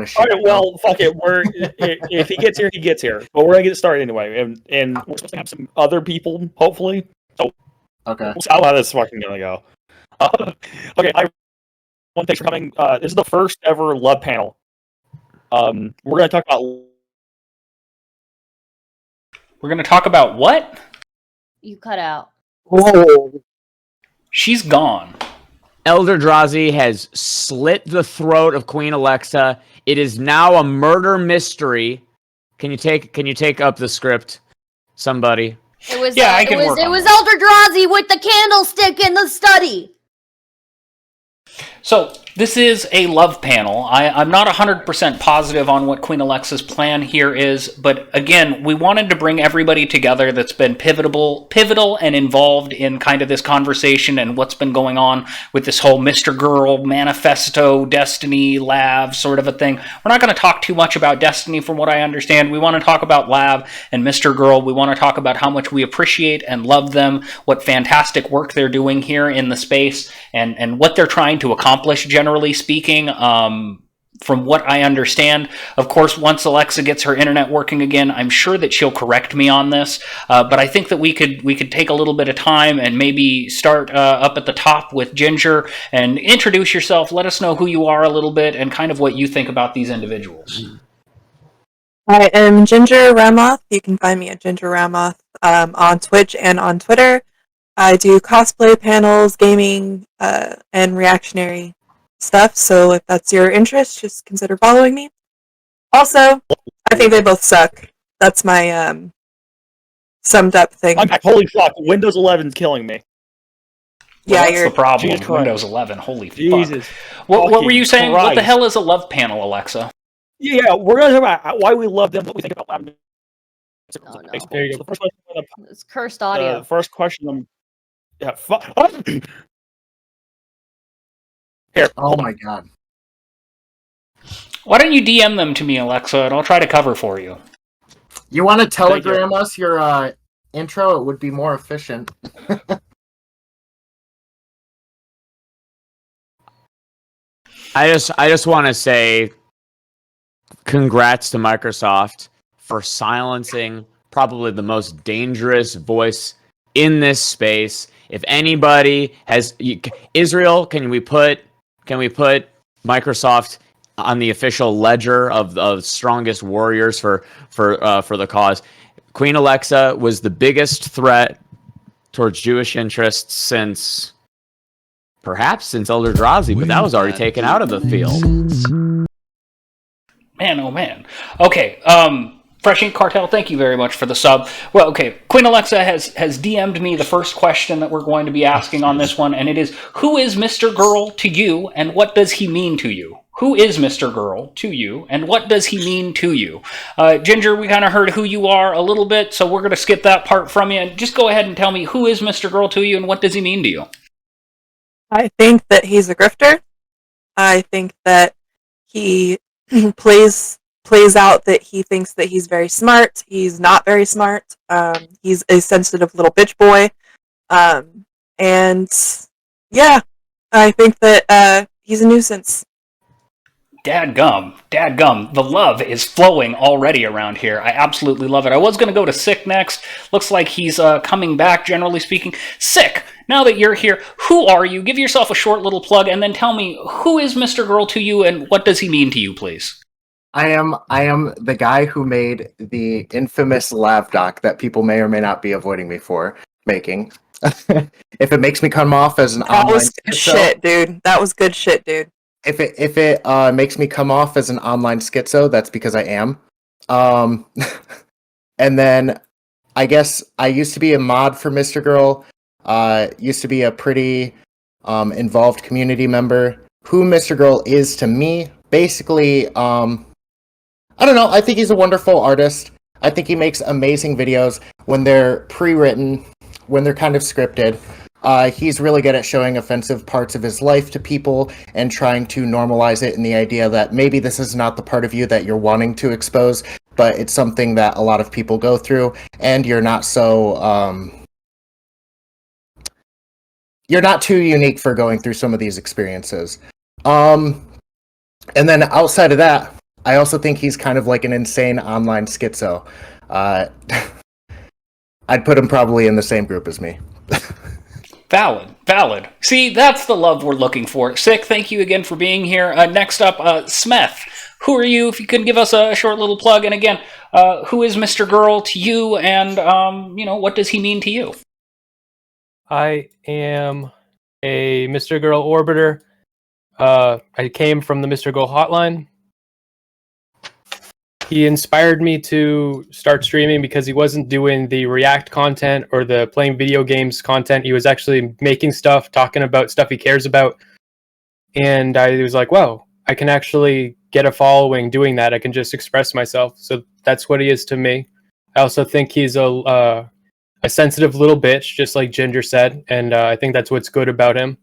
a shit. All right, well, fuck it. If he gets here, he gets here. But we're gonna get started anyway, and we're supposed to have some other people, hopefully. So Okay. we'll see how this is fucking gonna go. Okay, thanks for coming. This is the first ever love panel. We're gonna talk about. We're gonna talk about what? You cut out. Whoa. She's gone. Eldrazi has slit the throat of Queen Alexa. It is now a murder mystery. Can you take up the script, somebody? It was Yeah, I can work on it was that. Eldrazi with the candlestick in the study. So, this is a love panel. I'm not 100% positive on what Queen Alexa's plan here is, but again, we wanted to bring everybody together that's been pivotal and involved in kind of this conversation and what's been going on with this whole Mr. Girl manifesto, Destiny, Lav sort of a thing. We're not going to talk too much about Destiny from what I understand. We want to talk about Lav and Mr. Girl. We want to talk about how much we appreciate and love them, what fantastic work they're doing here in the space, and what they're trying to accomplish, generally speaking, from what I understand. Of course, once Alexa gets her internet working again, I'm sure that she'll correct me on this, but I think that we could take a little bit of time and maybe start up at the top with Ginger and introduce yourself, let us know who you are a little bit, and kind of what you think about these individuals. I am Ginger Ramoth. You can find me at Ginger Ramoth on Twitch and on Twitter. I do cosplay panels, gaming, and reactionary stuff, so if that's your interest, just consider following me. Also, I think they both suck. That's my summed up thing. I'm back. Holy fuck, Windows 11's killing me. Well, Yeah, that's the problem Jesus with Christ. Windows 11. Holy Jesus. fuck. What were you saying? Christ. What the hell is a love panel, Alexa? Yeah, we're gonna talk about why we love them, what we think about them. Oh, no. There you go. The first question, It's cursed audio. first question. Yeah, fuck. Here. Oh my god. Why don't you DM them to me, Alexa, and I'll try to cover for you. You want to telegram us your intro? It would be more efficient. I just want to say congrats to Microsoft for silencing probably the most dangerous voice in this space. If anybody has Israel, can we put Microsoft on the official ledger of strongest warriors for the cause? Queen Alexa was the biggest threat towards Jewish interests since Eldrazi, but that was already taken out of the field. Man, oh man. Okay, Fresh Ink Cartel, thank you very much for the sub. Well, okay, Queen Alexa has DM'd me the first question that we're going to be asking on this one, and it is, who is Mr. Girl to you, and what does he mean to you? Who is Mr. Girl to you, and what does he mean to you? Ginger, we kind of heard who you are a little bit, so we're going to skip that part from you, and just go ahead and tell me, who is Mr. Girl to you, and what does he mean to you? I think that he's a grifter. I think that he plays out that he thinks that he's very smart. He's not very smart. He's a sensitive little bitch boy. And yeah, I think that he's a nuisance. Dadgum. The love is flowing already around here. I absolutely love it. I was going to go to Sick next. Looks like he's coming back, generally speaking. Sick, now that you're here, who are you? Give yourself a short little plug, and then tell me, who is Mr. Girl to you, and what does he mean to you, please? I am the guy who made the infamous Lav doc that people may or may not be avoiding me for making. If it makes me come off as an That online was good shit, dude. That was good shit, dude. If it makes me come off as an online schizo, that's because I am. And then I guess I used to be a mod for Mr. Girl. Used to be a pretty involved community member. Who Mr. Girl is to me, basically, I don't know. I think he's a wonderful artist. I think he makes amazing videos when they're pre-written, when they're kind of scripted. He's really good at showing offensive parts of his life to people and trying to normalize it in the idea that maybe this is not the part of you that you're wanting to expose, but it's something that a lot of people go through, and you're not so, you're not too unique for going through some of these experiences. And then outside of that, I also think he's kind of like an insane online schizo. I'd put him probably in the same group as me. Valid. See, that's the love we're looking for. Sick, thank you again for being here. Next up, Smith. Who are you? If you could give us a short little plug. And again, who is Mr. Girl to you? And, what does he mean to you? I am a Mr. Girl orbiter. I came from the Mr. Girl hotline. He inspired me to start streaming because he wasn't doing the React content or the playing video games content. He was actually making stuff, talking about stuff he cares about. And I was like, wow, I can actually get a following doing that. I can just express myself. So that's what he is to me. I also think he's a sensitive little bitch, just like Ginger said. And I think that's what's good about him.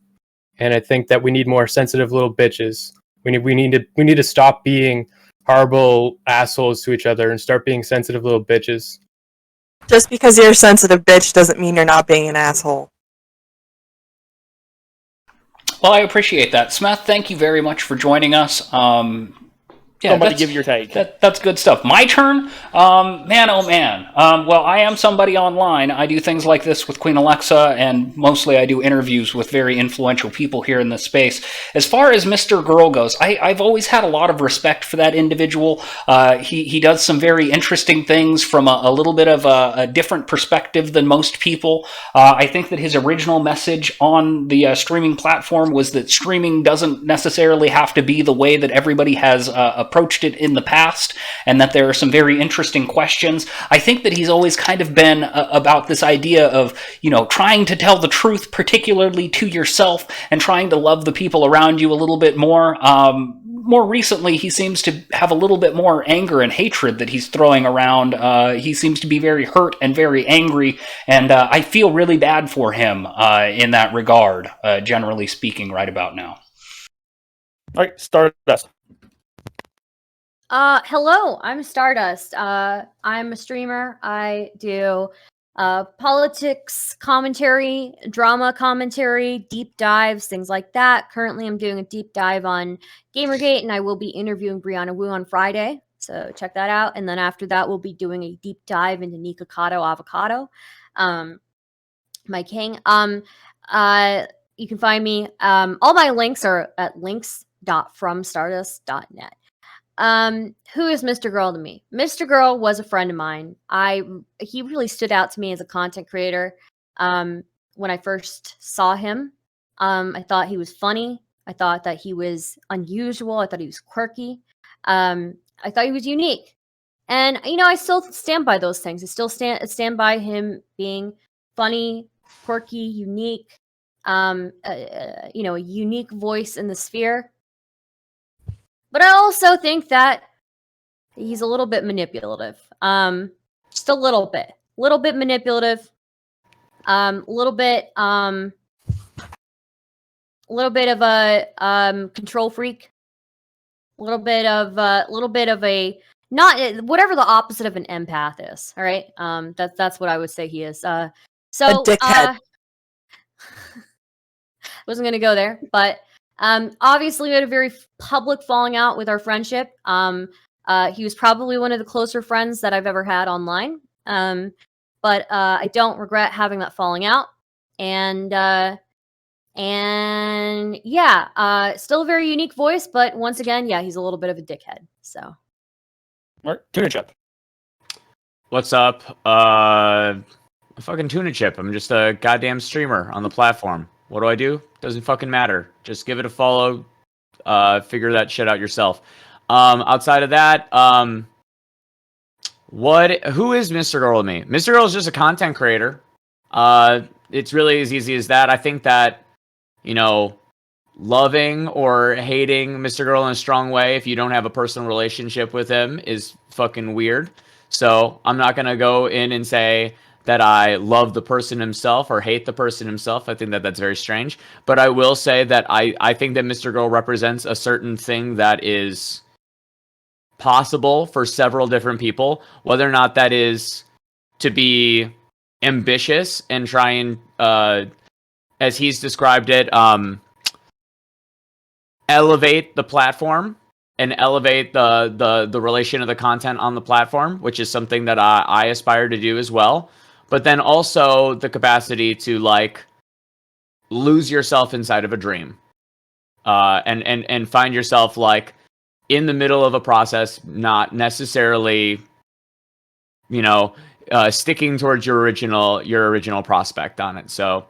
And I think that we need more sensitive little bitches. We need to stop being horrible assholes to each other and start being sensitive little bitches. Just because you're a sensitive bitch doesn't mean you're not being an asshole. Well, I appreciate that. Smith, thank you very much for joining us. Somebody give your take. That's good stuff. My turn? Man, oh man. Well, I am somebody online. I do things like this with Queen Alexa, and mostly I do interviews with very influential people here in this space. As far as Mr. Girl goes, I've always had a lot of respect for that individual. He does some very interesting things from a little bit of a different perspective than most people. I think that his original message on the streaming platform was that streaming doesn't necessarily have to be the way that everybody has approached it in the past, and that there are some very interesting questions. I think that he's always kind of been about this idea of, trying to tell the truth, particularly to yourself, and trying to love the people around you a little bit more. More recently, he seems to have a little bit more anger and hatred that he's throwing around. He seems to be very hurt and very angry, and I feel really bad for him in that regard, generally speaking, right about now. All right, Stardust. Hello, I'm Stardust. I'm a streamer. I do politics commentary, drama commentary, deep dives, things like that. Currently, I'm doing a deep dive on Gamergate, and I will be interviewing Brianna Wu on Friday. So check that out. And then after that, we'll be doing a deep dive into Nikocado Avocado, my king. You can find me. All my links are at links.fromstardust.net. Who is Mr. Girl to me? Mr. Girl was a friend of mine. He really stood out to me as a content creator. When I first saw him, I thought he was funny. I thought that he was unusual. I thought he was quirky. I thought he was unique. And, I still stand by those things. I still stand by him being funny, quirky, unique, a unique voice in the sphere. But I also think that he's a little bit manipulative. Just a little bit manipulative. A little bit of a control freak. A little bit of a not whatever the opposite of an empath is. All right. That's what I would say he is. So A dickhead. Wasn't gonna go there, but. Obviously, we had a very public falling out with our friendship. He was probably one of the closer friends that I've ever had online. But I don't regret having that falling out. And yeah, still a very unique voice, but once again, yeah, he's a little bit of a dickhead. So, All right, Tuna Chip. What's up? A fucking Tuna Chip. I'm just a goddamn streamer on the platform. What do? Doesn't fucking matter. Just give it a follow. Figure that shit out yourself. Outside of that, who is Mr. Girl to me? Mr. Girl is just a content creator. It's really as easy as that. I think that, loving or hating Mr. Girl in a strong way, if you don't have a personal relationship with him, is fucking weird. So I'm not going to go in and say that I love the person himself or hate the person himself. I think that that's very strange. But I will say that I think that Mr. Girl represents a certain thing that is possible for several different people, whether or not that is to be ambitious and try and, as he's described it, elevate the platform and elevate the relation of the content on the platform, which is something that I aspire to do as well. But then also the capacity to like lose yourself inside of a dream, and find yourself like in the middle of a process, not necessarily, sticking towards your original prospect on it. So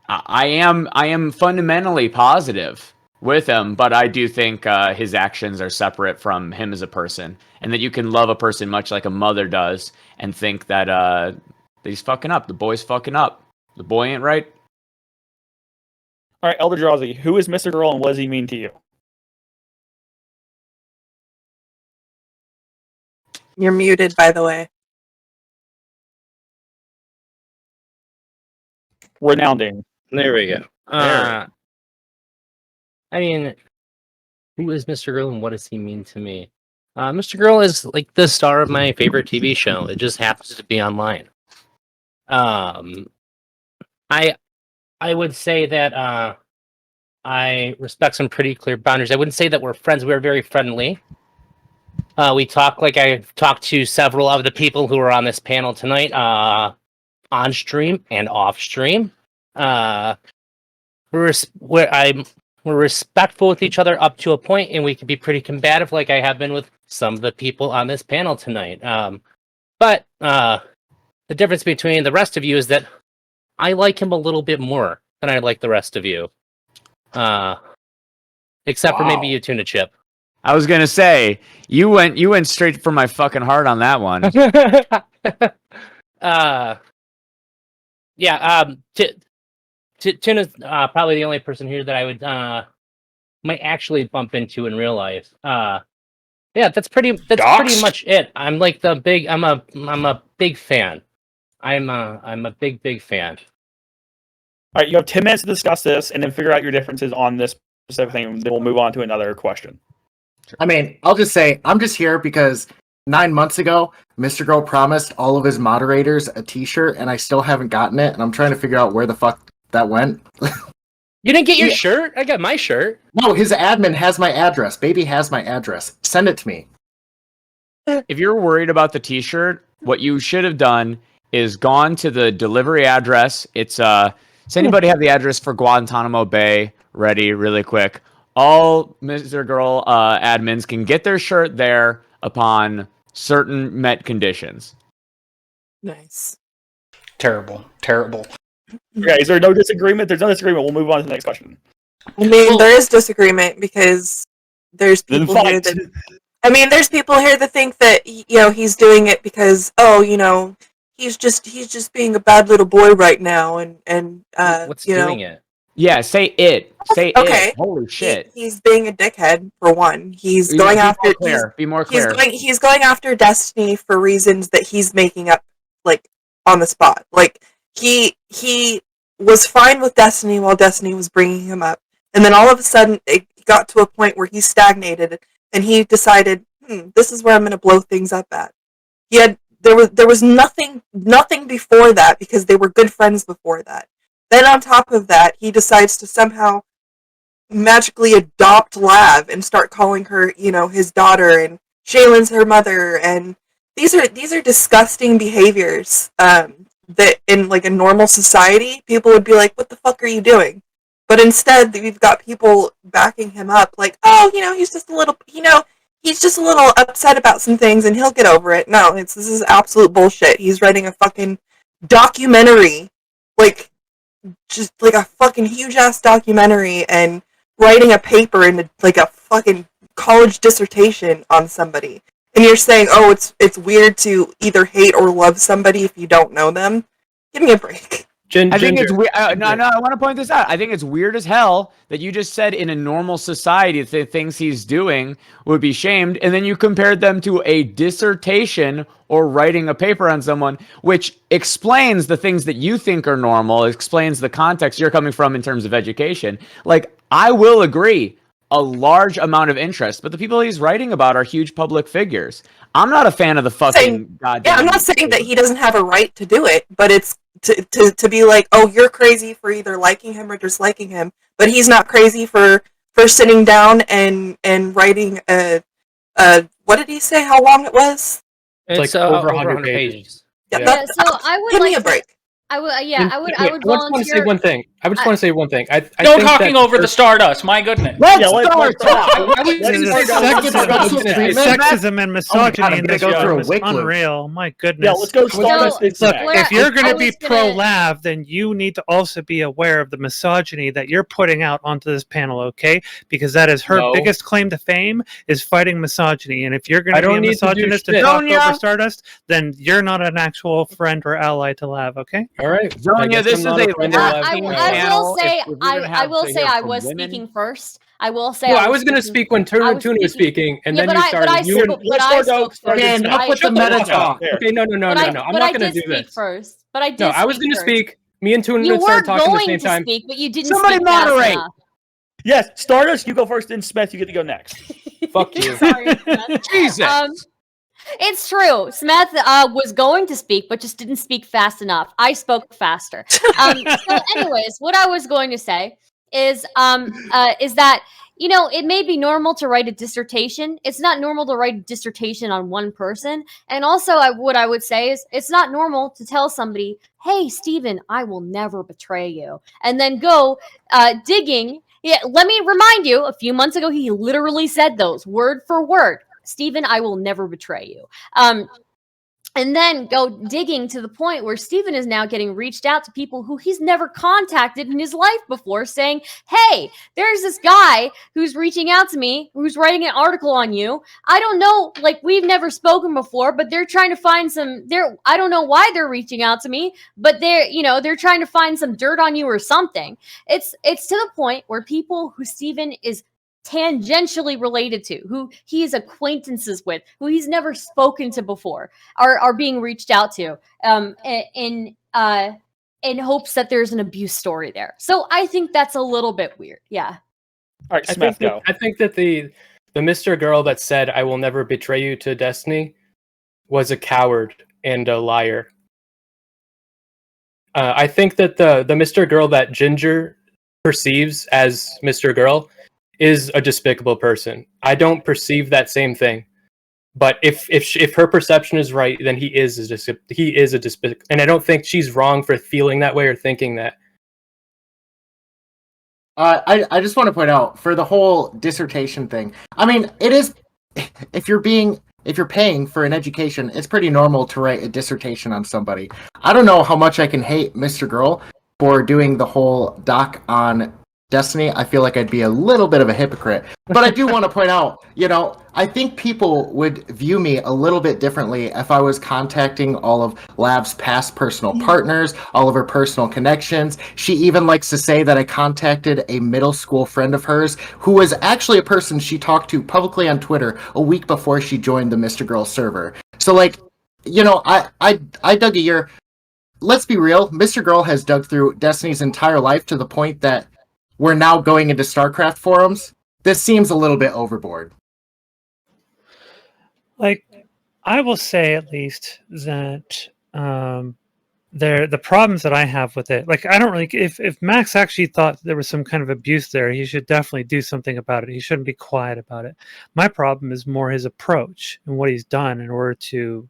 I am fundamentally positive with him, but I do think his actions are separate from him as a person, and that you can love a person much like a mother does, and think that he's fucking up. The boy's fucking up. The boy ain't right. All right, Eldrazi, who is Mr. Girl and what does he mean to you? You're muted, by the way. Renounding. There we go. There. I mean, who is Mr. Girl and what does he mean to me? Mr. Girl is like the star of my favorite TV show. It just happens to be online. I would say that I respect some pretty clear boundaries. I wouldn't say that we're friends. We're very friendly. We talk like I've talked to several of the people who are on this panel tonight, on stream and off stream. We're respectful with each other up to a point, and we can be pretty combative, like I have been with some of the people on this panel tonight. But the difference between the rest of you is that I like him a little bit more than I like the rest of you. Except for maybe you, Tuna Chip. I was gonna say you went straight for my fucking heart on that one. Tuna's probably the only person here that I would might actually bump into in real life. That's pretty much it. I'm like I'm a big fan. I'm a big fan. All right, you have 10 minutes to discuss this and then figure out your differences on this specific thing. Then we'll move on to another question. I mean, I'll just say I'm just here because 9 months ago, Mr. Girl promised all of his moderators a T-shirt, and I still haven't gotten it, and I'm trying to figure out where the fuck that went. You didn't get your shirt? I got my shirt. No, his admin has my address. Baby has my address. Send it to me. If you're worried about the T-shirt, what you should have done is gone to the delivery address. It's does anybody have the address for Guantanamo Bay ready really quick? All Mr. Girl admins can get their shirt there upon certain met conditions. Nice. Terrible. Okay, is there no disagreement? There's no disagreement. We'll move on to the next question. I mean, there is disagreement because there's people here that. I mean, there's people here that think that he's doing it because he's just being a bad little boy right now, and what's doing it? Yeah, say it. Say okay. it. Holy shit. He's being a dickhead for one. He's going after. Be more clear. He's going after Destiny for reasons that he's making up, like on the spot. Like he was fine with Destiny while Destiny was bringing him up, and then all of a sudden it got to a point where he stagnated, and he decided, this is where I'm going to blow things up at. There was nothing before that because they were good friends before that. Then on top of that, he decides to somehow magically adopt Lav and start calling her, his daughter, and Shaylin's her mother, and these are disgusting behaviors that in like a normal society people would be like, what the fuck are you doing? But instead we've got people backing him up like, oh, he's just a little upset about some things and he'll get over it. No, this is absolute bullshit. He's writing a fucking documentary, like just like a fucking huge ass documentary, and writing a paper in like a fucking college dissertation on somebody. And you're saying, oh, it's weird to either hate or love somebody if you don't know them. Give me a break. I think it's weird. No, I want to point this out. I think it's weird as hell that you just said in a normal society the things he's doing would be shamed, and then you compared them to a dissertation or writing a paper on someone, which explains the things that you think are normal, explains the context you're coming from in terms of education. Like, I will agree, a large amount of interest, but the people he's writing about are huge public figures. I'm not a fan of the fucking goddamn. Yeah, I'm not saying that he doesn't have a right to do it, but it's to be like, oh, you're crazy for either liking him or disliking him, but he's not crazy for for sitting down and writing a what did he say? How long it was? It's It's like over 100 100 pages. Yeah, Yeah. that- So I would give me like a break. I would, Wait, I would I just want to volunteer. say one thing. I just want to say one thing. I No think talking that over the first- Stardust. My goodness. Let's Yeah, let's start. start. I was Let's gonna start. say second Let's special start. treatment. Sexism and misogyny I'm in gonna this go through room a is wick loop. unreal. My goodness. Yeah, let's go Stardust. So- It's Look, next. What if you're going I to be was gonna- pro-Lav, then you need to also be aware of the misogyny that you're putting out onto this panel, okay? Because that is her No. biggest claim to fame is fighting misogyny. And if you're going I to be a don't need to do misogynist and shit. talk Sonia! over Stardust, then you're not an actual friend or ally to Lav, okay? All right. Zonia, I guess this I'm is not a friend I- of I, Lav. I panel, will say if we're gonna I have will to say hear I from was women- speaking first. I will say No, I was going to speak when I was Tuna was speaking, and Yeah, then but you I- started. but I You spoke- and- but I spoke Stardust. first. Okay, enough I- with the meta talk. There. Okay, no. I'm But not I going to did do speak this. first. But I did. No, I was speak going to first. speak. Me and Tuna You were started talking at the going same to time. speak, but you didn't. Somebody speak fast moderate. enough. Yes, Stardust, you go first, and Smith, you get to go next. Fuck you. Sorry, Smith. Jesus. It's true. Smith was going to speak, but just didn't speak fast enough. I spoke faster. So, anyways, what I was going to say is that it may be normal to write a dissertation. It's not normal to write a dissertation on one person. And also, what I would say is it's not normal to tell somebody, "Hey, Steven, I will never betray you," and then go digging. Yeah, let me remind you. A few months ago, he literally said those word for word. Steven, I will never betray you. And then go digging to the point where Steven is now getting reached out to people who he's never contacted in his life before, saying, "Hey, there's this guy who's reaching out to me, who's writing an article on you. I don't know, like we've never spoken before, but they're trying to find I don't know why they're reaching out to me, but they're trying to find some dirt on you or something." It's to the point where people who Steven is tangentially related to, who he is acquaintances with, who he's never spoken to before, are being reached out to in hopes that there's an abuse story there. So I think that's a little bit weird. Yeah. All right, Smith, go. I think that the Mr. Girl that said "I will never betray you" to Destiny was a coward and a liar. I think that the Mr. Girl that Ginger perceives as Mr. Girl is a despicable person. I don't perceive that same thing. But if her perception is right, then he is a despicable, and I don't think she's wrong for feeling that way or thinking that. I just want to point out for the whole dissertation thing. I mean, it is if you're paying for an education, it's pretty normal to write a dissertation on somebody. I don't know how much I can hate Mr. Girl for doing the whole doc on Destiny. I feel like I'd be a little bit of a hypocrite. But I do want to point out, I think people would view me a little bit differently if I was contacting all of Lav's past personal partners, all of her personal connections. She even likes to say that I contacted a middle school friend of hers who was actually a person she talked to publicly on Twitter a week before she joined the Mr. Girl server. So, I dug a year. Let's be real. Mr. Girl has dug through Destiny's entire life to the point that we're now going into StarCraft forums. This seems a little bit overboard. I will say at least that the problems that I have with it, I don't really. If Max actually thought there was some kind of abuse there, he should definitely do something about it. He shouldn't be quiet about it. My problem is more his approach and what he's done in order to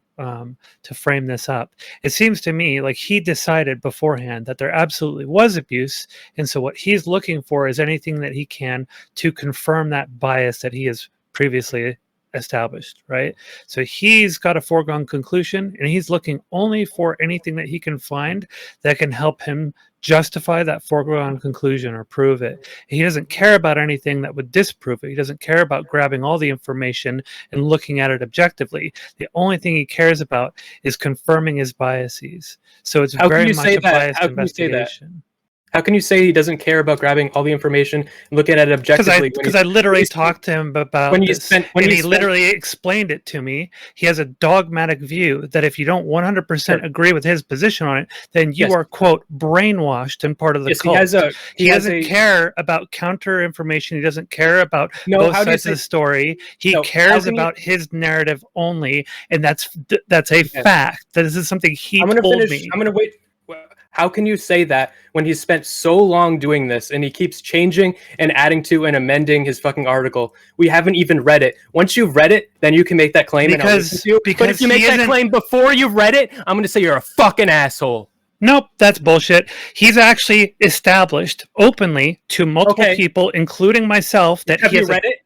frame this up. It seems to me like he decided beforehand that there absolutely was abuse, and so what he's looking for is anything that he can to confirm that bias that he has previously established, right? So he's got a foregone conclusion, and he's looking only for anything that he can find that can help him justify that foregone conclusion or prove it. He doesn't care about anything that would disprove it. He doesn't care about grabbing all the information and looking at it objectively. The only thing he cares about is confirming his biases. So it's very much a biased investigation. How can you say he doesn't care about grabbing all the information and looking at it objectively? Because I literally talked to him about this, and he literally explained it to me. He has a dogmatic view that if you don't 100% agree with his position on it, then you are, quote, brainwashed and part of the cult. He doesn't care about counter information. He doesn't care about both sides of the story. He cares about his narrative only, and that's a fact. This is something he told me. I'm going to wait. How can you say that when he's spent so long doing this and he keeps changing and adding to and amending his fucking article? We haven't even read it. Once you've read it, then you can make that claim. Because but if you make that claim before you've read it, I'm going to say you're a fucking asshole. Nope, that's bullshit. He's actually established openly to multiple people, including myself, that have he you has read it?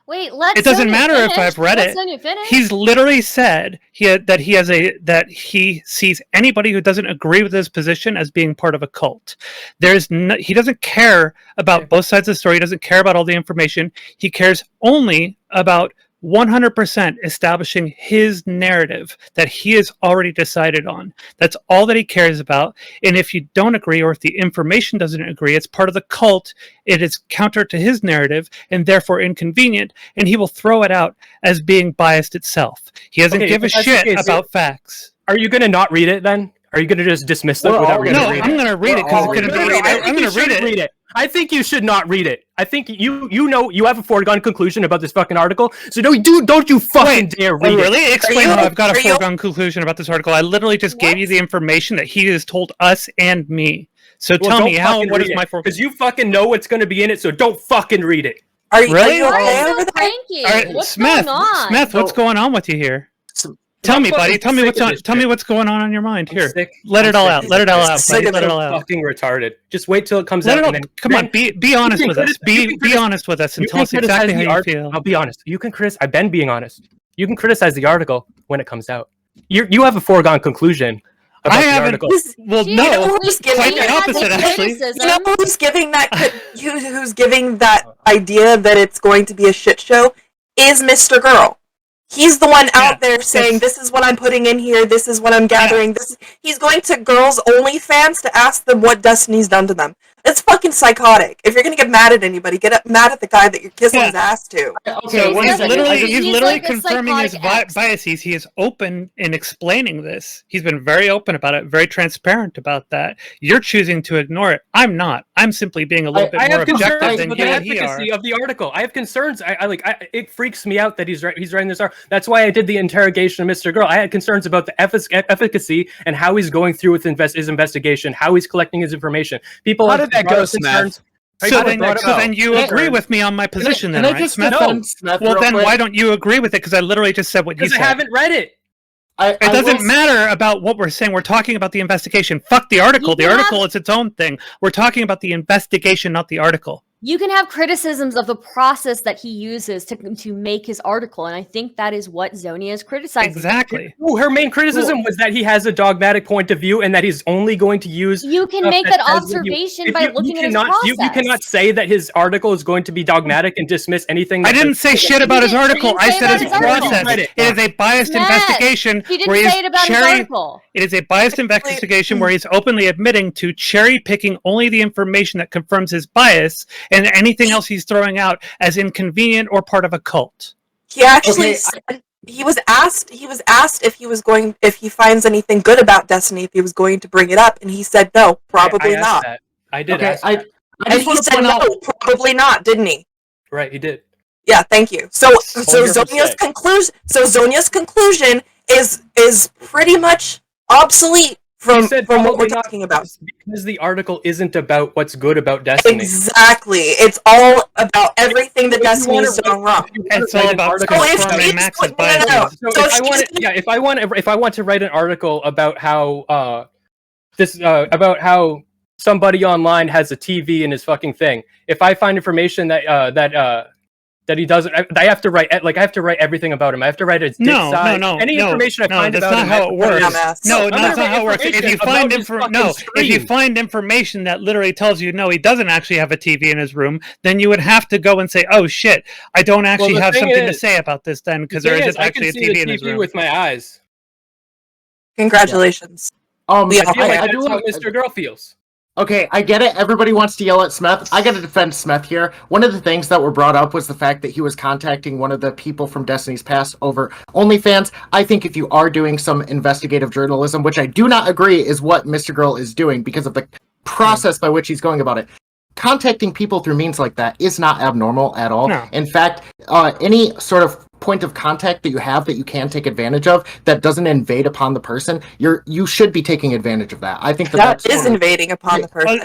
Wait, let It doesn't Sonia matter if finish. I've read Let it. Sonia finish. He's literally said that he sees anybody who doesn't agree with his position as being part of a cult. He doesn't care about both sides of the story. He doesn't care about all the information. He cares only about 100% establishing his narrative that he has already decided on. That's all that he cares about. And if you don't agree, or if the information doesn't agree, it's part of the cult. It is counter to his narrative and therefore inconvenient, and he will throw it out as being biased itself. He doesn't give a shit about facts. Are you going to not read it then? Are you going to just dismiss it without reading it? No, I'm going to read it because it's going to be. I'm going to read it. I think you should not read it. I think you know you have a foregone conclusion about this fucking article. So don't you fucking dare read it. Really? Explain how I've got a foregone conclusion about this article. I literally just gave you the information that he has told us and me. So tell me what is my foregone? Because you fucking know what's going to be in it. So don't fucking read it. Are you really? okay over there? Cranky. All right, What's Smith, going on? Smith, what's going on with you here? Tell me, buddy. Tell me what's going on in your mind here. Let it all out. Let it all out. Let it all out. Fucking retarded. Just wait till it comes out. Come on, be honest with us. Be honest with us and tell us exactly how you feel. I'll be honest. You can criticize. I've been being honest. You can criticize the article when it comes out. You have a foregone conclusion about the article. Well, no, quite the opposite, actually. You know who's giving who's giving that idea that it's going to be a shit show is Mr. Girl. He's the one out there saying, this is what I'm putting in here, this is what I'm gathering. He's going to girls' only fans to ask them what Destiny's done to them. It's fucking psychotic. If you're going to get mad at anybody, get mad at the guy that you're kissing his ass to. Okay, he's literally confirming his biases. He is open in explaining this. He's been very open about it, very transparent about that. You're choosing to ignore it. I'm not. I'm simply being a little bit more objective than you and he are. Of the article. I have concerns. It freaks me out that he's writing this article. That's why I did the interrogation of Mr. Girl. I had concerns about the efficacy and how he's going through with his investigation, how he's collecting his information. People How did that go, Smith? So then you agree with me on my position then, right, Smith? Well, then why don't you agree with it? Because I literally just said what you said. Because I haven't read it. It doesn't matter about what we're saying. We're talking about the investigation. Fuck the article. The article is its own thing. We're talking about the investigation, not the article. You can have criticisms of the process that he uses to make his article, and I think that is what Zonia is criticizing. Exactly. Ooh, her main criticism was that he has a dogmatic point of view and that he's only going to use... You can make that observation by looking at his process. You cannot say that his article is going to be dogmatic and dismiss anything... I didn't say shit about his article. I said his process. It is a biased investigation. He didn't say it about his article. It is a biased investigation where he's openly admitting to cherry-picking only the information that confirms his bias, and anything else he's throwing out as inconvenient or part of a cult. He actually said, he was asked if he finds anything good about Destiny, if he was going to bring it up, and he said no, probably not. I did ask that. And he said no, probably not, didn't he? Right, he did. Yeah, thank you. So Zonia's conclusion is pretty much obsolete from what we're talking about. Because the article isn't about what's good about Destiny. Exactly. It's all about everything that Destiny's done wrong. It's all about confirming Max's biases. If I want to write an article about how how somebody online has a TV in his fucking thing, if I find information that he doesn't, I have to write everything about him. I have to write his dick size. Any information I find about him. That's not how it works. No, that's not how it works. If you find information that literally tells you no, he doesn't actually have a TV in his room, then you would have to go and say, oh shit, I don't actually have something to say about this then, because there isn't actually a TV in his room. With my eyes. Congratulations. I feel like that's how Mr. Girl feels. Okay, I get it. Everybody wants to yell at Smith. I gotta defend Smith here. One of the things that were brought up was the fact that he was contacting one of the people from Destiny's Past over OnlyFans. I think if you are doing some investigative journalism, which I do not agree is what Mr. Girl is doing because of the process by which he's going about it, contacting people through means like that is not abnormal at all. No. In fact, any sort of point of contact that you have that you can take advantage of that doesn't invade upon the person, you should be taking advantage of that. I think That that's is invading upon the person.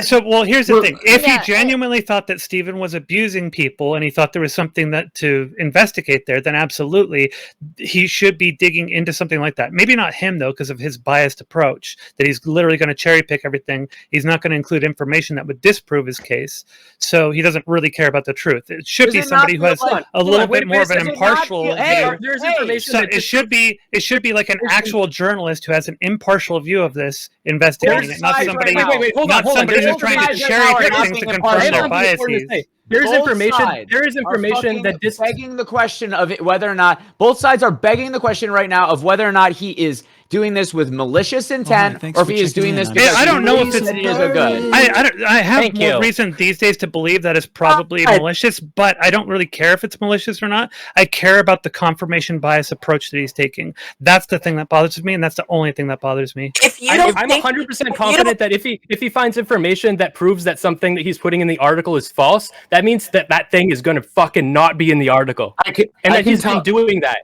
Here's the thing. If Yeah, he genuinely thought that Stephen was abusing people and he thought there was something that to investigate there, then absolutely he should be digging into something like that. Maybe not him though, because of his biased approach, that he's literally going to cherry pick everything. He's not going to include information that would disprove his case. So he doesn't really care about the truth. It should be somebody who has a little bit more of an impartial view. There's information So that it should be like an actual journalist who has an impartial view of this investigating it, not somebody hold on. somebody There's who's trying to sides cherry right pick now things to are confirm begging their something important to biases. say. There is Both information. sides There is information that this. begging the question of it, whether or not both sides are begging the question right now of whether or not he is doing this with malicious intent thanks or if for he is checking doing in this on because us. I don't know if believes it's that it is a good. I have Thank more you. reason these days to believe that it's probably God. malicious, but I don't really care if it's malicious or not. I care about the confirmation bias approach that he's taking. That's the thing that bothers me, and that's the only thing that bothers me. If you don't I'm think, 100% confident that if he finds information that proves that something that he's putting in the article is false, that means that thing is going to fucking not be in the article, and that he's been doing that.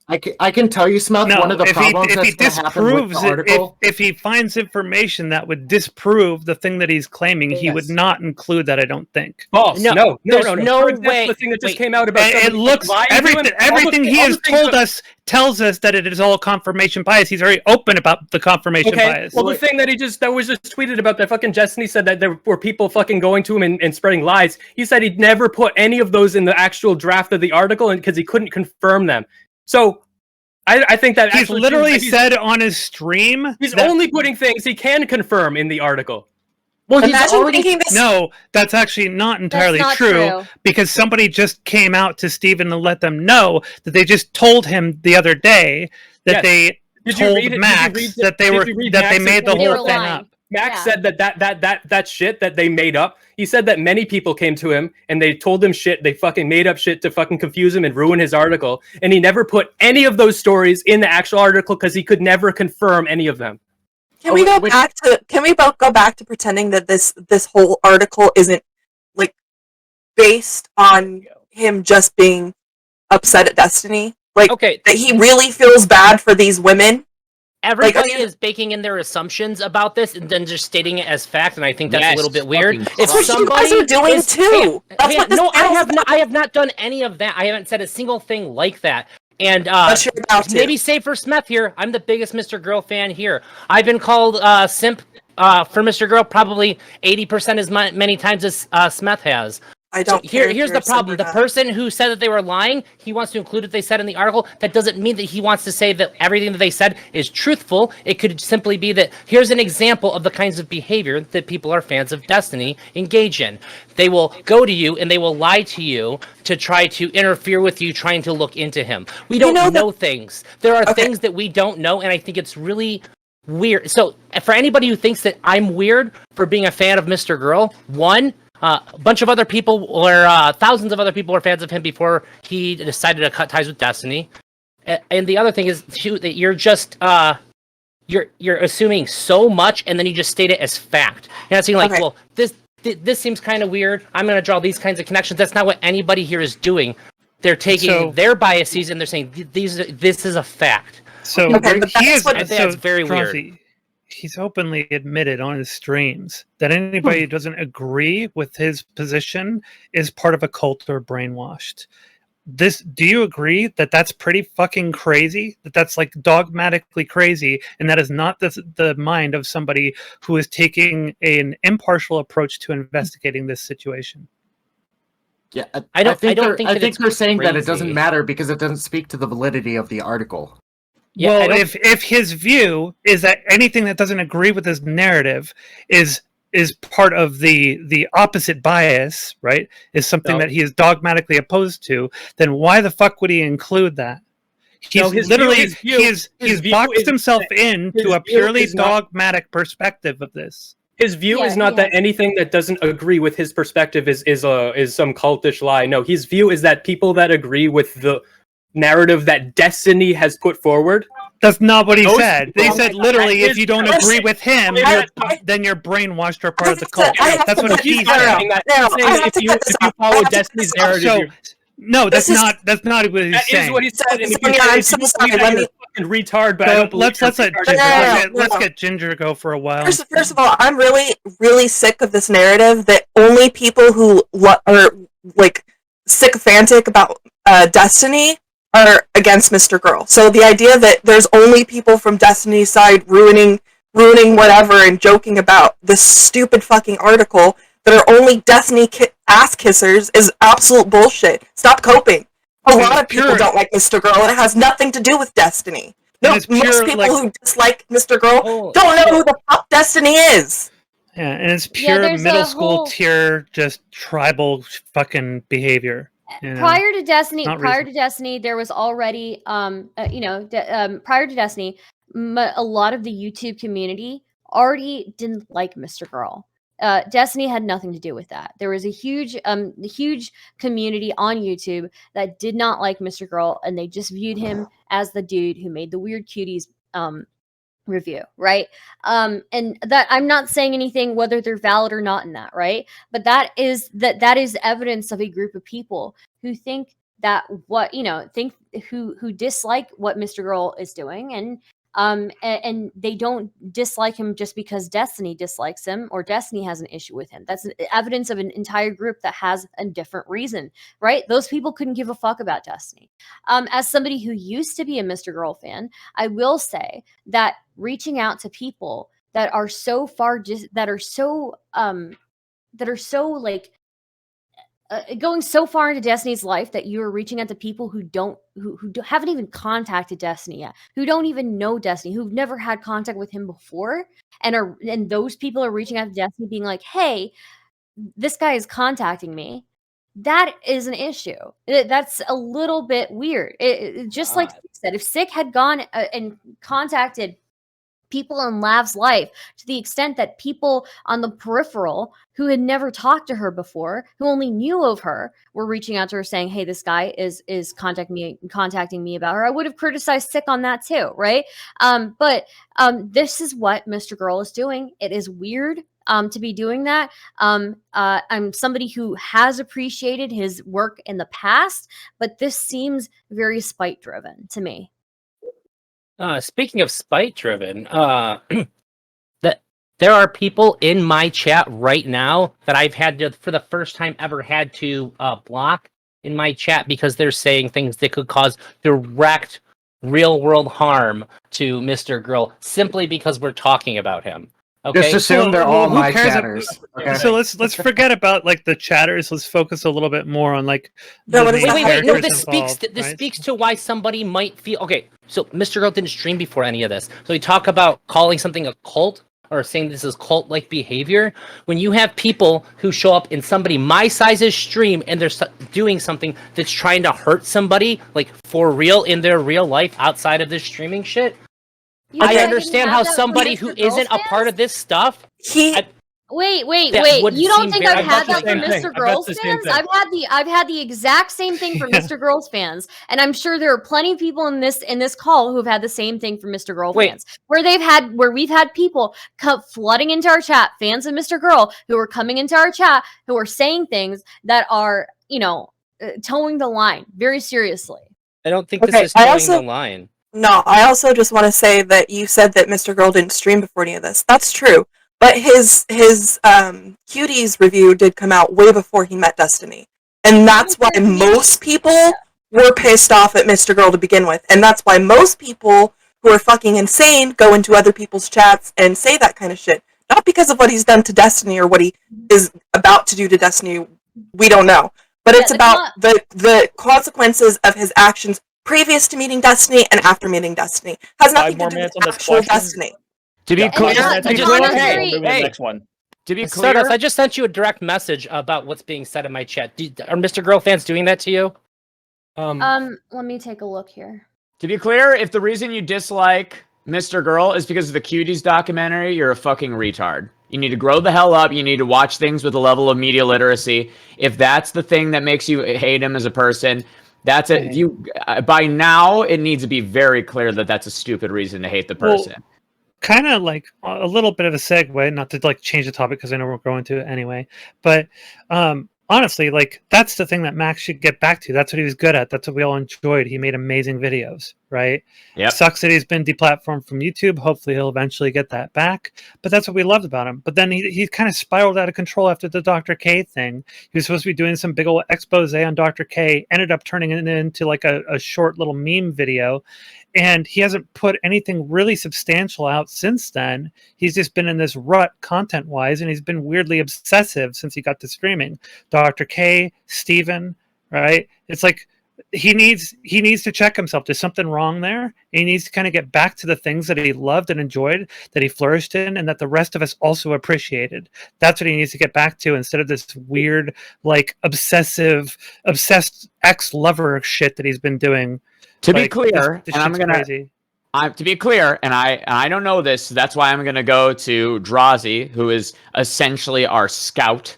I can tell you, Smith, No, one of the if problems he that's going to happen with the disproves it, article. if he finds information that would disprove the thing that he's claiming, he would not include that. I don't think. False. No. there's For no example, way- the thing that just wait. came out about And it somebody looks lying to him, everything he all has the things told that- us tells us that it is all confirmation bias. He's very open about the confirmation Okay. bias. Well, the thing that was just tweeted about that fucking Destiny said that there were people fucking going to him and spreading lies. He said he'd never put any of those in the actual draft of the article, and because he couldn't confirm them. So I think that He's actually literally proves that said on his stream he's that- only putting things he can confirm in the article. Well, he's imagine already thinking this. No, that's actually not entirely not true, true. because somebody just came out to Steven to let them know that they just told him the other day that Yes. they Did you told read it? Did you Max read that they did were you read that they Max's made the thing? They whole were thing lying. up. Max Yeah. said that shit that they made up. He said that many people came to him and they told him shit. They fucking made up shit to fucking confuse him and ruin his article. And he never put any of those stories in the actual article because he could never confirm any of them. Can we go which- back to? Can we both go back to pretending that this whole article isn't like based on him just being upset at Destiny? Like Okay, that he really feels bad for these women. everybody I mean- is baking in their assumptions about this and then just stating it as fact, and I think that's Yes, a little bit weird. fucking If That's what you somebody guys are doing is, too. That's what this no, I panel's have not. about. I have not done any of that. I haven't said a single thing like that. And But you're about to. maybe say for Smith here, I'm the biggest Mr. Girl fan here. I've been called simp for Mr. Girl probably 80% as many times as Smith has. I So don't. care if here's you're the a simp problem. or The not. person who said that they were lying, he wants to include what they said in the article. That doesn't mean that he wants to say that everything that they said is truthful. It could simply be that here's an example of the kinds of behavior that people are fans of Destiny engage in. They will go to you and they will lie to you to try to interfere with you, trying to look into him. We don't know know that- things. There are Okay. things that we don't know, and I think it's really weird. So for anybody who thinks that I'm weird for being a fan of Mr. Girl, one, a bunch of other people, or thousands of other people, were fans of him before he decided to cut ties with Destiny. And the other thing is too, that you're just you're assuming so much, and then you just state it as fact. You're not saying like, Okay. well, this seems kind of weird. I'm going to draw these kinds of connections. That's not what anybody here is doing. They're taking So- their biases and they're saying this is a fact. So Okay, but he that's is. what- I think that's very weird. Chauncey, he's openly admitted on his streams that anybody who doesn't agree with his position is part of a cult or brainwashed. Do you agree that that's pretty fucking crazy? That's like dogmatically crazy, and that is not the mind of somebody who is taking an impartial approach to investigating this situation. Yeah, I don't think think that it's they're saying that it crazy. doesn't matter because it doesn't speak to the validity of the article. Yeah, I well, don't- if his view is that anything that doesn't agree with his narrative is part of the opposite bias, right? Is something No. that he is dogmatically opposed to, then why the fuck would he include that? He's No, his literally view- his view- he's his view boxed is himself his into a view purely is not- dogmatic perspective of this. His view Yeah, is not he that has- anything that doesn't agree with his perspective is some cultish lie. No, his view is that people that agree with the narrative that Destiny has put forward. That's not what he Those said. They people- said literally, that if is- you don't listen, agree with him, then you're brainwashed or part of the cult. I have That's to what put he this said. out. Saying that- No, saying I that have if to you cut this if you off. I follow have to cut Destiny's this off. narrative, So you're- No, This is- that's not what he's That saying. is what he said. And if Sonia, you I'm if so you sorry, believe that, let you're me- a fucking retard, but I So don't believe let's let you're a Ginger, retard. let's no. get Ginger go for a while. First of all, I'm really, really sick of this narrative that only people who are like sycophantic about Destiny are against Mr. Girl. So the idea that there's only people from Destiny's side ruining whatever and joking about this stupid fucking article that are only Destiny ass kissers is absolute bullshit. Stop coping. A lot of people don't like Mr. Girl, and it has nothing to do with Destiny. No, And it's most pure, people like- who dislike Mr. Girl Oh, don't know who the fuck Destiny is. Yeah, and it's Yeah, pure there's middle a school whole- tier, just tribal fucking behavior. You know? Prior to Destiny, Not there was already, prior to Destiny, a lot of the YouTube community already didn't like Mr. Girl. Destiny had nothing to do with that. There was a huge community on YouTube that did not like Mr. Girl, and they just viewed him as the dude who made the Weird Cuties review, right? And that I'm not saying anything whether they're valid or not in that, right? But that is evidence of a group of people who think that who dislike what Mr. Girl is doing, and they don't dislike him just because Destiny dislikes him or Destiny has an issue with him. That's evidence of an entire group that has a different reason, right? Those people couldn't give a fuck about Destiny. As somebody who used to be a Mr. Girl fan, I will say that reaching out to people that are so far that are so like going so far into Destiny's life that you are reaching out to people who haven't even contacted Destiny yet, who don't even know Destiny, who've never had contact with him before, and those people are reaching out to Destiny, being like, "Hey, this guy is contacting me." That is an issue. That's a little bit weird. Just like Sick said, if Sick had gone and contacted people in Lav's life to the extent that people on the peripheral who had never talked to her before, who only knew of her, were reaching out to her saying, "Hey, this guy is contacting me about her," I would have criticized Sick on that too, right? But this is what Mr. Girl is doing. It is weird to be doing that. I'm somebody who has appreciated his work in the past, but this seems very spite driven to me. Speaking of spite driven, that there are people in my chat right now that I've had to, for the first time ever, had to block in my chat because they're saying things that could cause direct real world harm to Mr. Girl simply because we're talking about him. Okay. Just assume they're all who my cares chatters. Okay? So let's forget about like the chatters. Let's focus a little bit more on like No, the what is main that? Wait. No, characters this speaks. involved, This right? speaks to why somebody might feel. Okay, so Mr. Girl didn't stream before any of this. So we talk about calling something a cult or saying this is cult-like behavior. When you have people who show up in somebody my size's stream and they're doing something that's trying to hurt somebody, like for real in their real life outside of this streaming shit. I understand how somebody who isn't a part of this stuff. Wait. That would You don't seem think very- I've had I've got that the from same thing. Mr. I've got Girls the same fans? thing. I've had the exact same thing from Mr. Girls fans, and I'm sure there are plenty of people in this call who have had the same thing from Mr. Girl Wait. fans, where we've had people come flooding into our chat, fans of Mr. Girl, who are coming into our chat, who are saying things that are towing the line very seriously. I don't think Okay, this is I towing also- the line. No, I also just want to say that you said that Mr. Girl didn't stream before any of this. That's true. But his Cuties review did come out way before he met Destiny. And that's why most people were pissed off at Mr. Girl to begin with. And that's why most people who are fucking insane go into other people's chats and say that kind of shit. Not because of what he's done to Destiny or what he is about to do to Destiny. We don't know. But it's about the consequences of his actions previous to meeting Destiny and after meeting Destiny. Has nothing more to do minutes with on this actual question. Destiny. To be Yeah, clear, not- to be not clear, necessarily- We'll move to the hey. next one. to be Stardust, clear, I just sent you a direct message about what's being said in my chat. Are Mr. Girl fans doing that to you? Let me take a look here. to be clear, if the reason you dislike Mr. Girl is because of the Cuties documentary, you're a fucking retard. You need to grow the hell up. You need to watch things with a level of media literacy. If that's the thing that makes you hate him as a person, that's it. You by now it needs to be very clear that that's a stupid reason to hate the Well, person. Kind of like a little bit of a segue, not to like change the topic because I know we're going to it anyway. But on honestly, like that's the thing that Max should get back to. That's what he was good at. That's what we all enjoyed. He made amazing videos, right? Yep. Sucks that he's been deplatformed from YouTube. Hopefully he'll eventually get that back. But that's what we loved about him. But then he kind of spiraled out of control after the Dr. K thing. He was supposed to be doing some big old expose on Dr. K, ended up turning it into like a short little meme video. And he hasn't put anything really substantial out since then. He's just been in this rut content-wise, and he's been weirdly obsessive since he got to streaming. Dr. K, Steven, right? It's like he needs to check himself. There's something wrong there. He needs to kind of get back to the things that he loved and enjoyed, that he flourished in, and that the rest of us also appreciated. That's what he needs to get back to, instead of this weird, like obsessed ex-lover shit that he's been doing. To be Like, clear, this and I'm shit's gonna crazy. to be clear, and I don't know this, so that's why I'm gonna go to Drazi, who is essentially our scout.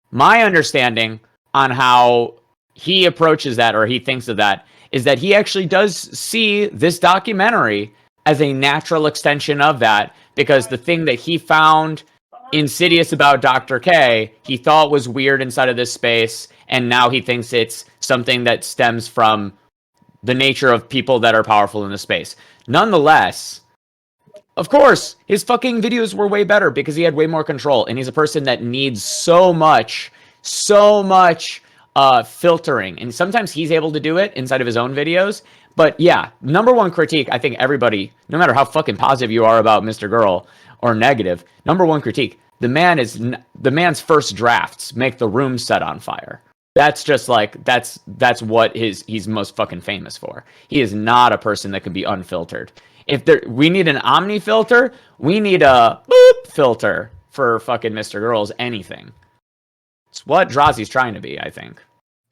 My understanding on how he approaches that, or he thinks of that, is that he actually does see this documentary as a natural extension of that, because the thing that he found insidious about Dr. K, he thought was weird inside of this space, and now he thinks it's something that stems from the nature of people that are powerful in the space. Nonetheless, of course, his fucking videos were way better because he had way more control, and he's a person that needs so much filtering, and sometimes he's able to do it inside of his own videos. But yeah, number one critique, I think everybody, no matter how fucking positive you are about Mr. Girl or negative, number one critique, the man's first drafts make the room set on fire. That's just like that's what he's most fucking famous for. He is not a person that can be unfiltered. If we need an Omni filter, we need a boop filter for fucking Mr. Girl's anything. It's what Drazi's trying to be, I think.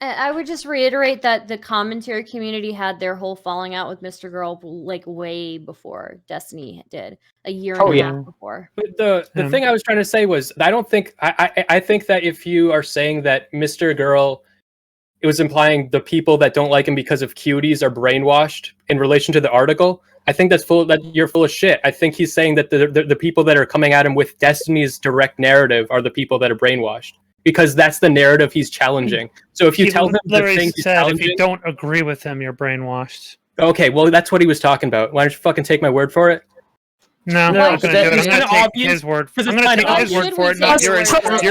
I would just reiterate that the commentary community had their whole falling out with Mr. Girl like way before Destiny did, a year and a half before. But the thing I was trying to say was, I don't think I think that if you are saying that Mr. Girl, it was implying the people that don't like him because of cuties are brainwashed in relation to the article. I think you're full of shit. I think he's saying that the people that are coming at him with Destiny's direct narrative are the people that are brainwashed, because that's the narrative he's challenging. So if you tell him the thing he's challenging, if you don't agree with him, you're brainwashed. okay, well that's what he was talking about. Why don't you fucking take my word for it? No, I'm No, not going to do it. it's I'm going to kinda take obvious, his word. because I'm it's going to kinda take his word obvious. for it. Why Not should we yours. take his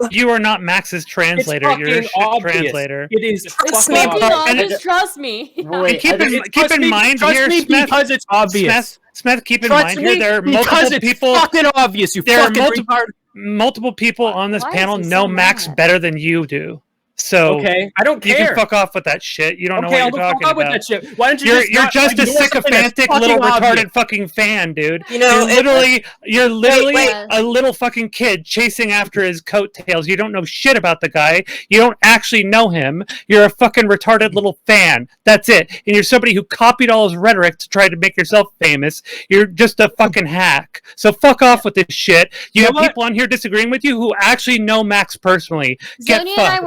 word? You are not Max's translator. You're a fucking shit obvious. translator. It is Trust fucking me, obvious. Just trust me. And keep Trust in me- mind trust here, me Smith, because it's obvious. Smith, keep in Trust mind me here, there are because multiple it's people. fucking obvious. You There are fucking multiple people on this Why is panel he so know Max mad? better than you do. So Okay, I don't you care. can fuck off with that shit. You don't know Okay, I'll what go you're fuck talking off with about. that shit. Why don't you You're not just a ignore something that's sycophantic fucking little obvious? retarded fucking fan, dude. You know, You're literally wait. a little fucking kid chasing after his coattails. You don't know shit about the guy. You don't actually know him. You're a fucking retarded little fan. That's it. And you're somebody who copied all his rhetoric to try to make yourself famous. You're just a fucking hack. So fuck off with this shit. You You have know what? people on here disagreeing with you who actually know Max personally. Get Zonia fucked.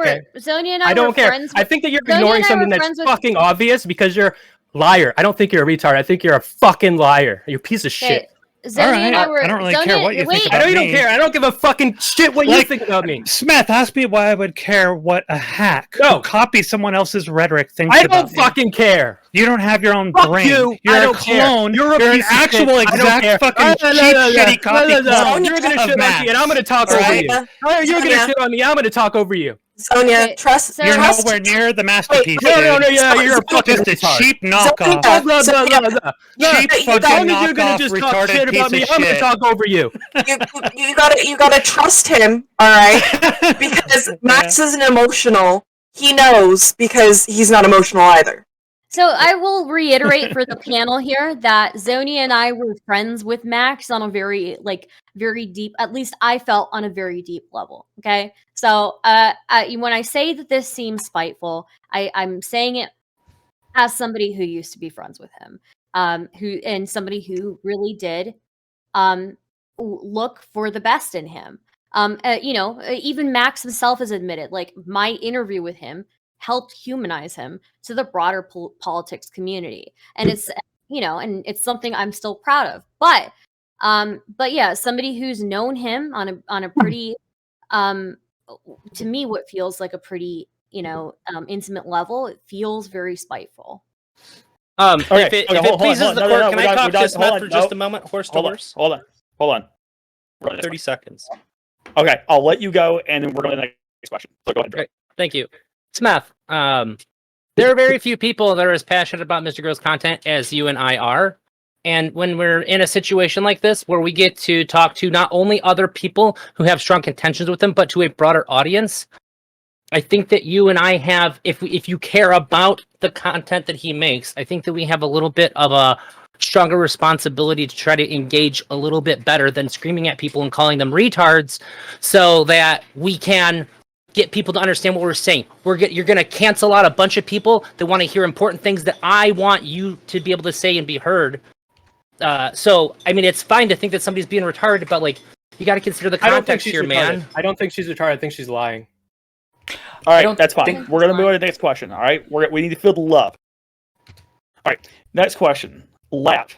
and I I don't were care. friends. I think that you're Zonia ignoring and I something were that's friends with- fucking obvious because you're liar. I don't think you're a retard. I think you're a fucking liar. You're a piece of Okay, shit. Zonia All right. and I were. I don't really Zonia, care what you wait, think I know you about don't me. care. I don't give a fucking shit what you Like- think about me. Smith, ask me why I would care what a hack No. who copies someone else's rhetoric thinks I about don't me. fucking care. You don't have your own Fuck brain. you. You're I a don't care. clone. You're a an piece of actual shit. I don't exact care. fucking No, cheap, no, no, no, shitty copy no, no, no. clone You're gonna of shit on Max. me, and I'm gonna talk over Right? you. Sonia, Oh, you're gonna Sonia. shit on me. I'm gonna talk over you. Sonia, Okay, trust. so- You're trust, nowhere near the masterpiece. No, no, no, dude. yeah, you're a fucking Just a retard. cheap Sonia, knockoff. Blah, blah, Sonia, blah, blah, blah. Cheap you fucking As long as you're gonna knockoff, just talk retarded shit about piece me, of I'm gonna shit. talk over you. you gotta trust him, all right? Because Max isn't emotional. He knows because he's not emotional either. So I will reiterate for the panel here that Zonia and I were friends with Max on a very deep, at least I felt on a very deep level. Okay. So when I say that this seems spiteful, I'm saying it as somebody who used to be friends with him, and somebody who really did look for the best in him. Even Max himself has admitted, like, my interview with him helped humanize him to the broader politics community, and it's and it's something I'm still proud of. But yeah, somebody who's known him on a pretty to me, what feels like a pretty, intimate level, it feels very spiteful. If it hold on, pleases hold on. the No, court, no, can we're I done, talk we're to done. Smith Hold for on, just no. a moment? Horse to Hold on, horse. hold on. Run this 30 seconds. Okay, I'll let you go, and then we're going to the next question. So go ahead. Great. Thank you. Smith, there are very few people that are as passionate about Mr. Girl's content as you and I are. And when we're in a situation like this, where we get to talk to not only other people who have strong contentions with him, but to a broader audience, I think that you and I have, if you care about the content that he makes, I think that we have a little bit of a stronger responsibility to try to engage a little bit better than screaming at people and calling them retards, so that we can get people to understand what we're saying. You're going to cancel out a bunch of people that want to hear important things that I want you to be able to say and be heard. So, I mean, it's fine to think that somebody's being retarded, but like, you got to consider the I don't think context she's here, retarded. man. I don't think she's retarded. I think she's lying. All right, don't that's fine. think We're going to it's move on to the next question. All right, we need to feel the love. All right, next question. Lav.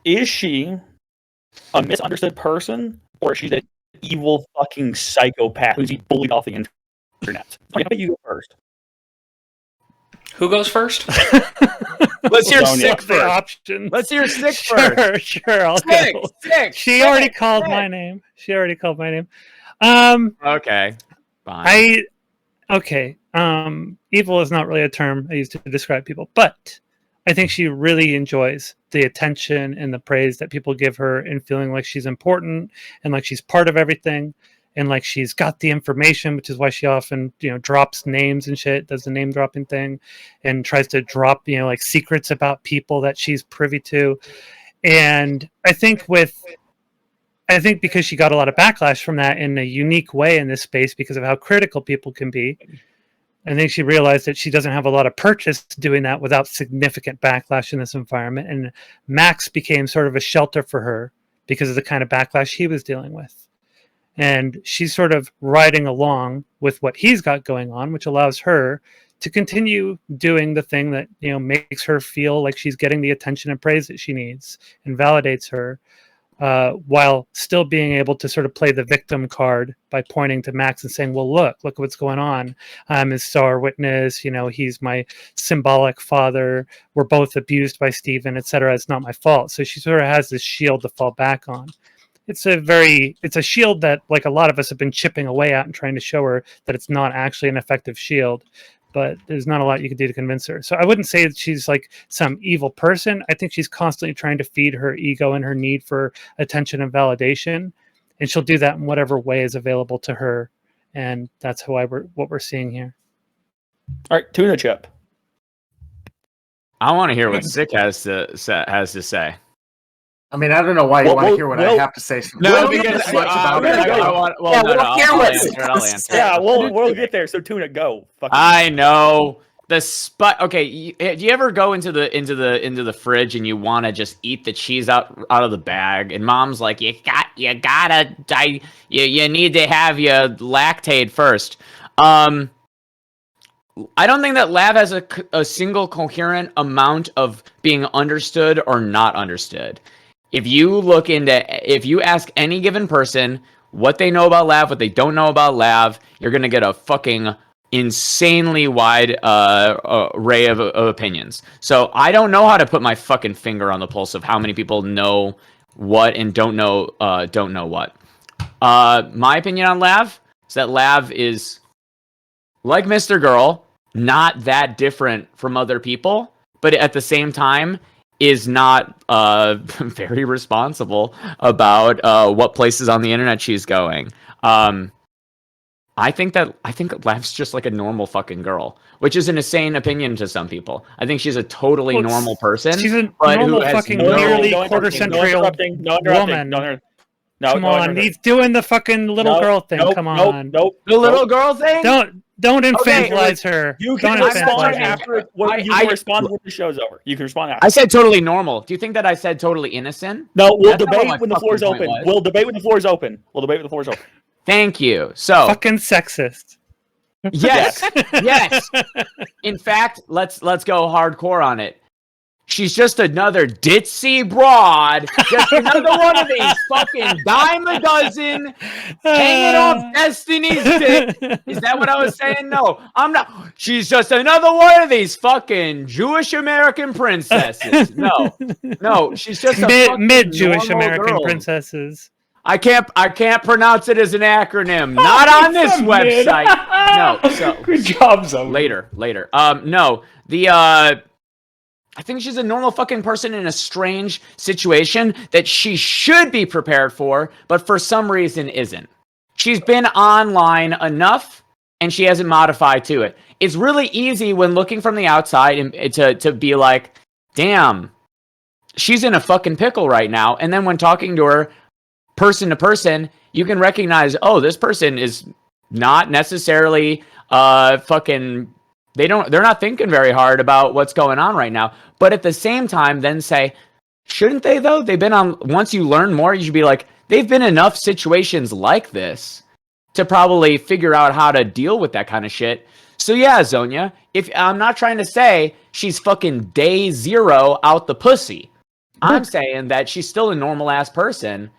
Is she a misunderstood person, or is she the evil fucking psychopath who's being bullied off the internet? How about you go first? Who goes first? Let's hear Sonya. sick The first. options. Let's hear sick first. Sure, I'll Sick, go. sick. She sick, already called sick. my name. Okay, fine. Evil is not really a term I use to describe people, but I think she really enjoys the attention and the praise that people give her, and feeling like she's important and like she's part of everything, and like she's got the information, which is why she often, drops names and shit, does the name dropping thing, and tries to drop, like secrets about people that she's privy to. And I think because she got a lot of backlash from that in a unique way in this space because of how critical people can be, I think she realized that she doesn't have a lot of purchase doing that without significant backlash in this environment. And Max became sort of a shelter for her because of the kind of backlash he was dealing with. And she's sort of riding along with what he's got going on, which allows her to continue doing the thing that, makes her feel like she's getting the attention and praise that she needs and validates her, while still being able to sort of play the victim card by pointing to Max and saying, well, look what's going on. I'm his star witness. He's my symbolic father. We're both abused by Steven, etc. It's not my fault. So she sort of has this shield to fall back on. It's a shield that, like, a lot of us have been chipping away at and trying to show her that it's not actually an effective shield. But there's not a lot you can do to convince her. So I wouldn't say that she's like some evil person. I think she's constantly trying to feed her ego and her need for attention and validation. And she'll do that in whatever way is available to her. And that's what we're seeing here. All right, Tuna Chip. I want to hear what Sick has to say. I mean, I don't know why you Well, want to hear what I well, have to say. No, Well, because so much about it. I'll answer. Yeah, we'll get there. So Tuna, go. I know the spot. Okay, do you ever go into the fridge and you want to just eat the cheese out of the bag, and Mom's like, you need to have your Lactaid first. I don't think that Lav has a single coherent amount of being understood or not understood. If you ask any given person what they know about Lav, what they don't know about Lav, you're going to get a fucking insanely wide array of opinions. So I don't know how to put my fucking finger on the pulse of how many people know what and don't know what. My opinion on Lav is that Lav is, like Mr. Girl, not that different from other people, but at the same time is not very responsible about what places on the internet she's going. I think Lav's just like a normal fucking girl, which is an insane opinion to some people. I think she's a totally normal person. She's a but normal who has fucking no- nearly no quarter interrupting, century no old interrupting, no interrupting, woman. No, Come no on, interrupting. he's doing the fucking little girl thing. Nope, Come nope, on. Nope. The little girl thing? Don't infantilize her. You can Don't respond infantilize her. after. You can respond when the show's over. You can respond after. I said totally normal. Do you think that I said totally innocent? No, we'll That's not what my debate when the floor is fucking open. point was. We'll debate when the floor is open. Thank you. So Fucking sexist. yes, yes. In fact, let's go hardcore on it. She's just another ditzy broad, just another one of these fucking dime a dozen, hanging off Destiny's dick. Is that what I was saying? No, I'm not. She's just another one of these fucking Jewish American princesses. No, she's just a mid Jewish normal American girl. princesses. I can't pronounce it as an acronym. Not on this website. No. So Good job, Zoe. later. No. I think she's a normal fucking person in a strange situation that she should be prepared for, but for some reason isn't. She's been online enough, and she hasn't modified to it. It's really easy when looking from the outside and to be like, damn, she's in a fucking pickle right now. And then when talking to her person to person, you can recognize, oh, this person is not necessarily fucking... They're not thinking very hard about what's going on right now. But at the same time, then say, shouldn't they though? They've been on, once you learn more, you should be like, they've been in enough situations like this to probably figure out how to deal with that kind of shit. So yeah, Zonia, if I'm not trying to say she's fucking day zero out the pussy. I'm saying that she's still a normal ass person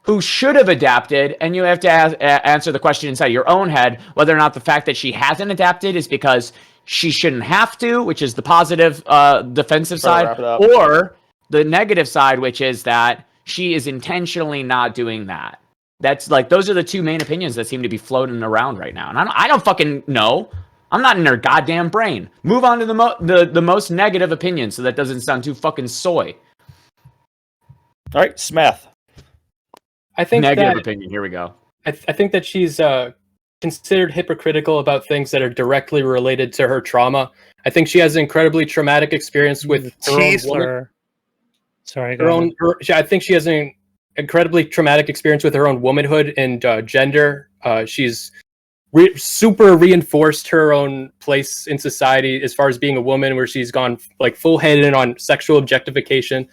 who should have adapted, and you have to answer the question inside your own head whether or not the fact that she hasn't adapted is because she shouldn't have to, which is the positive defensive side, or the negative side, which is that she is intentionally not doing that. That's like, those are the two main opinions that seem to be floating around right now, and I don't fucking know. I'm not in her goddamn brain. Move on to the most negative opinion so that doesn't sound too fucking soy. All right, Smith. I think Negative opinion. Here we go. I think that she's considered hypocritical about things that are directly related to her trauma. I think she has an incredibly traumatic experience with her own woman. Cheesler. Sorry, go ahead. I think she has an incredibly traumatic experience with her own womanhood and gender. She's super reinforced her own place in society as far as being a woman, where she's gone like full-headed on sexual objectification,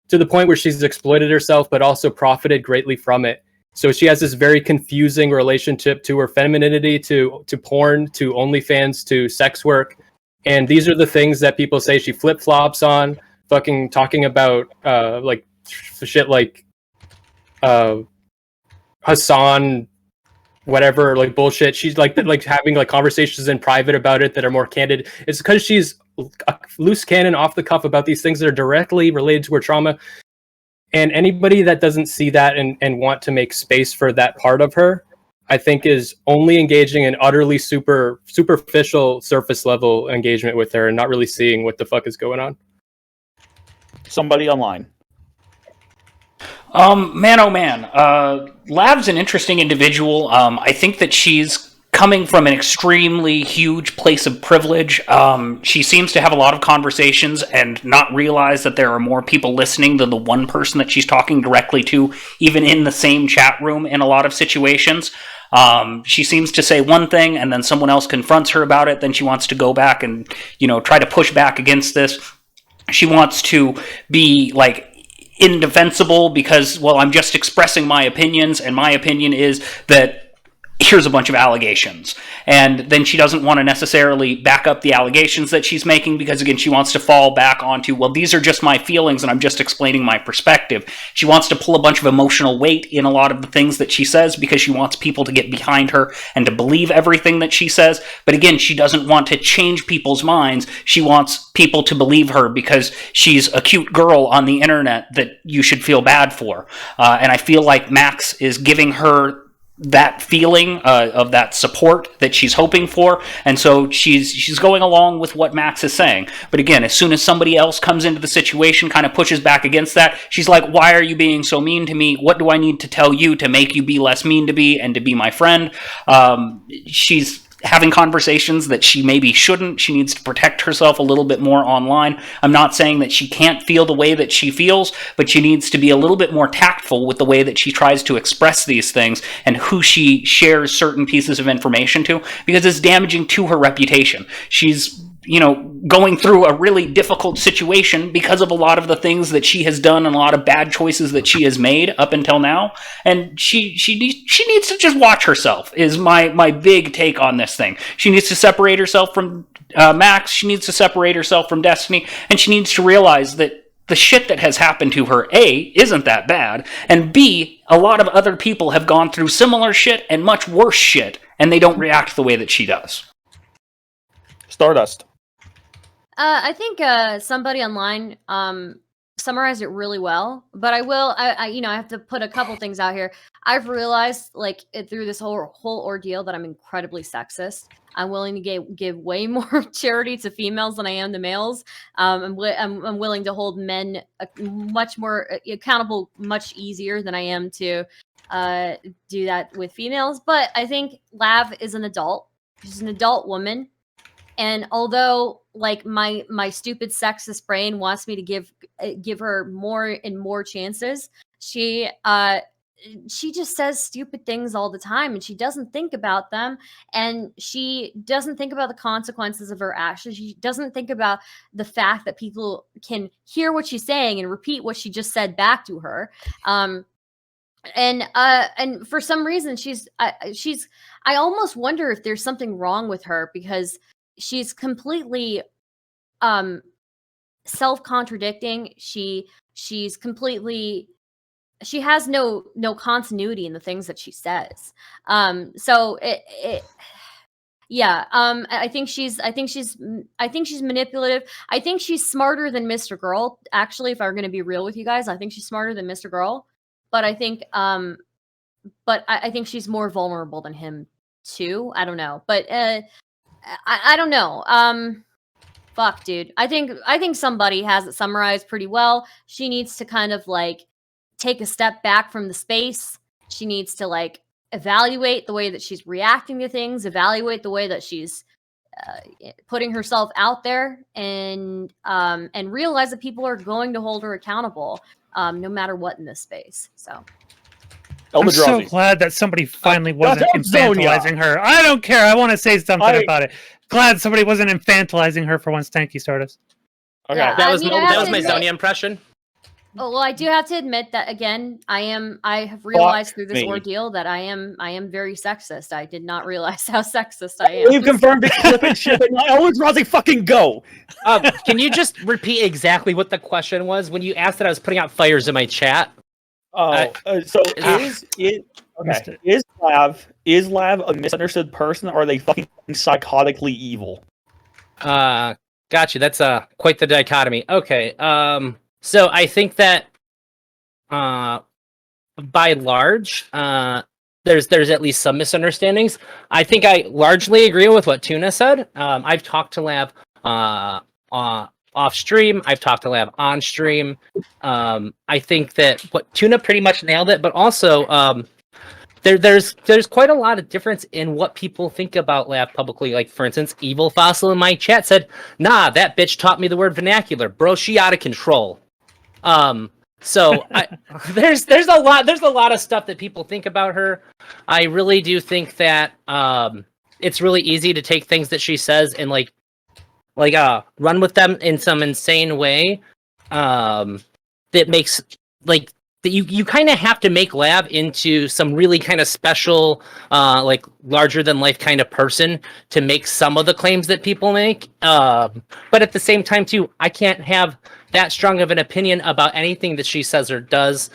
to the point where she's exploited herself, but also profited greatly from it. So she has this very confusing relationship to her femininity, to porn, to OnlyFans, to sex work. And these are the things that people say she flip-flops on, fucking talking about like shit like Hassan, whatever, like bullshit. She's like having like conversations in private about it that are more candid. It's because she's a loose cannon, off the cuff about these things that are directly related to her trauma. And anybody that doesn't see that and want to make space for that part of her, I think is only engaging in utterly superficial, surface level engagement with her and not really seeing what the fuck is going on. Somebody online. Man, oh man. Lav's an interesting individual. I think that she's coming from an extremely huge place of privilege. She seems to have a lot of conversations and not realize that there are more people listening than the one person that she's talking directly to, even in the same chat room in a lot of situations. She seems to say one thing and then someone else confronts her about it. Then she wants to go back and, try to push back against this. She wants to be like indefensible because, well, I'm just expressing my opinions, and my opinion is that here's a bunch of allegations. And then she doesn't want to necessarily back up the allegations that she's making because, again, she wants to fall back onto, well, these are just my feelings and I'm just explaining my perspective. She wants to pull a bunch of emotional weight in a lot of the things that she says because she wants people to get behind her and to believe everything that she says. But again, she doesn't want to change people's minds. She wants people to believe her because she's a cute girl on the internet that you should feel bad for. And I feel like Max is giving her that feeling of that support that she's hoping for, and so she's going along with what Max is saying. But again, as soon as somebody else comes into the situation, kind of pushes back against that, she's like, why are you being so mean to me? What do I need to tell you to make you be less mean to me and to be my friend? She's having conversations that she maybe shouldn't. She needs to protect herself a little bit more online. I'm not saying that she can't feel the way that she feels, but she needs to be a little bit more tactful with the way that she tries to express these things and who she shares certain pieces of information to, because it's damaging to her reputation. She's going through a really difficult situation because of a lot of the things that she has done and a lot of bad choices that she has made up until now. And she needs to just watch herself, is my big take on this thing. She needs to separate herself from Max, she needs to separate herself from Destiny, and she needs to realize that the shit that has happened to her, A, isn't that bad, and B, a lot of other people have gone through similar shit and much worse shit, and they don't react the way that she does. Stardust. I think somebody online summarized it really well, but I have to put a couple things out here. I've realized, like, through this whole ordeal, that I'm incredibly sexist. I'm willing to give way more charity to females than I am to males. I'm willing to hold men much more accountable, much easier than I am to do that with females. But I think Lav is an adult. She's an adult woman. And although, like, my stupid sexist brain wants me to give her more and more chances, she just says stupid things all the time, and she doesn't think about them, and she doesn't think about the consequences of her actions. She doesn't think about the fact that people can hear what she's saying and repeat what she just said back to her. And for some reason, I almost wonder if there's something wrong with her, because she's completely self-contradicting. She has no continuity in the things that she says. I think she's manipulative. I think she's smarter than Mr. Girl. Actually, if I'm going to be real with you guys, I think she's smarter than Mr. Girl. But I think I think she's more vulnerable than him too. I don't know, but I don't know. Fuck, dude. I think somebody has it summarized pretty well. She needs to kind of like take a step back from the space. She needs to like evaluate the way that she's reacting to things, evaluate the way that she's putting herself out there, and realize that people are going to hold her accountable, no matter what in this space. So. I'm so glad that somebody finally wasn't infantilizing her. I don't care. I want to say something about it. Glad somebody wasn't infantilizing her for once. Thank you, Stardust. Okay, yeah, that was my Zonia impression. Oh, well, I do have to admit that again. I have realized through this ordeal that I am very sexist. I did not realize how sexist I am. We've confirmed it. Clip and shit. Always Rozzy, fucking go. Can you just repeat exactly what the question was when you asked that? I was putting out fires in my chat. Is Lav a misunderstood person, or are they fucking psychotically evil? Gotcha. That's quite the dichotomy. Okay. So I think that by and large, there's at least some misunderstandings. I think I largely agree with what Tuna said. I've talked to Lav off stream. I've talked to Lav on stream. I think that what Tuna pretty much nailed it, but also there's quite a lot of difference in what people think about Lav publicly. Like, for instance, Evil Fossil in my chat said, "Nah, that bitch taught me the word vernacular, bro. She out of control." So there's a lot of stuff that people think about her. I really do think that it's really easy to take things that she says and like run with them in some insane way. That makes like that you kind of have to make Lav into some really kind of special, like larger than life kind of person to make some of the claims that people make. But at the same time too, I can't have that strong of an opinion about anything that she says or does,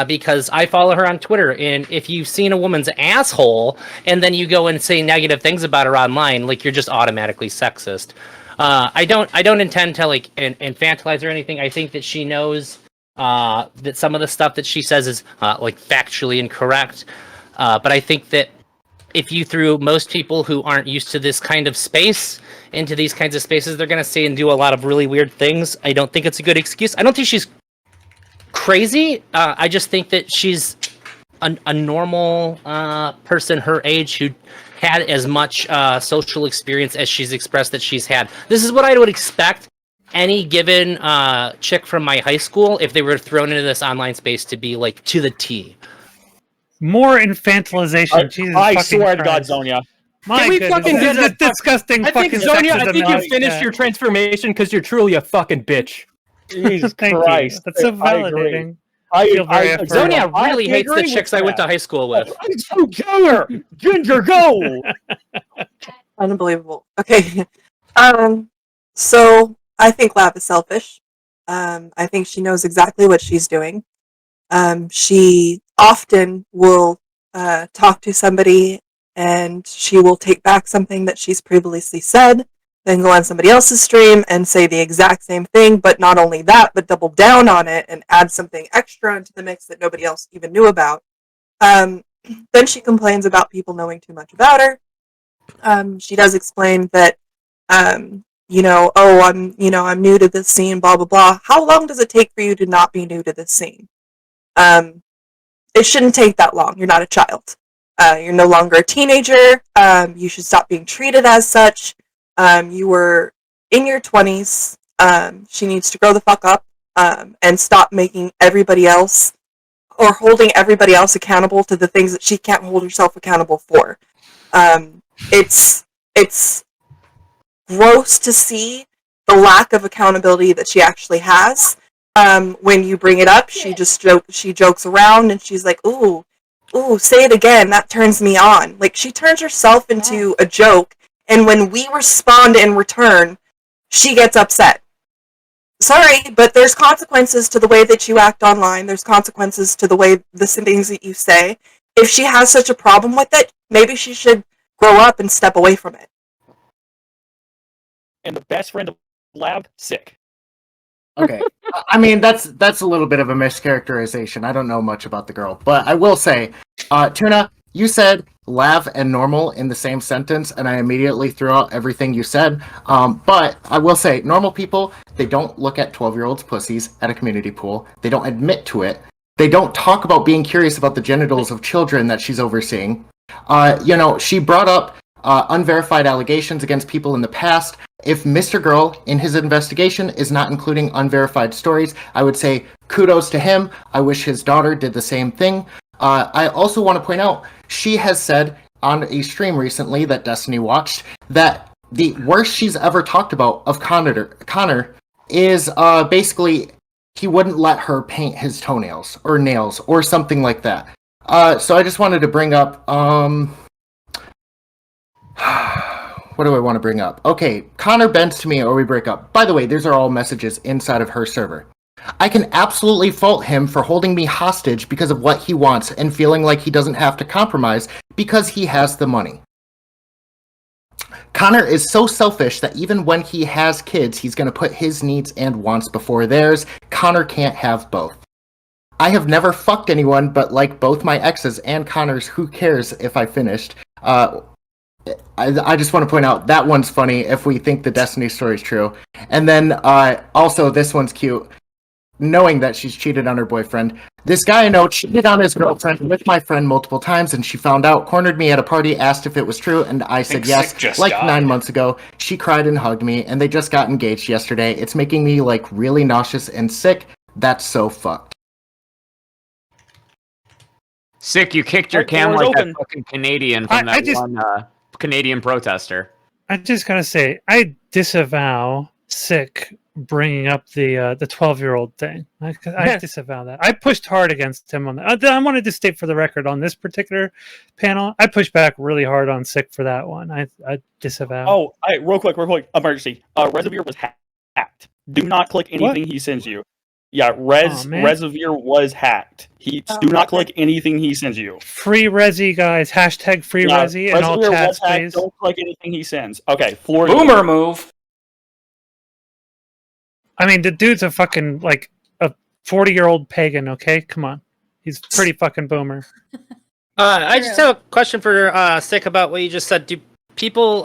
because I follow her on Twitter, and if you've seen a woman's asshole and then you go and say negative things about her online, like, you're just automatically sexist. I don't intend to like infantilize or anything. I think that she knows that some of the stuff that she says is like factually incorrect. But I think that if you threw most people who aren't used to this kind of space into these kinds of spaces, they're going to say and do a lot of really weird things. I don't think it's a good excuse. I don't think she's crazy. I just think that she's a normal person her age who had as much social experience as she's expressed that she's had. This is what I would expect any given chick from my high school, if they were thrown into this online space, to be like to the T. More infantilization. Jesus I swear to God, Christ. Zonia. My Can we goodness, fucking this get is disgusting. I think, fucking Zonia, I sexism think now. you finished your transformation because you're truly a fucking bitch. Jesus Thank Christ. you. That's so I agree. validating. I feel very affirmed. Zonia I really hates the agree chicks with I went to that. high school with. I'm so killer. Ginger, go. Unbelievable. Okay. So I think Lav is selfish. I think she knows exactly what she's doing. She often will talk to somebody and she will take back something that she's previously said, then go on somebody else's stream and say the exact same thing, but not only that, but double down on it and add something extra into the mix that nobody else even knew about. Then she complains about people knowing too much about her. She does explain that, I'm new to this scene, blah, blah, blah. How long does it take for you to not be new to this scene? It shouldn't take that long. You're not a child. You're no longer a teenager. You should stop being treated as such. You were in your 20s. She needs to grow the fuck up and stop making everybody else or holding everybody else accountable to the things that she can't hold herself accountable for. It's gross to see the lack of accountability that she actually has. When you bring it up, she jokes around and she's like, ooh, say it again. That turns me on. Like, she turns herself into a joke, and when we respond in return, she gets upset. Sorry, but there's consequences to the way that you act online. There's consequences to the way the things that you say. If she has such a problem with it, maybe she should grow up and step away from it. And the best friend of Lab, Sick. Okay. I mean, that's a little bit of a mischaracterization. I don't know much about the girl, but I will say, Tuna, you said Lav and normal in the same sentence, and I immediately threw out everything you said. But I will say, normal people, they don't look at 12-year-olds' pussies at a community pool. They don't admit to it. They don't talk about being curious about the genitals of children that she's overseeing. She brought up unverified allegations against people in the past. If Mr. Girl, in his investigation, is not including unverified stories, I would say kudos to him. I wish his daughter did the same thing. I also want to point out, she has said on a stream recently that Destiny watched that the worst she's ever talked about of Connor is basically he wouldn't let her paint his toenails or nails or something like that. So I just wanted to bring up... What do I want to bring up? Okay, Connor bends to me or we break up. By the way, these are all messages inside of her server. I can absolutely fault him for holding me hostage because of what he wants and feeling like he doesn't have to compromise because he has the money. Connor is so selfish that even when he has kids, he's going to put his needs and wants before theirs. Connor can't have both. I have never fucked anyone, but like both my exes and Connor's, who cares if I finished? I just want to point out that one's funny if we think the Destiny story is true. And then also this one's cute. Knowing that she's cheated on her boyfriend. This guy I know cheated on his girlfriend with my friend multiple times, and she found out, cornered me at a party, asked if it was true, and I said yes, like 9 months ago. She cried and hugged me, and they just got engaged yesterday. It's making me like really nauseous and sick. That's so fucked. Sick, you kicked your cam like that fucking Canadian from one Canadian protester. I just gotta say, I disavow Sick bringing up the 12-year-old thing. I disavow that. I pushed hard against him on that. I wanted to state for the record on this particular panel, I pushed back really hard on Sick for that one. I disavow. Oh, real quick, emergency. Reservoir was hacked. Do not click anything he sends you. Yeah, Reservoir was hacked. Do not click anything he sends you. Free Resi, guys. Hashtag free Resi in all chats, please. Don't click anything he sends. Okay, floor. Boomer move. I mean, the dude's a fucking, like, a 40-year-old pagan, okay? Come on. He's pretty fucking boomer. I just have a question for Sick about what you just said. Do people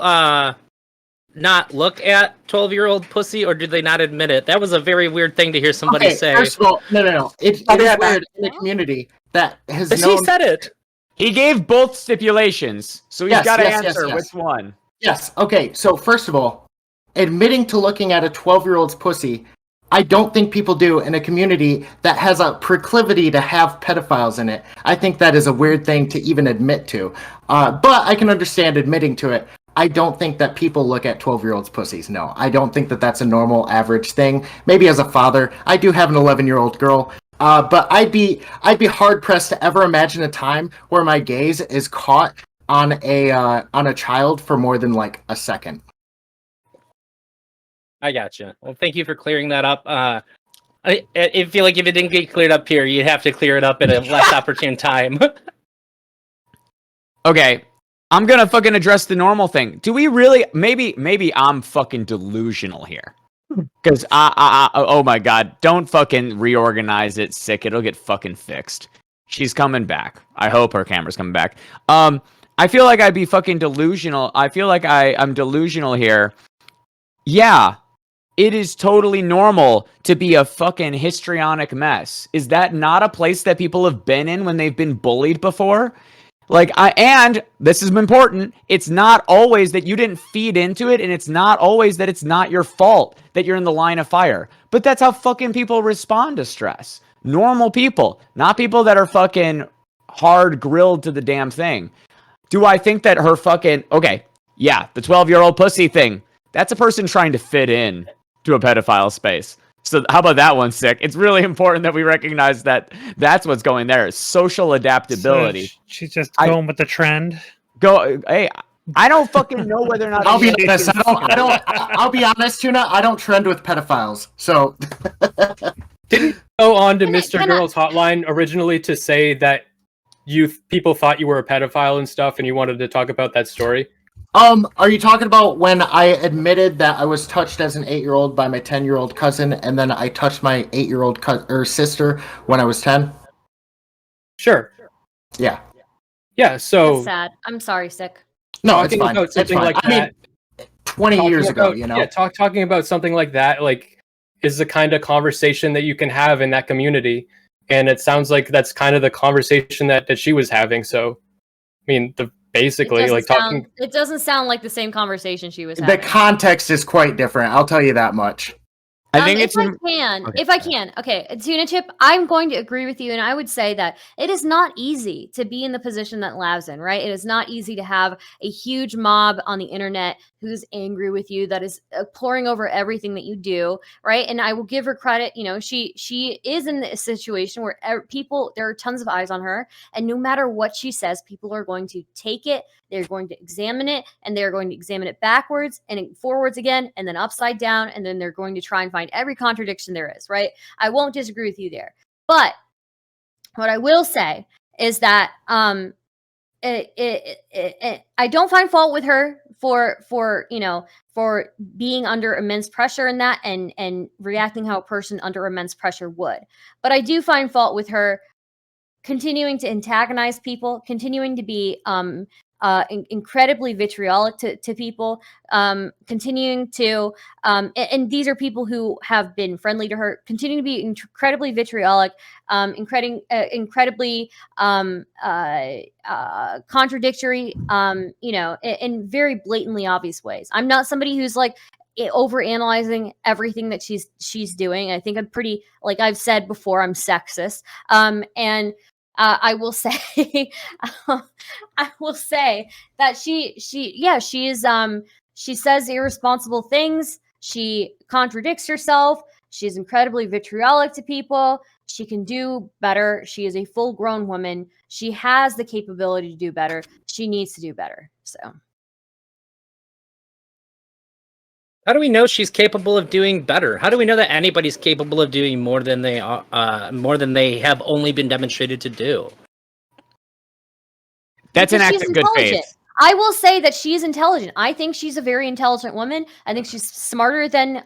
not look at 12-year-old pussy, or do they not admit it? That was a very weird thing to hear somebody say. First of all, no. It is weird in the community that has known... He said it. He gave both stipulations, so he's got to answer which one. Yes, okay, so first of all, admitting to looking at a 12-year-old's pussy, I don't think people do in a community that has a proclivity to have pedophiles in it. I think that is a weird thing to even admit to. But I can understand admitting to it. I don't think that people look at 12-year-olds' pussies, no. I don't think that that's a normal, average thing. Maybe as a father, I do have an 11-year-old girl, but I'd be hard-pressed to ever imagine a time where my gaze is caught on a child for more than, like, a second. I gotcha. Well, thank you for clearing that up. I feel like if it didn't get cleared up here, you'd have to clear it up at a less opportune time. Okay, I'm gonna fucking address the normal thing. Do we really? Maybe I'm fucking delusional here. Because oh my god, don't fucking reorganize it, sick. It'll get fucking fixed. She's coming back. I hope her camera's coming back. I feel like I'd be fucking delusional. I feel like I'm delusional here. Yeah, it is totally normal to be a fucking histrionic mess. Is that not a place that people have been in when they've been bullied before? And this is important, it's not always that you didn't feed into it, and it's not always that it's not your fault that you're in the line of fire. But that's how fucking people respond to stress. Normal people, not people that are fucking hard grilled to the damn thing. Do I think that her fucking, okay, yeah, the 12-year-old pussy thing, that's a person trying to fit in to a pedophile space. So how about that one, sick? It's really important that we recognize that that's what's going there. Social adaptability. So she's just going with the trend. Hey, I don't fucking know whether or not. I'll be honest. I'll be honest, Tuna. I don't trend with pedophiles. So Didn't go on to Can I- Mr. can I- Girl's hotline originally to say that people thought you were a pedophile and stuff, and you wanted to talk about that story? Are you talking about when I admitted that I was touched as an 8-year-old by my 10-year-old cousin, and then I touched my 8-year-old sister when I was 10? Sure. Yeah. Yeah. So That's sad. I'm sorry, sick. No, it's talking fine. about It's something fine. like I mean, that. 20 talking years ago, about- you know? Yeah, talking about something like that, like, is the kind of conversation that you can have in that community. And it sounds like that's kind of the conversation that she was having. So, I mean, basically, like talking. It doesn't sound like the same conversation she was The having. context is quite different. I'll tell you that much. I think if it's. if I can, okay, Tuna Chip, I'm going to agree with you, and I would say that it is not easy to be in the position that Lav's in, right? It is not easy to have a huge mob on the internet who's angry with you, that is pouring over everything that you do, right? And I will give her credit. You know, she is in a situation where there are tons of eyes on her, and no matter what she says, people are going to take it. They're going to examine it, and they're going to examine it backwards and forwards again, and then upside down, and then they're going to try and find every contradiction there is, right? I won't disagree with you there. But what I will say is that I don't find fault with her for being under immense pressure in that and reacting how a person under immense pressure would. But I do find fault with her continuing to antagonize people, continuing to be incredibly vitriolic to people, continuing to, and these are people who have been friendly to her, continuing to be incredibly vitriolic, incredibly contradictory, in very blatantly obvious ways. I'm not somebody who's like over analyzing everything that she's doing. I think I'm pretty, like I've said before, I'm sexist, and I will say, that she says irresponsible things. She contradicts herself. She's incredibly vitriolic to people. She can do better. She is a full-grown woman. She has the capability to do better. She needs to do better. So, How do we know she's capable of doing better? How do we know that anybody's capable of doing more than they have only been demonstrated to do? That's an because act she's of good intelligent. faith. I will say that she's intelligent. I think she's a very intelligent woman. I think she's smarter than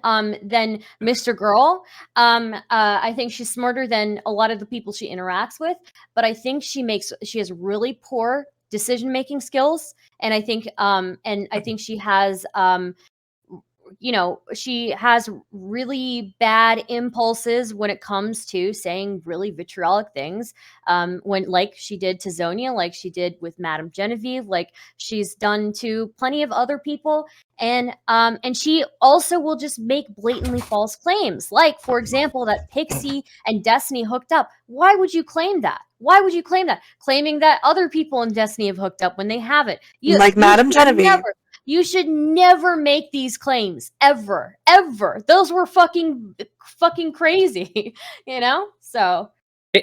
Mr. Girl. I think she's smarter than a lot of the people she interacts with. But I think she has really poor decision-making skills, and I think she has she has really bad impulses when it comes to saying really vitriolic things, when, like she did to Zonia, like she did with Madame Genevieve, like she's done to plenty of other people. And she also will just make blatantly false claims, like, for example, that Pixie and Destiny hooked up. Why would you claim that? Why would you claim that? Claiming that other people in Destiny have hooked up when they haven't. Madame Genevieve. You should never make these claims, ever. Those were fucking crazy, So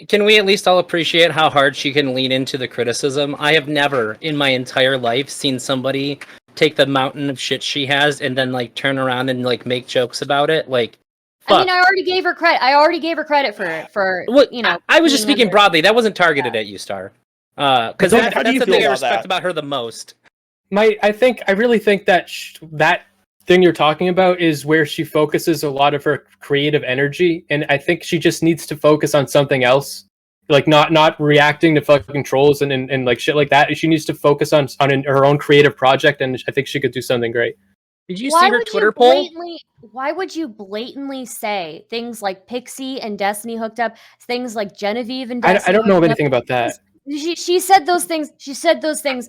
Can we at least all appreciate how hard she can lean into the criticism? I have never in my entire life seen somebody take the mountain of shit she has and then like turn around and like make jokes about it. Like, fuck. I mean, I already gave her credit. I already gave her credit for What, you know. I was just being speaking under- broadly. That wasn't targeted at you, Star. Because How do that's you the feel thing I about respect that? about her the most. I really think that that thing you're talking about is where she focuses a lot of her creative energy, and I think she just needs to focus on something else, like not reacting to fucking trolls and like shit like that. She needs to focus on her own creative project, and I think she could do something great. Did you see her would Twitter you poll? Why would you blatantly say things like Pixie and Destiny hooked up, things like Genevieve and Destiny? I don't know hooked up? anything about that. She said those things. She said those things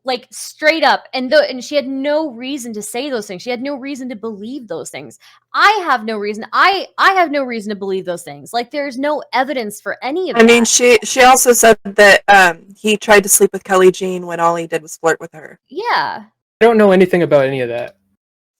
like straight up, and she had no reason to say those things. She had no reason to believe those things. I have no reason. I have no reason to believe those things. Like there's no evidence for any of I that. mean, she also said that he tried to sleep with Kelly Jean when all he did was flirt with her. Yeah. I don't know anything about any of that.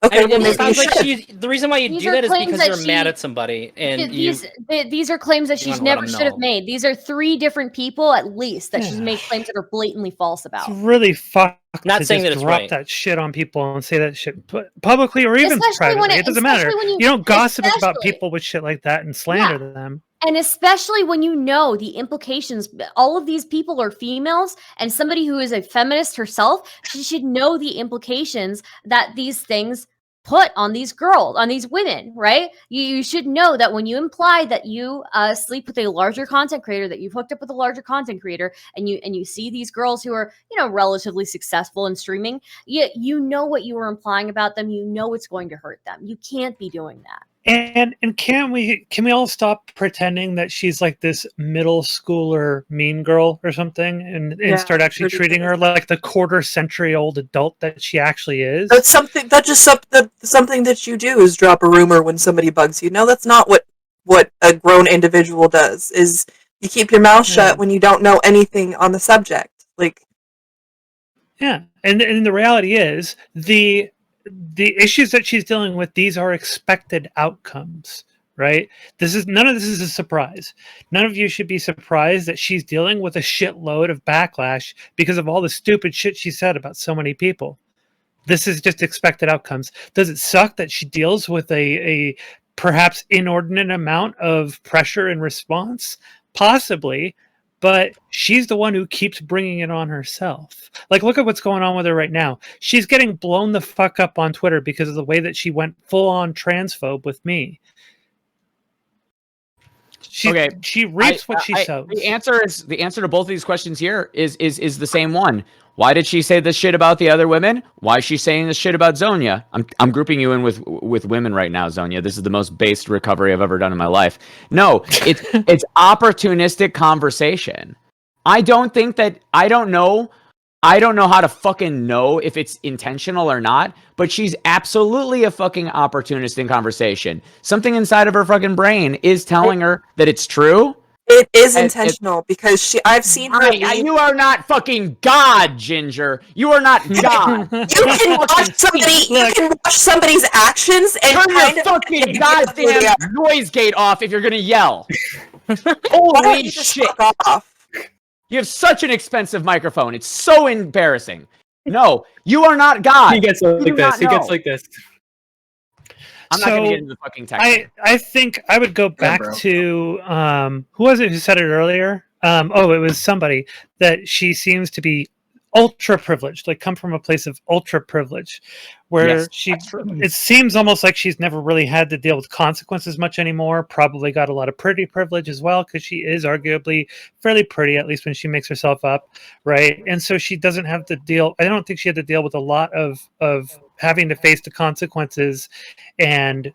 Okay, I mean, well it maybe you sounds like should. the reason why you These do are that is claims because that you're mad she- at somebody and you. These are claims that you she's wanna let never 'em should have know. made. These are 3 different people at least that she's Yeah. made claims that are blatantly false about. It's really fucked Not to saying just that it's drop right. that shit on people and say that shit publicly or even Especially when privately. It doesn't matter. especially when You don't gossip about especially- people with shit like that and slander them. And especially when you know the implications, all of these people are females, and somebody who is a feminist herself, she should know the implications that these things put on these girls, on these women, right? You should know that when you imply that you sleep with a larger content creator, that you've hooked up with a larger content creator, and you see these girls who are, you know, relatively successful in streaming, you know what you are implying about them. You know it's going to hurt them. You can't be doing that. And can we all stop pretending that she's like this middle schooler mean girl or something and Yeah, start actually pretty treating good. her like the quarter-century old adult that she actually is? That's something something that you do is drop a rumor when somebody bugs you. No, that's not what a grown individual does. Is you keep your mouth shut Yeah. when you don't know anything on the subject. Like, Yeah, and the reality is the issues that she's dealing with, these are expected outcomes, right? None of this is a surprise. None of you should be surprised that she's dealing with a shitload of backlash because of all the stupid shit she said about so many people. This is just expected outcomes. Does it suck that she deals with a perhaps inordinate amount of pressure and response? Possibly. But she's the one who keeps bringing it on herself. Like, look at what's going on with her right now. She's getting blown the fuck up on Twitter because of the way that she went full-on transphobe with me. She reaps what she sows. The answer to both of these questions here is the same one. Why did she say this shit about the other women? Why is she saying this shit about Zonia? I'm grouping you in with women right now, Zonia. This is the most based recovery I've ever done in my life. No, it's opportunistic conversation. I don't know how to fucking know if it's intentional or not, but she's absolutely a fucking opportunist in conversation. Something inside of her fucking brain is telling her that it's true. it is intentional because I've seen her. You are not fucking God, Ginger. You are not God. You can watch somebody. You can watch somebody's actions and Turn kind your of fucking goddamn noise gate off if you're gonna yell. Holy shit! Fuck off. You have such an expensive microphone. It's so embarrassing. No, you are not God. He gets You like do this. not He gets know. like this. I'm not going to So, get into the fucking text. I think I would go back bro. to who was it who said it earlier? It was somebody that she seems to be ultra privileged, like come from a place of ultra privilege, where Yes, it seems almost like she's never really had to deal with consequences much anymore. Probably got a lot of pretty privilege as well, because she is arguably fairly pretty, at least when she makes herself up, right? And so she doesn't have to deal. I don't think she had to deal with a lot of having to face the consequences and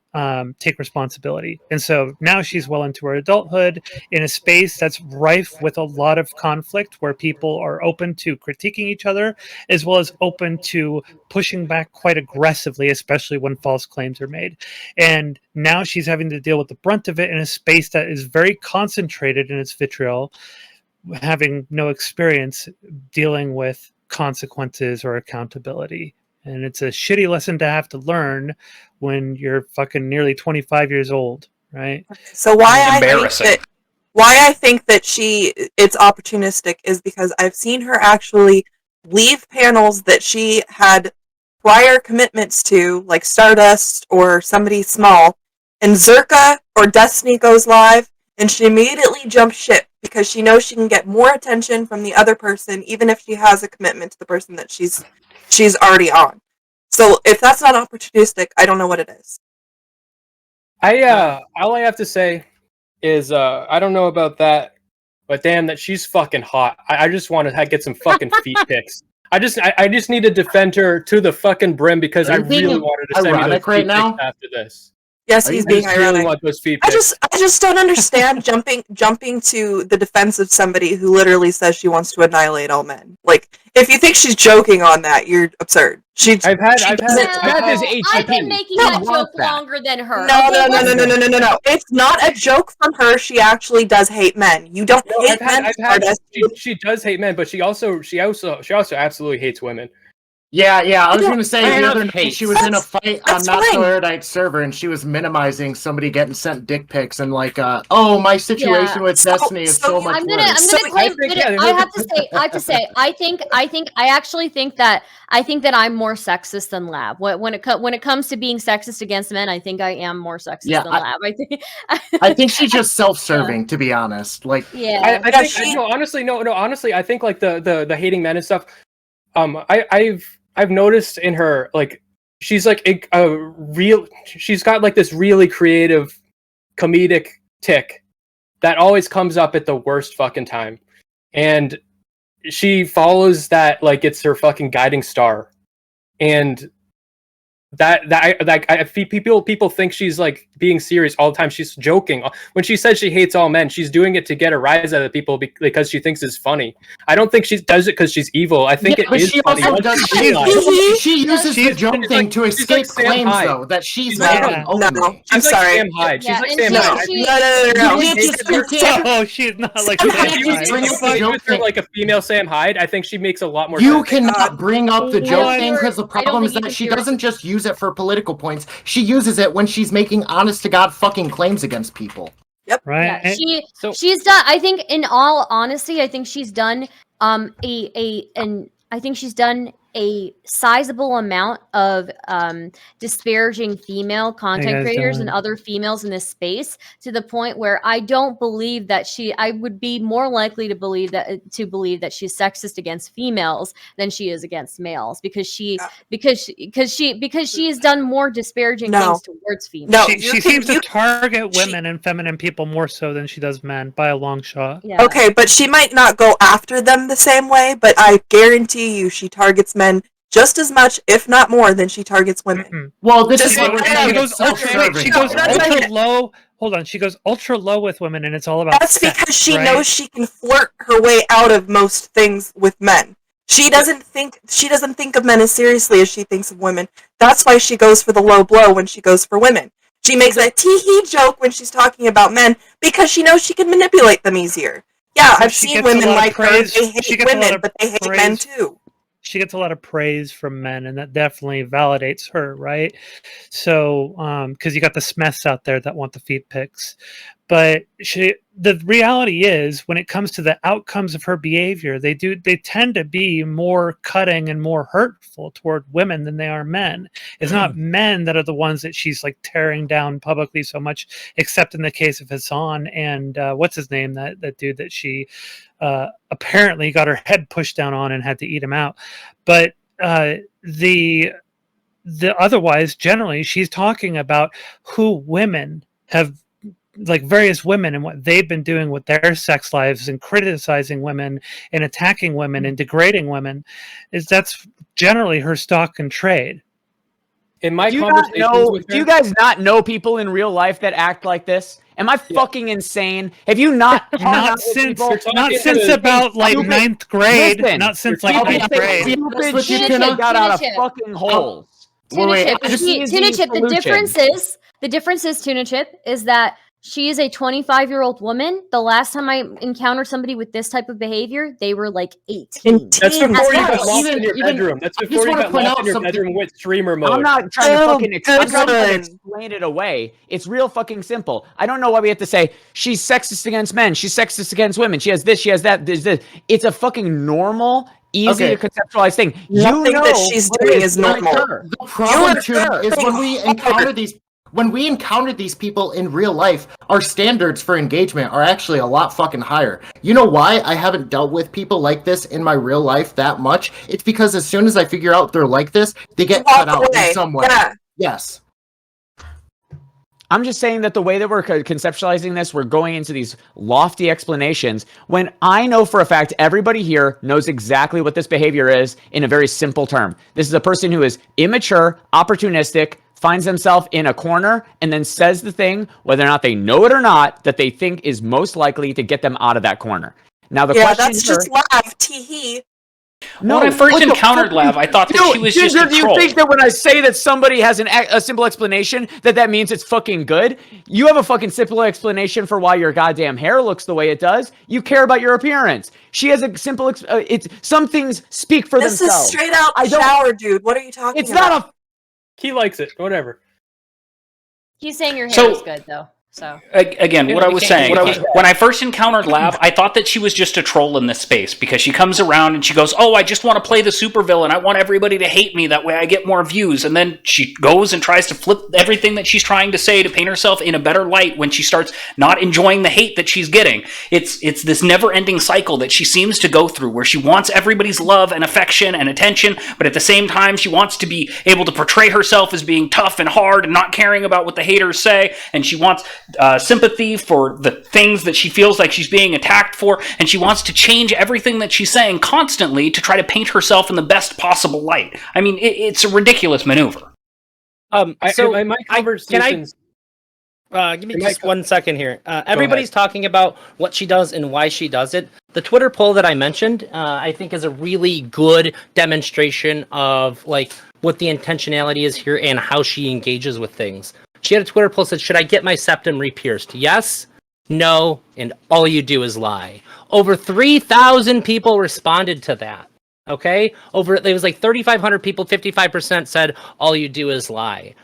take responsibility. And so now she's well into her adulthood in a space that's rife with a lot of conflict, where people are open to critiquing each other, as well as open to pushing back quite aggressively, especially when false claims are made. And now she's having to deal with the brunt of it in a space that is very concentrated in its vitriol, having no experience dealing with consequences or accountability. And it's a shitty lesson to have to learn when you're fucking nearly 25 years old, right? So why Embarrassing. I think that it's opportunistic is because I've seen her actually leave panels that she had prior commitments to, like Stardust or somebody small, and Zerka or Destiny goes live, and she immediately jumps ship because she knows she can get more attention from the other person, even if she has a commitment to the person that she's already on. So if that's not opportunistic, I don't know what it is. All I have to say is I don't know about that, but damn, that she's fucking hot. I just want to get some fucking feet pics. I just need to defend her to the fucking brim because Are I you being really wanted to send me those ironic feet right pics now? after this. Yes, Are he's you being I just really ironic. want those feet I pics. just don't understand jumping to the defense of somebody who literally says she wants to annihilate all men. Like, if you think she's joking on that, you're absurd. I've had doesn't- That is I've been HTTP. making You that want joke that. longer than her. No, Okay, no, no, let's- no, no, no, no, no, no. It's not a joke from her. She actually does hate men. You don't No, hate men. I've had Stardust. she does hate men, but she also absolutely hates women. Yeah, I was Yeah, gonna say fair the other enough, night she was in a fight on that's Not fine. So Erudite server and she was minimizing somebody getting sent dick pics and like, oh, my situation Yeah. with So- Destiny is so so much I'm gonna worse. claim. think, but yeah, I have to say, I actually think that I'm more sexist than Lab. When it comes to being sexist against men, I think I am more sexist Yeah, than Lab. I think. I think she's just self-serving, to be honest. Like, Yeah. I think honestly, I think like the hating men and stuff. I've noticed in her, like, she's like she's got like this really creative comedic tick that always comes up at the worst fucking time, and she follows that like it's her fucking guiding star, and people think she's like being serious all the time. She's joking when she says she hates all men. She's doing it to get a rise out of people because she thinks it's funny. I don't think she does it because she's evil. I think yeah, it but is she funny. also Once does. she realizes- She uses the she's- joke she's thing like- to she's like escape Sam claims, Hyde. though, that she's She's not like- openly. No, I'm She's like sorry. Sam Hyde. She's Yeah, like and Sam she- Hyde. she- No. You can't just Oh, she's not like Sam Sam Hyde Hyde. is When you It's the joke use her thing. like a female Sam Hyde, I think she makes a lot more You sense. cannot bring up the joke What? thing because the I don't problem is think you that can she hear it. doesn't just use it for political points. She uses it when she's making honest to God fucking claims against people. Right? Yeah, So- she's done. I think, in all honesty, I think she's done a sizable amount of disparaging female content guys creators and doing? other females in this space, to the point where I don't believe that I would be more likely to believe that she's sexist against females than she is against males, because she has done more disparaging No. things towards females. No, she you she can- seems to you- target she- women and feminine people more so than she does men by a long shot. Yeah. Okay, but she might not go after them the same way, but I guarantee you she targets men just as much, if not more, than she targets women. Mm-mm. Well, this Just is like- what we're and saying. She It's goes ultra. self-serving. She goes No, that's ultra right. low. Hold on. She goes ultra low with women, and it's all about. That's sex, because she right? knows she can flirt her way out of most things with men. She doesn't think of men as seriously as she thinks of women. That's why she goes for the low blow when she goes for women. She makes a tee-hee joke when she's talking about men because she knows she can manipulate them easier. Yeah, So I've she seen gets a women lot of like her. praise- They she hate gets a lot women, of but they hate men praise. too. She gets a lot of praise from men, and that definitely validates her, right? So, because you got the Smeths out there that want the feet pics, but the reality is, when it comes to the outcomes of her behavior, they tend to be more cutting and more hurtful toward women than they are men. It's not men that are the ones that she's like tearing down publicly so much, except in the case of Hassan and what's his name, that dude that she apparently got her head pushed down on and had to eat him out. But the otherwise, generally, she's talking about who women have, like various women, and what they've been doing with their sex lives, and criticizing women and attacking women and degrading women. That's generally her stock and trade. In my Do you, not conversations know, with her, do you guys not know people in real life that act like this? Am I fucking insane? Have you not hung out Not with since people- You're talking not to since the- about like stupid- ninth grade. Listen, Not since you're like talking ninth to- grade. Stupid That's what shit you that got out of Tuna Chip. fucking holes. Wait, Chip, I just- Tuna Chip, the solution. difference is, Tuna Chip, is that she is a 25-year-old woman. The last time I encountered somebody with this type of behavior, they were like 18. That's before you Yes, got lost in your even- bedroom. That's I just before you wanna got point lost out in your something. bedroom with streamer mode. I'm not trying to Oh, fucking I'm trying to good. explain it away. It's real fucking simple. I don't know why we have to say she's sexist against men, she's sexist against women, she has this, she has that, there's this. It's a fucking normal, easy to conceptualize thing. Nothing that she's doing is normal. The problem too is when we encounter these people in real life, our standards for engagement are actually a lot fucking higher. You know why I haven't dealt with people like this in my real life that much? It's because as soon as I figure out they're like this, they get cut out in some way. Yeah. Yes. I'm just saying that the way that we're conceptualizing this, we're going into these lofty explanations when I know for a fact everybody here knows exactly what this behavior is in a very simple term. This is a person who is immature, opportunistic, finds themselves in a corner, and then says the thing, whether or not they know it or not, that they think is most likely to get them out of that corner. Now, the question that's just laugh, tee-hee. No, when I first encountered Lav, I thought that she was just a do you troll. think that when I say that somebody has a simple explanation, that means it's fucking good? You have a fucking simple explanation for why your goddamn hair looks the way it does. You care about your appearance. She has a simple. It's some things speak for This themselves. is straight out the shower, dude. What are you talking It's about? not a. He likes it. Whatever. He's saying your hair So- is good though. So Again, what I was saying, when I first encountered Lav, I thought that she was just a troll in this space because she comes around and she goes, "Oh, I just want to play the supervillain. I want everybody to hate me. That way I get more views." And then she goes and tries to flip everything that she's trying to say to paint herself in a better light when she starts not enjoying the hate that she's getting. It's this never-ending cycle that she seems to go through where she wants everybody's love and affection and attention, but at the same time she wants to be able to portray herself as being tough and hard and not caring about what the haters say, and she wants sympathy for the things that she feels like she's being attacked for, and she wants to change everything that she's saying constantly to try to paint herself in the best possible light. I mean, it's a ridiculous maneuver. My conversations. Give me just 1 second here. Everybody's talking about what she does and why she does it. The Twitter poll that I mentioned, I think, is a really good demonstration of like what the intentionality is here and how she engages with things. She had a Twitter poll that said, "Should I get my septum re-pierced? Yes, no, and all you do is lie." Over 3,000 people responded to that. Okay? It was like 3,500 people, 55% said, "All you do is lie."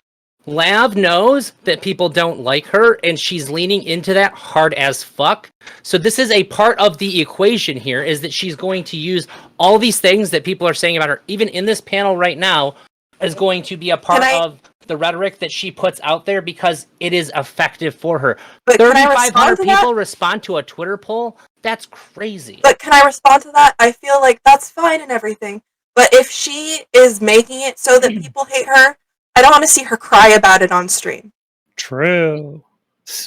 Lav knows that people don't like her, and she's leaning into that hard as fuck. So this is a part of the equation here, is that she's going to use all these things that people are saying about her, even in this panel right now, is going to be a part of the rhetoric that she puts out there because it is effective for her. But can I 3,500 respond to that? people respond to a Twitter poll? That's crazy. But can I respond to that? I feel like that's fine and everything. But if she is making it so that people hate her, I don't want to see her cry about it on stream. True.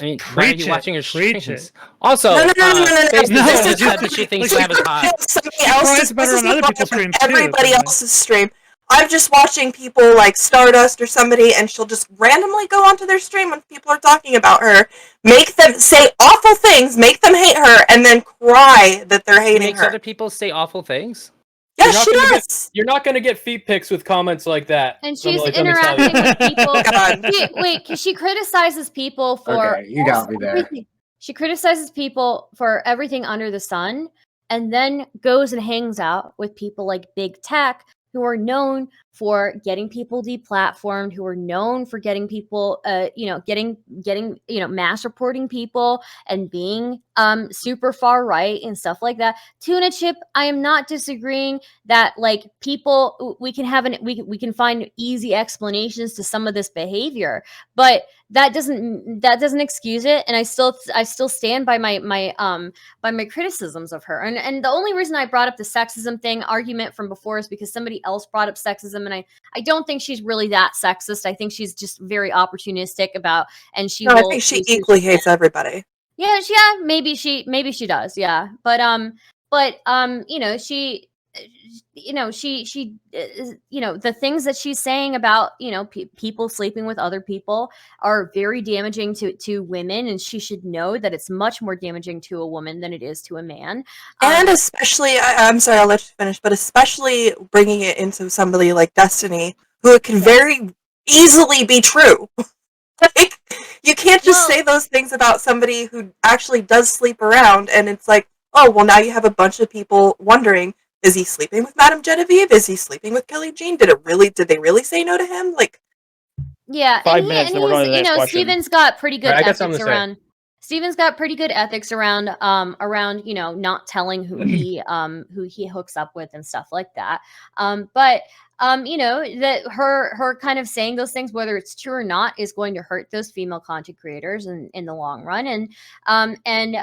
I mean, why are Preach you it, watching her preach streams? it. Also, No. Face No, Defense this said that she thinks Lav is hot. Somebody She cries else's about it on business other is people's from streams, too, everybody apparently. else's stream. I'm just watching people like Stardust or somebody, and she'll just randomly go onto their stream when people are talking about her, make them say awful things, make them hate her, and then cry that they're She hating makes her. other people say awful things. Yeah, You're not she gonna does. You're not going to get feet pics with comments like that. and Let she's me tell you. interacting with people. God. She criticizes people for Okay, you got me there. everything. She criticizes people for everything under the sun, and then goes and hangs out with people like Big Tech, who are known for getting people deplatformed, who are known for getting people, getting mass reporting people and being super far right and stuff like that. Tuna Chip, I am not disagreeing that like people, we can find easy explanations to some of this behavior, but that doesn't excuse it. And I still stand by my criticisms of her. And the only reason I brought up the sexism thing argument from before is because somebody else brought up sexism, and I don't think she's really that sexist. I think she's just very opportunistic about, and she. No, I will think she use her- equally hates everybody. Yeah, maybe she does. Yeah, but she. The things that she's saying about people sleeping with other people are very damaging to women, and she should know that it's much more damaging to a woman than it is to a man. And especially, I'm sorry, I'll let you finish, but especially bringing it into somebody like Destiny, who it can very easily be true. Like, you can't just say those things about somebody who actually does sleep around, and it's like, oh, well, now you have a bunch of people wondering, is he sleeping with Madame Genevieve? Is he sleeping with Kelly Jean? Did they really say no to him? Like, yeah, 5 and minutes, then we're going to the next question. Steven's got pretty good Alright, I got ethics something to say. around. Steven's got pretty good ethics around not telling who he hooks up with and stuff like that. But that her kind of saying those things, whether it's true or not, is going to hurt those female content creators in the long run. And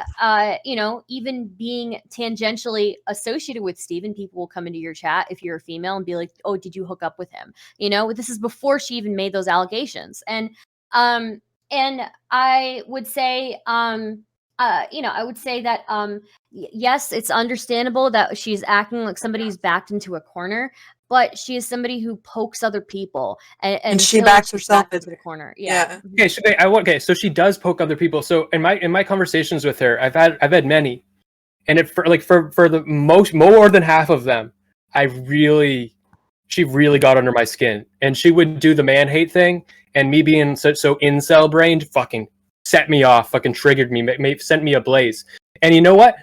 even being tangentially associated with Steven, people will come into your chat if you're a female and be like, oh, did you hook up with him? This is before she even made those allegations. And I would say, that yes, it's understandable that she's acting like somebody's backed into a corner, but she is somebody who pokes other people, and she until backs she's herself backed into the corner. Yeah. Okay, so she does poke other people. So in my conversations with her, I've had many, and for the more than half of them, she really got under my skin, and she would do the man hate thing, and me being so incel brained, fucking set me off, fucking triggered me, sent me ablaze. And you know what?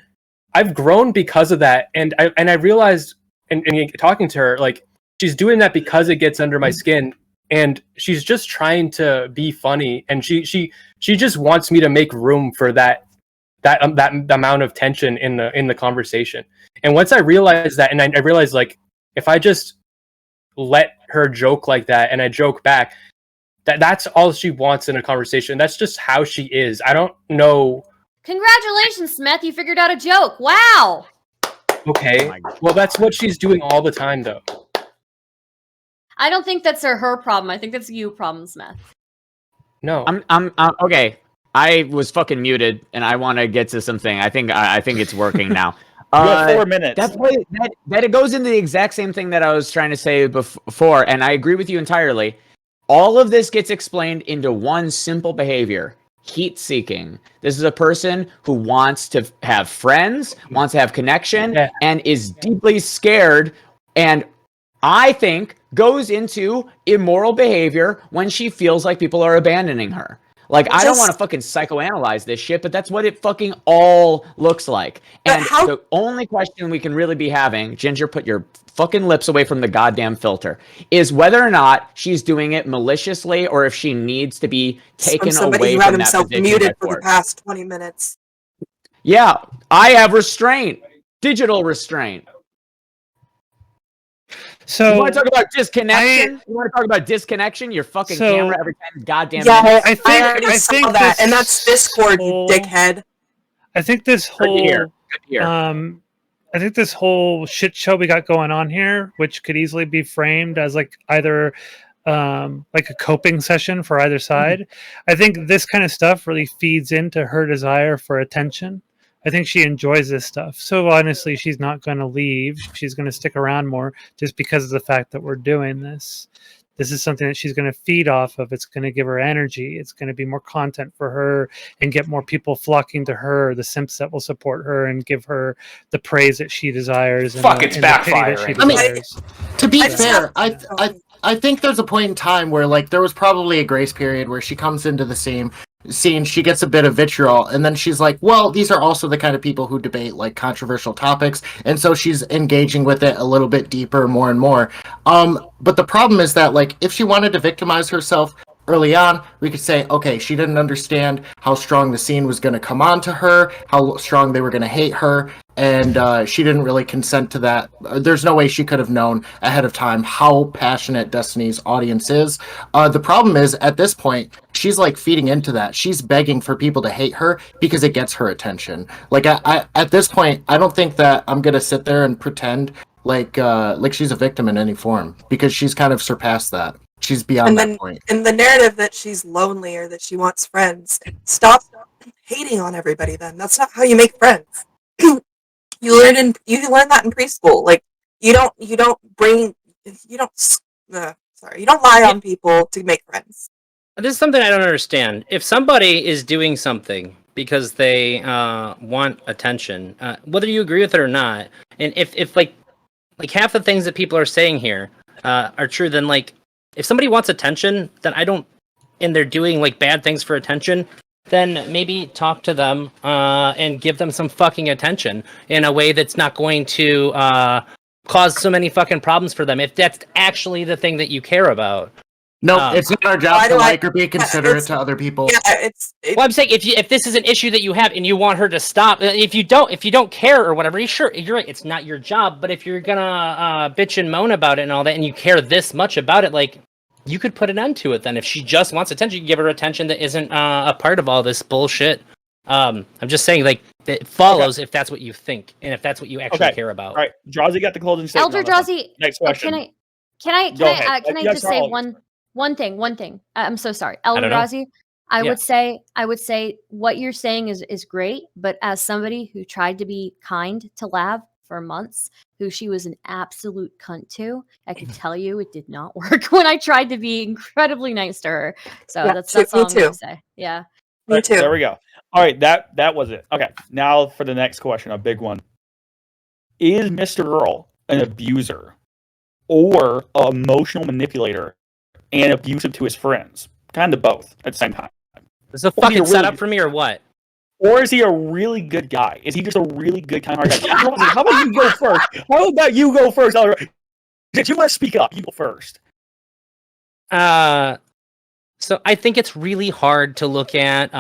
I've grown because of that, and I realized, and talking to her, like, she's doing that because it gets under my skin, and she's just trying to be funny, and she just wants me to make room for that amount of tension in the conversation. And once I realized that, and I realized, like, if I just let her joke like that and I joke back, that's all she wants in a conversation. That's just how she is. I don't know. Congratulations, Smith. You figured out a joke. Wow. Okay. Well, that's what she's doing all the time, though. I don't think that's her problem. I think that's you problem, Smith. No. I'm okay. I was fucking muted, and I want to get to something. I think it's working now. You have 4 minutes. That it goes into the exact same thing that I was trying to say before, and I agree with you entirely. All of this gets explained into one simple behavior: heat seeking. This is a person who wants to have friends, wants to have connection, and is deeply scared, and I think goes into immoral behavior when she feels like people are abandoning her. Like, I don't want to fucking psychoanalyze this shit, but that's what it fucking all looks like. And the only question we can really be having, Ginger, put your fucking lips away from the goddamn filter, is whether or not she's doing it maliciously or if she needs to be taken away who from had that himself position muted by for the force. past 20 minutes. Yeah, I have restraint. Digital restraint. So you want to talk about disconnection? You want to talk about disconnection? Your fucking camera every time, goddamn. Yeah, I think that, and that's Discord, you dickhead. I think this whole, I think this whole shit show we got going on here, which could easily be framed as like either like a coping session for either side. I think this kind of stuff really feeds into her desire for attention. I think she enjoys this stuff. So honestly, she's not going to leave. She's going to stick around more just because of the fact that we're doing this. This is something that she's going to feed off of. It's going to give her energy. It's going to be more content for her and get more people flocking to her, the simps that will support her and give her the praise that she desires. And Fuck, it's backfiring. I mean, to be fair, I think there's a point in time where, like, there was probably a grace period where she comes into the scene, she gets a bit of vitriol, and then she's like, well, these are also the kind of people who debate, like, controversial topics, and so she's engaging with it a little bit deeper, more and more. But the problem is that, like, if she wanted to victimize herself early on, we could say, okay, she didn't understand how strong the scene was going to come on to her, how strong they were going to hate her, and she didn't really consent to that. There's no way she could have known ahead of time how passionate Destiny's audience is. The problem is, at this point, she's like feeding into that. She's begging for people to hate her because it gets her attention. Like, I at this point, I don't think that I'm going to sit there and pretend like she's a victim in any form, because she's kind of surpassed that. She's beyond that point. And the narrative that she's lonely or that she wants friends, stop hating on everybody then. That's not how you make friends. You learn that in preschool. Like, you don't lie on people to make friends. This is something I don't understand. If somebody is doing something because they want attention, whether you agree with it or not, and if like half the things that people are saying here are true, then, like, if somebody wants attention, then and they're doing, like, bad things for attention, then maybe talk to them and give them some fucking attention in a way that's not going to cause so many fucking problems for them, if that's actually the thing that you care about. No, it's not our Why job do to I- like or be considerate it's- to other people. Yeah, Well, I'm saying if this is an issue that you have and you want her to stop, if you don't care or whatever, sure, you're right. It's not your job. But if you're gonna bitch and moan about it and all that, and you care this much about it, like you could put an end to it. Then, if she just wants attention, you give her attention that isn't a part of all this bullshit. I'm just saying, like it follows if that's what you think and if that's what you actually care about. All right, Drazi got the closing statement. Elder on this one. Drazi, Next question. can I Go ahead. can I Yeah, just say Charles. one thing? I'm so sorry, Elder don't know. Drazi. I Yeah. would say what you're saying is great, but as somebody who tried to be kind to Lav for months, who she was an absolute cunt to, I can tell you it did not work when I tried to be incredibly nice to her. So Yeah, that's me all I'm too. gonna say. Yeah. Me Right, too. There we go. All right, that was it. Okay, now for the next question, a big one. Is Mr. Girl an abuser or an emotional manipulator and abusive to his friends? Kind of both at the same time. Is this a Or is he fucking really- setup for me or what? Or is he a really good guy? Is he just a really good kind of guy? How about you go first? How about you go first? Did you want to speak up? You go first. So I think it's really hard to look at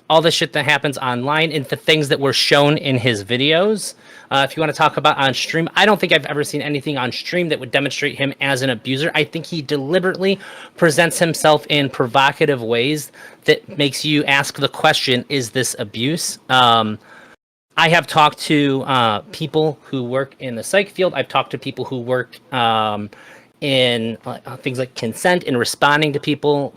all the shit that happens online and the things that were shown in his videos. If you want to talk about on stream, I don't think I've ever seen anything on stream that would demonstrate him as an abuser. I think he deliberately presents himself in provocative ways that makes you ask the question, is this abuse? I have talked to people who work in the psych field. I've talked to people who work in things like consent and responding to people,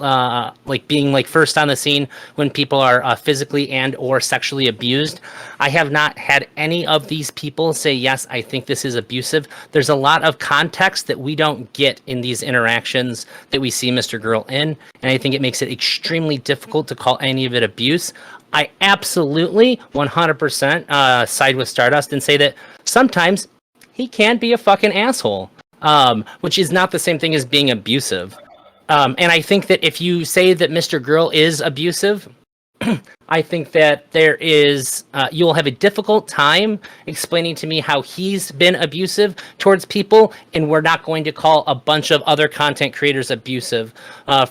like being like first on the scene when people are physically and or sexually abused. I have not had any of these people say, yes, I think this is abusive. There's a lot of context that we don't get in these interactions that we see Mr. Girl in, and I think it makes it extremely difficult to call any of it abuse. I absolutely 100% side with Stardust and say that sometimes he can be a fucking asshole. Which is not the same thing as being abusive. And I think that if you say that Mr. Girl is abusive, I think that there is, you'll have a difficult time explaining to me how he's been abusive towards people, and we're not going to call a bunch of other content creators abusive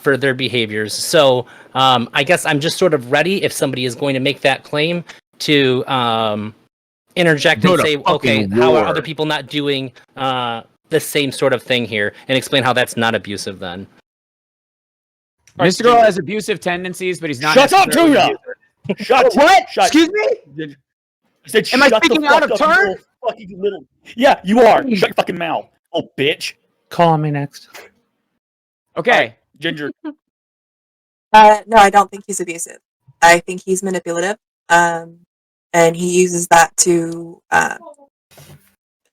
for their behaviors. So I guess I'm just sort of ready if somebody is going to make that claim to interject Go and to say, okay, fucking how are war. other people not doing the same sort of thing here, and explain how that's not abusive then. Mr. Girl has abusive tendencies, but he's not. Shut up, necessarily Tuna! abusive. Shut What? Shut. Excuse me? I said, Am I shut the speaking out fuck of up, you turn? little fucking little. Yeah, you are. Shut your fucking mouth, oh bitch. Call on me next. Okay. Ginger. No, I don't think he's abusive. I think he's manipulative, and he uses that to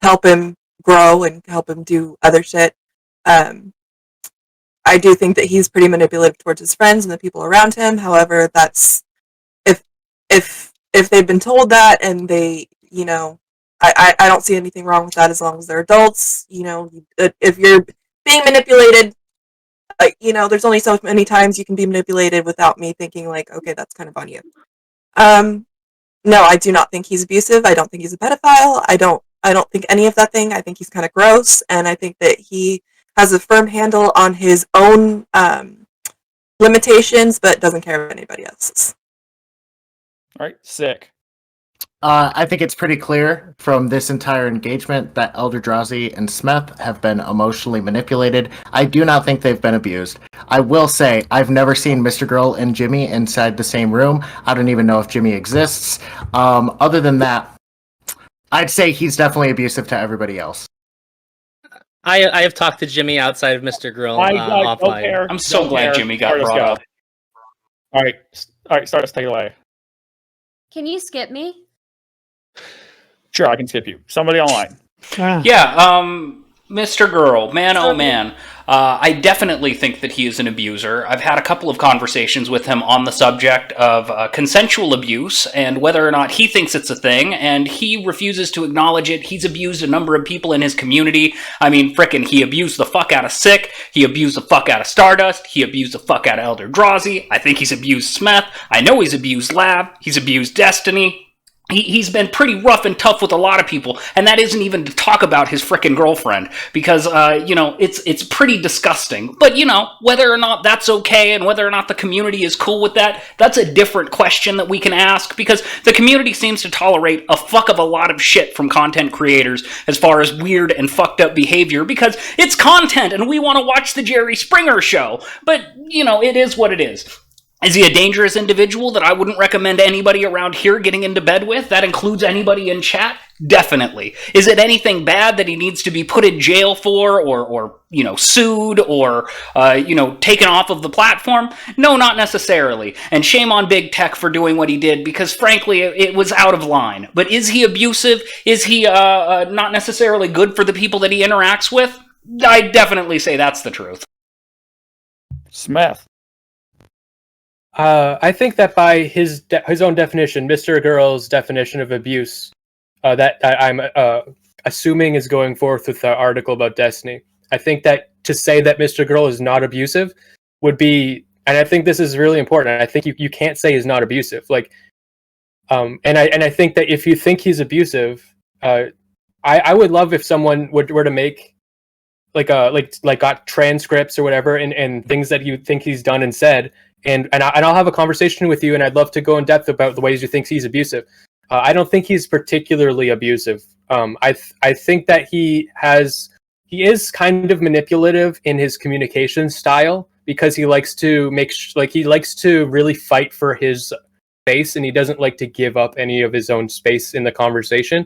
help him grow and help him do other shit. I do think that he's pretty manipulative towards his friends and the people around him. However, that's if they've been told that and they, you know, I don't see anything wrong with that as long as they're adults. You know, if you're being manipulated, like, you know, there's only so many times you can be manipulated without me thinking like, okay, that's kind of on you. No, I do not think he's abusive. I don't think he's a pedophile. I don't think any of that thing. I think he's kind of gross, and I think that he has a firm handle on his own limitations, but doesn't care about anybody else's. All right, sick. I think it's pretty clear from this entire engagement that Elder Drazi and Smeth have been emotionally manipulated. I do not think they've been abused. I will say, I've never seen Mr. Girl and Jimmy inside the same room. I don't even know if Jimmy exists. Other than that, I'd say he's definitely abusive to everybody else. I have talked to Jimmy outside of Mr. Grill I don't offline. care. I'm so Don't glad care. Jimmy got Stardust, brought go. up. All right, Stardust, take it away. Can you skip me? Sure, I can skip you. Somebody online. Yeah, Mr. Girl, man, oh man. I definitely think that he is an abuser. I've had a couple of conversations with him on the subject of consensual abuse and whether or not he thinks it's a thing, and he refuses to acknowledge it. He's abused a number of people in his community. I mean, frickin' he abused the fuck out of Sick, he abused the fuck out of Stardust, he abused the fuck out of Elder Drazi, I think he's abused Smeth, I know he's abused Lab, he's abused Destiny. He's been pretty rough and tough with a lot of people, and that isn't even to talk about his frickin' girlfriend, because, it's pretty disgusting. But, whether or not that's okay and whether or not the community is cool with that, that's a different question that we can ask, because the community seems to tolerate a fuck of a lot of shit from content creators as far as weird and fucked up behavior, because it's content and we want to watch the Jerry Springer show. But, it is what it is. Is he a dangerous individual that I wouldn't recommend anybody around here getting into bed with? That includes anybody in chat? Definitely. Is it anything bad that he needs to be put in jail for, or sued, or taken off of the platform? No, not necessarily. And shame on Big Tech for doing what he did, because frankly, it was out of line. But is he abusive? Is he not necessarily good for the people that he interacts with? I definitely say that's the truth. Smith. I think that by his own definition, Mr. Girl's definition of abuse, that I'm assuming is going forth with the article about Destiny. I think that to say that Mr. Girl is not abusive would be, and I think this is really important. I think you can't say he's not abusive. And I think that if you think he's abusive, I would love if someone were to make got transcripts or whatever and things that you think he's done and said. And I'll have a conversation with you, and I'd love to go in depth about the ways you think he's abusive. I don't think he's particularly abusive. I think that he is kind of manipulative in his communication style, because he likes to he likes to really fight for his space, and he doesn't like to give up any of his own space in the conversation.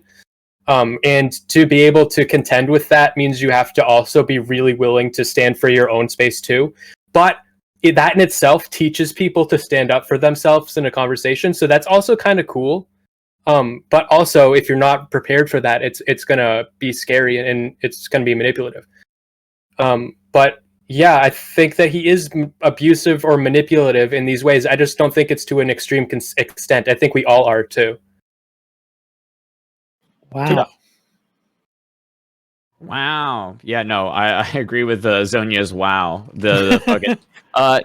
And to be able to contend with that means you have to also be really willing to stand for your own space too. But that in itself teaches people to stand up for themselves in a conversation. So that's also kind of cool. But also, if you're not prepared for that, it's going to be scary and it's going to be manipulative. But yeah, I think that he is abusive or manipulative in these ways. I just don't think it's to an extreme extent. I think we all are too. Wow. Wow. Yeah, no, I agree with Zonia's wow. The fucking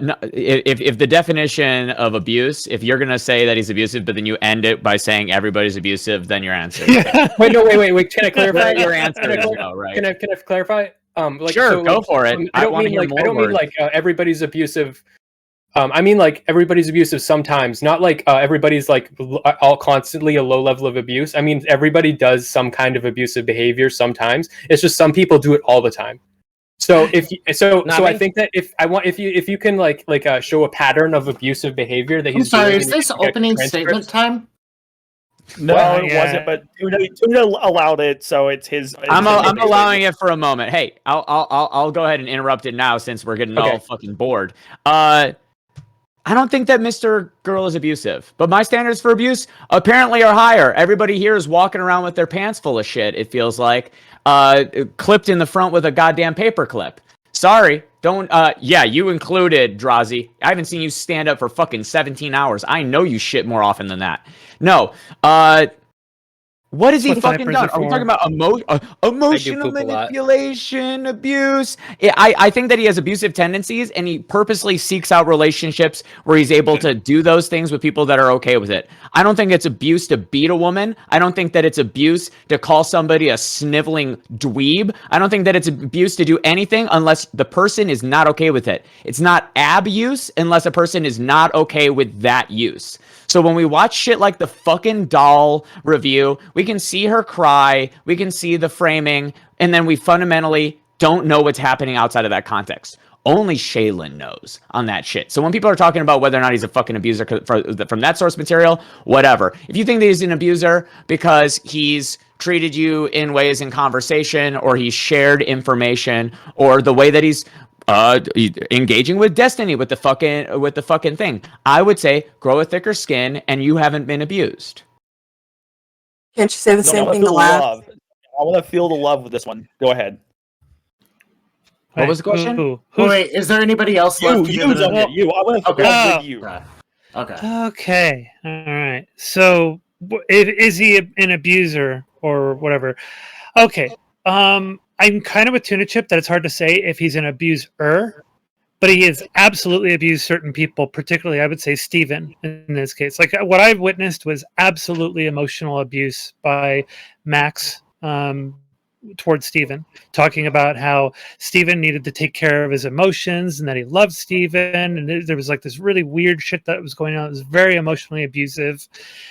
no, if the definition of abuse, if you're gonna say that he's abusive, but then you end it by saying everybody's abusive, then your answer. Wait. Can I clarify? Your answer is no, right? Can I clarify? Sure, go for it. I don't mean everybody's abusive. I mean everybody's abusive sometimes, not everybody's all constantly a low level of abuse. I mean everybody does some kind of abusive behavior sometimes. It's just some people do it all the time. So I think that if you can show a pattern of abusive behavior that he's I'm sorry, doing, is this opening statement time? No, Well, it yeah. wasn't. But Tuna allowed it, so it's his. I'm allowing it for a moment. Hey, I'll go ahead and interrupt it now since we're getting all fucking bored. I don't think that Mr. Girl is abusive, but my standards for abuse apparently are higher. Everybody here is walking around with their pants full of shit, it feels like, clipped in the front with a goddamn paper clip. Sorry, don't, yeah, you included, Drazi. I haven't seen you stand up for fucking 17 hours. I know you shit more often than that. No, what has he fucking done? Are we talking about emotional manipulation, abuse? I think that he has abusive tendencies, and he purposely seeks out relationships where he's able to do those things with people that are okay with it. I don't think it's abuse to beat a woman. I don't think that it's abuse to call somebody a sniveling dweeb. I don't think that it's abuse to do anything unless the person is not okay with it. It's not abuse unless a person is not okay with that use. So when we watch shit like the fucking doll review, we can see her cry, we can see the framing, and then we fundamentally don't know what's happening outside of that context. Only Shaylin knows on that shit. So when people are talking about whether or not he's a fucking abuser from that source material, whatever. If you think that he's an abuser because he's treated you in ways in conversation, or he's shared information, or the way that he's engaging with Destiny with the fucking thing, I would say grow a thicker skin, and you haven't been abused. Can't you say the same thing to Laugh? I want to feel the love with this one. Go ahead. What was the question? Oh, wait, is there anybody else left? You. I want to feel with you. Okay. Okay. All right. So, is he an abuser or whatever? Okay. I'm kind of with Tuna Chip that it's hard to say if he's an abuser, but he has absolutely abused certain people, particularly I would say Steven in this case. Like what I've witnessed was absolutely emotional abuse by Max towards Steven, talking about how Steven needed to take care of his emotions and that he loved Steven. And there was like this really weird shit that was going on. It was very emotionally abusive.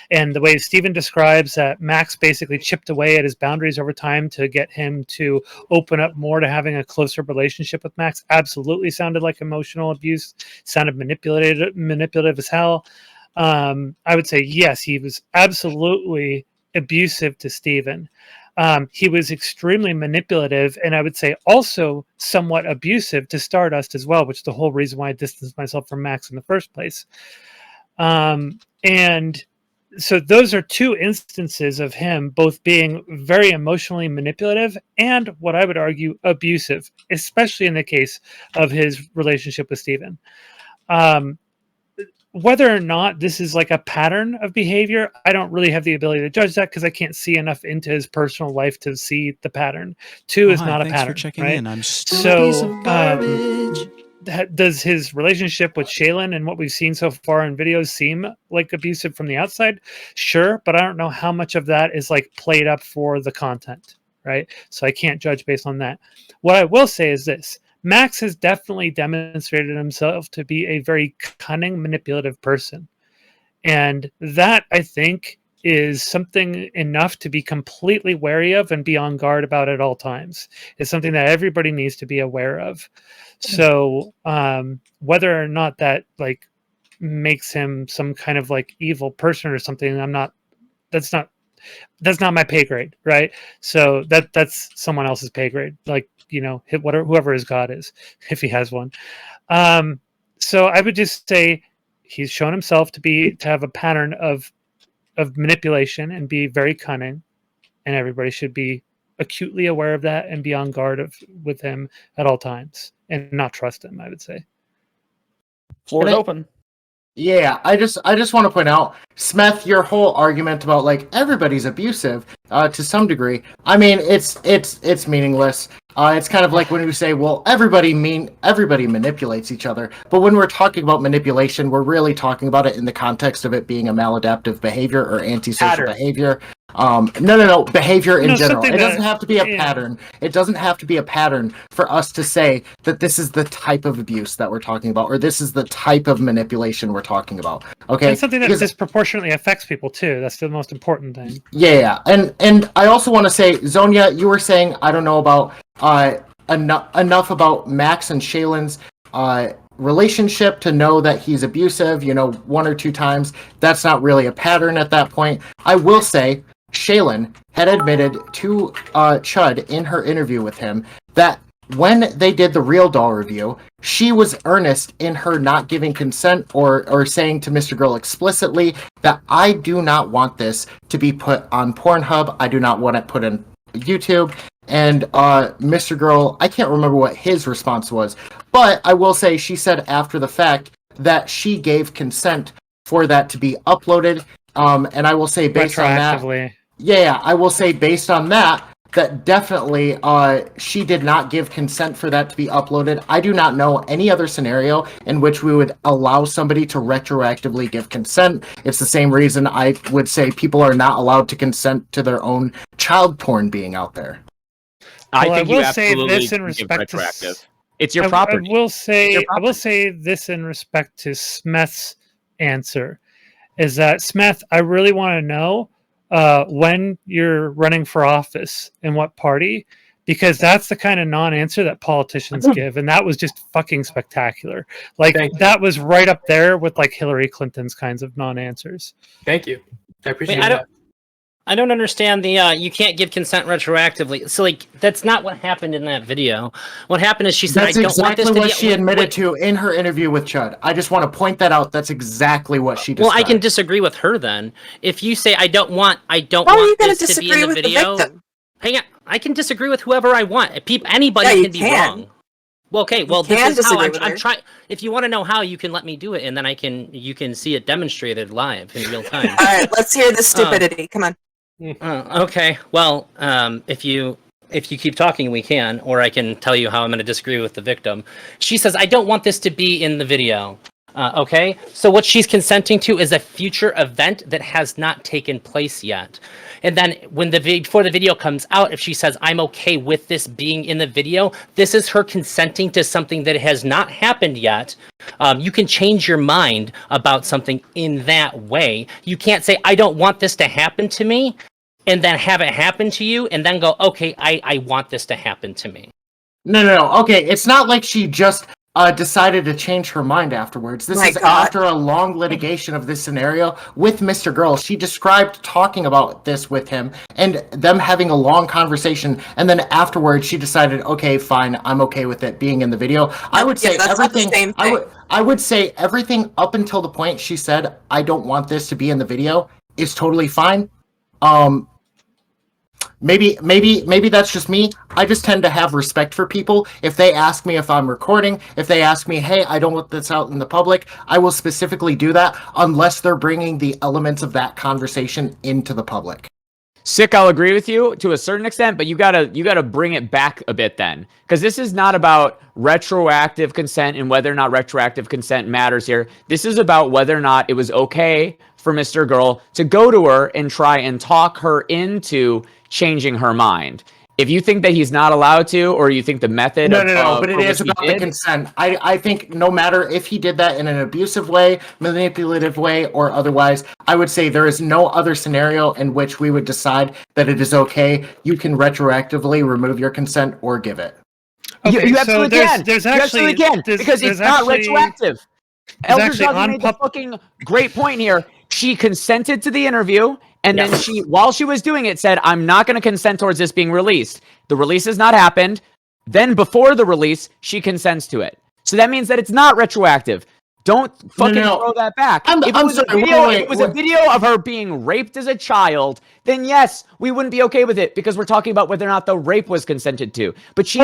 And the way Steven describes that Max basically chipped away at his boundaries over time to get him to open up more to having a closer relationship with Max absolutely sounded like emotional abuse, sounded manipulative as hell. I would say, yes, he was absolutely abusive to Steven. He was extremely manipulative, and I would say also somewhat abusive to Stardust as well, which is the whole reason why I distanced myself from Max in the first place. And so those are two instances of him both being very emotionally manipulative and what I would argue abusive, especially in the case of his relationship with Steven. Whether or not this is like a pattern of behavior, I don't really have the ability to judge that because I can't see enough into his personal life to see the pattern. Two is not a pattern. Thanks for checking right? in. I'm still a piece So, of garbage. does his relationship with Shaylin and what we've seen so far in videos seem like abusive from the outside? Sure, but I don't know how much of that is like played up for the content, right? So I can't judge based on that. What I will say is this. Max has definitely demonstrated himself to be a very cunning, manipulative person. And that, I think, is something enough to be completely wary of and be on guard about at all times. It's something that everybody needs to be aware of. So whether or not that like makes him some kind of like evil person or something, that's not my pay grade, right? So that's someone else's pay grade. Like, you know, whoever his god is, if he has one. So I would just say he's shown himself to have a pattern of manipulation and be very cunning, and everybody should be acutely aware of that and be on guard with him at all times and not trust him, I would say. Floor is open. Yeah, I just want to point out, Smith, your whole argument about like everybody's abusive to some degree. I mean, it's meaningless. It's kind of like when we say, well, everybody manipulates each other. But when we're talking about manipulation, we're really talking about it in the context of it being a maladaptive behavior or antisocial behavior. No, behavior in general. It doesn't have to be a pattern. It doesn't have to be a pattern for us to say that this is the type of abuse that we're talking about, or this is the type of manipulation we're talking about. Okay, and something that disproportionately affects people too. That's the most important thing. Yeah, and I also want to say, Zonia, you were saying I don't know about enough about Max and Shaylin's relationship to know that he's abusive. You know, one or two times. That's not really a pattern at that point. I will say, Shaylin had admitted to Chud in her interview with him that when they did the Real Doll review, she was earnest in her not giving consent or saying to Mr. Girl explicitly that I do not want this to be put on Pornhub. I do not want it put on YouTube. And Mr. Girl, I can't remember what his response was, but I will say she said after the fact that she gave consent for that to be uploaded. And I will say based on that, I will say based on that definitely she did not give consent for that to be uploaded. I do not know any other scenario in which we would allow somebody to retroactively give consent. It's the same reason I would say people are not allowed to consent to their own child porn being out there. I Well, think I will you say absolutely this in can give respect to retroactive. It's your property. I will say this in respect to Smeth's answer is that Smith, I really want to know when you're running for office and what party, because that's the kind of non-answer that politicians give, and that was just fucking spectacular. Like that was right up there with like Hillary Clinton's kinds of non-answers. Thank you. I appreciate Wait, that. I don't understand the you can't give consent retroactively. So like that's not what happened in that video. What happened is she said That's I don't want exactly this to what be she admitted to in her interview with Chud. I just want to point that out. That's exactly what she described. Well, I can disagree with her then. If you say I don't want How are you want gonna this to be in disagree the with the video. victim? Hang on, I can disagree with whoever I want. Anybody Yeah, you can be can. wrong. Well, okay. Well, can this is how disagree with I'm her. trying. If you want to know how, you can let me do it, and then you can see it demonstrated live in real time. All right, let's hear the stupidity. Come on. Okay. Well, if you if you keep talking, we can, or I can tell you how I'm going to disagree with the victim. She says, I don't want this to be in the video. Okay, so what she's consenting to is a future event that has not taken place yet. And then when before the video comes out, if she says, I'm okay with this being in the video, this is her consenting to something that has not happened yet. You can change your mind about something in that way. You can't say, I don't want this to happen to me, and then have it happen to you, and then go, okay, I want this to happen to me. No. Okay, it's not like she just decided to change her mind afterwards. This is after a long litigation of this scenario with Mr. Girl. She described talking about this with him and them having a long conversation, and then afterwards she decided, okay, fine, I'm okay with it being in the video. I would say everything. I would say everything up until the point she said, I don't want this to be in the video, is totally fine. Maybe that's just me. I just tend to have respect for people. If they ask me if I'm recording, if they ask me, hey, I don't want this out in the public, I will specifically do that unless they're bringing the elements of that conversation into the public. Sick, I'll agree with you to a certain extent, but you gotta bring it back a bit then, because this is not about retroactive consent and whether or not retroactive consent matters here. This is about whether or not it was okay for Mr. Girl to go to her and try and talk her into changing her mind. If you think that he's not allowed to, or you think the method No, but it is about the consent. I think no matter if he did that in an abusive way, manipulative way, or otherwise, I would say there is no other scenario in which we would decide that it is okay. You can retroactively remove your consent or give it. Okay, you absolutely can. There's you absolutely can, because it's not retroactive. Elder Dog made a fucking great point here. She consented to the interview, and then she, while she was doing it, said, I'm not going to consent towards this being released. The release has not happened. Then before the release, she consents to it. So that means that it's not retroactive. Don't fucking throw that back. If it was a video of her being raped as a child, then yes, we wouldn't be okay with it, because we're talking about whether or not the rape was consented to. But she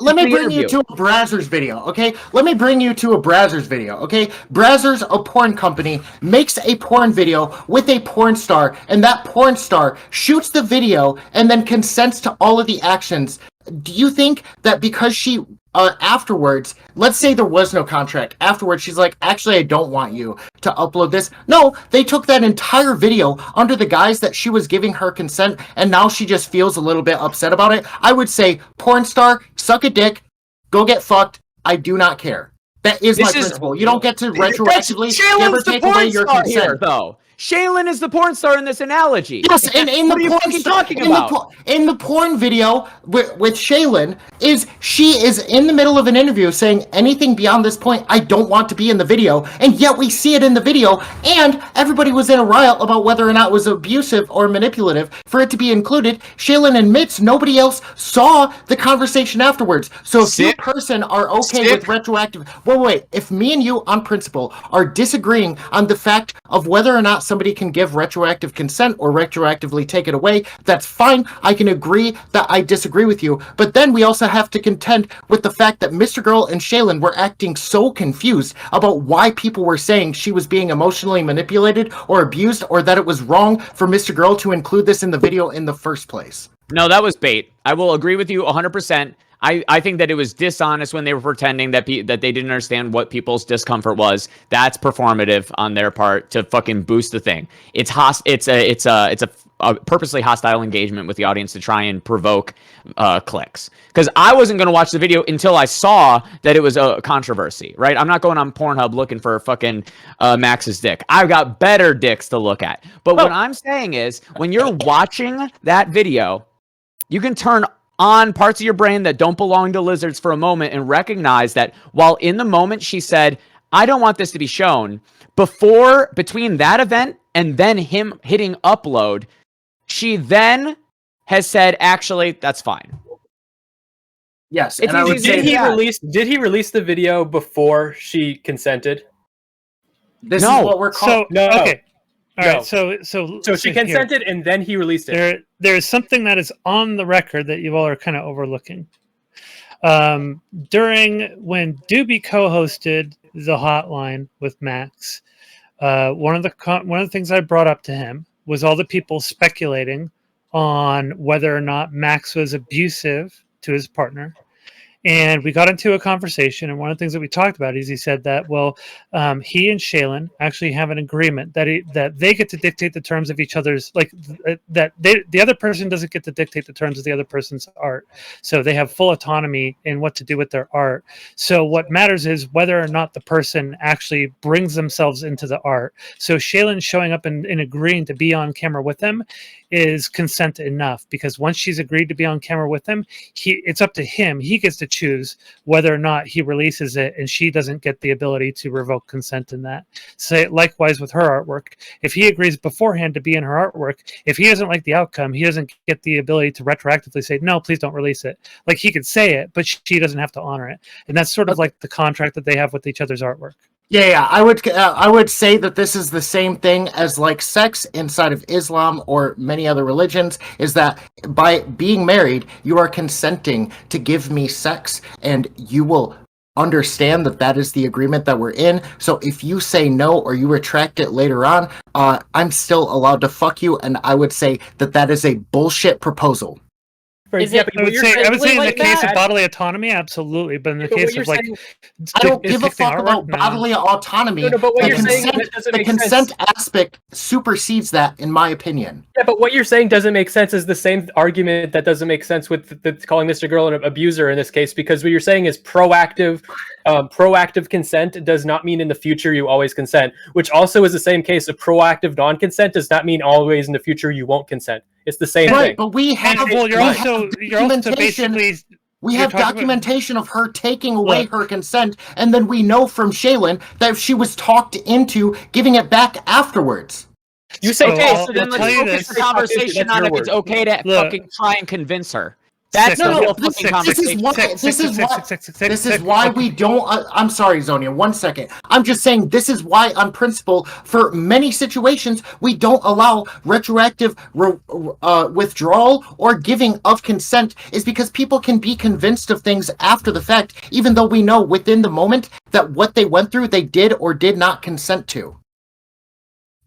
let me bring you to a Brazzers video, okay? Let me bring you to a Brazzers video, okay? Brazzers, a porn company, makes a porn video with a porn star, and that porn star shoots the video and then consents to all of the actions. Do you think that because she afterwards, let's say there was no contract, afterwards she's like, actually, I don't want you to upload this? No, they took that entire video under the guise that she was giving her consent, and now she just feels a little bit upset about it. I would say, porn star, suck a dick, go get fucked. I do not care. That is my principle. You don't get to retroactively give or take away your consent. Here, though. Shaylin is the porn star in this analogy. Yes, and in the porn video with Shaylin, she is in the middle of an interview saying anything beyond this point, I don't want to be in the video, and yet we see it in the video, and everybody was in a riot about whether or not it was abusive or manipulative for it to be included. Shaylin admits nobody else saw the conversation afterwards. So if you a person are okay with retroactive, wait, if me and you on principle are disagreeing on the fact of whether or not somebody can give retroactive consent or retroactively take it away, that's fine. I can agree that I disagree with you. But then we also have to contend with the fact that Mr. Girl and Shaylin were acting so confused about why people were saying she was being emotionally manipulated or abused, or that it was wrong for Mr. Girl to include this in the video in the first place. No, that was bait. I will agree with you 100%. I think that it was dishonest when they were pretending that they didn't understand what people's discomfort was. That's performative on their part to fucking boost the thing. It's a purposely hostile engagement with the audience to try and provoke clicks. Because I wasn't going to watch the video until I saw that it was a controversy, right? I'm not going on Pornhub looking for fucking Max's dick. I've got better dicks to look at. But what I'm saying is, when you're watching that video, you can turn on parts of your brain that don't belong to lizards for a moment and recognize that while in the moment she said, I don't want this to be shown, between that event and then him hitting upload, she then has said, actually, that's fine. Yes. And I would say, did he release the video before she consented? This is what we're calling. Okay. All right, so she consented and then he released it. There is something that is on the record that you all are kind of overlooking. During when Doobie co-hosted the hotline with Max, one of the things I brought up to him was all the people speculating on whether or not Max was abusive to his partner. And we got into a conversation, and one of the things that we talked about is he said that, well, he and Shaylin actually have an agreement that they get to dictate the terms of each other's, the other person doesn't get to dictate the terms of the other person's art. So they have full autonomy in what to do with their art. So what matters is whether or not the person actually brings themselves into the art. So Shaylin showing up and agreeing to be on camera with them is consent enough, because once she's agreed to be on camera with him, it's up to him. He gets to choose whether or not he releases it, and she doesn't get the ability to revoke consent in that. So likewise with her artwork, if he agrees beforehand to be in her artwork, if he doesn't like the outcome, he doesn't get the ability to retroactively say, no, please don't release it. Like, he could say it, but she doesn't have to honor it. And that's sort of like the contract that they have with each other's artwork. Yeah, I would say that this is the same thing as like sex inside of Islam or many other religions, is that by being married, you are consenting to give me sex, and you will understand that that is the agreement that we're in. So if you say no or you retract it later on, I'm still allowed to fuck you, and I would say that that is a bullshit proposal. I would say in the case of bodily autonomy, absolutely, but in the case of like, I don't give a fuck about bodily autonomy. No, but what you're saying doesn't the make consent sense. aspect supersedes that, in my opinion. Yeah, but what you're saying doesn't make sense is the same argument that doesn't make sense with calling Mr. Girl an abuser in this case, because what you're saying is proactive consent does not mean in the future you always consent, which also is the same case of proactive non-consent does not mean always in the future you won't consent. It's the same thing. But we have we have documentation of her taking away her consent, and then we know from Shaylin that she was talked into giving it back afterwards. You say, so then let's focus the conversation on if it's okay to fucking try and convince her. That's the whole fucking conversation. This is why we don't. I'm sorry, Zonia. 1 second. I'm just saying this is why, on principle, for many situations, we don't allow retroactive withdrawal or giving of consent, is because people can be convinced of things after the fact, even though we know within the moment that what they went through, they did or did not consent to.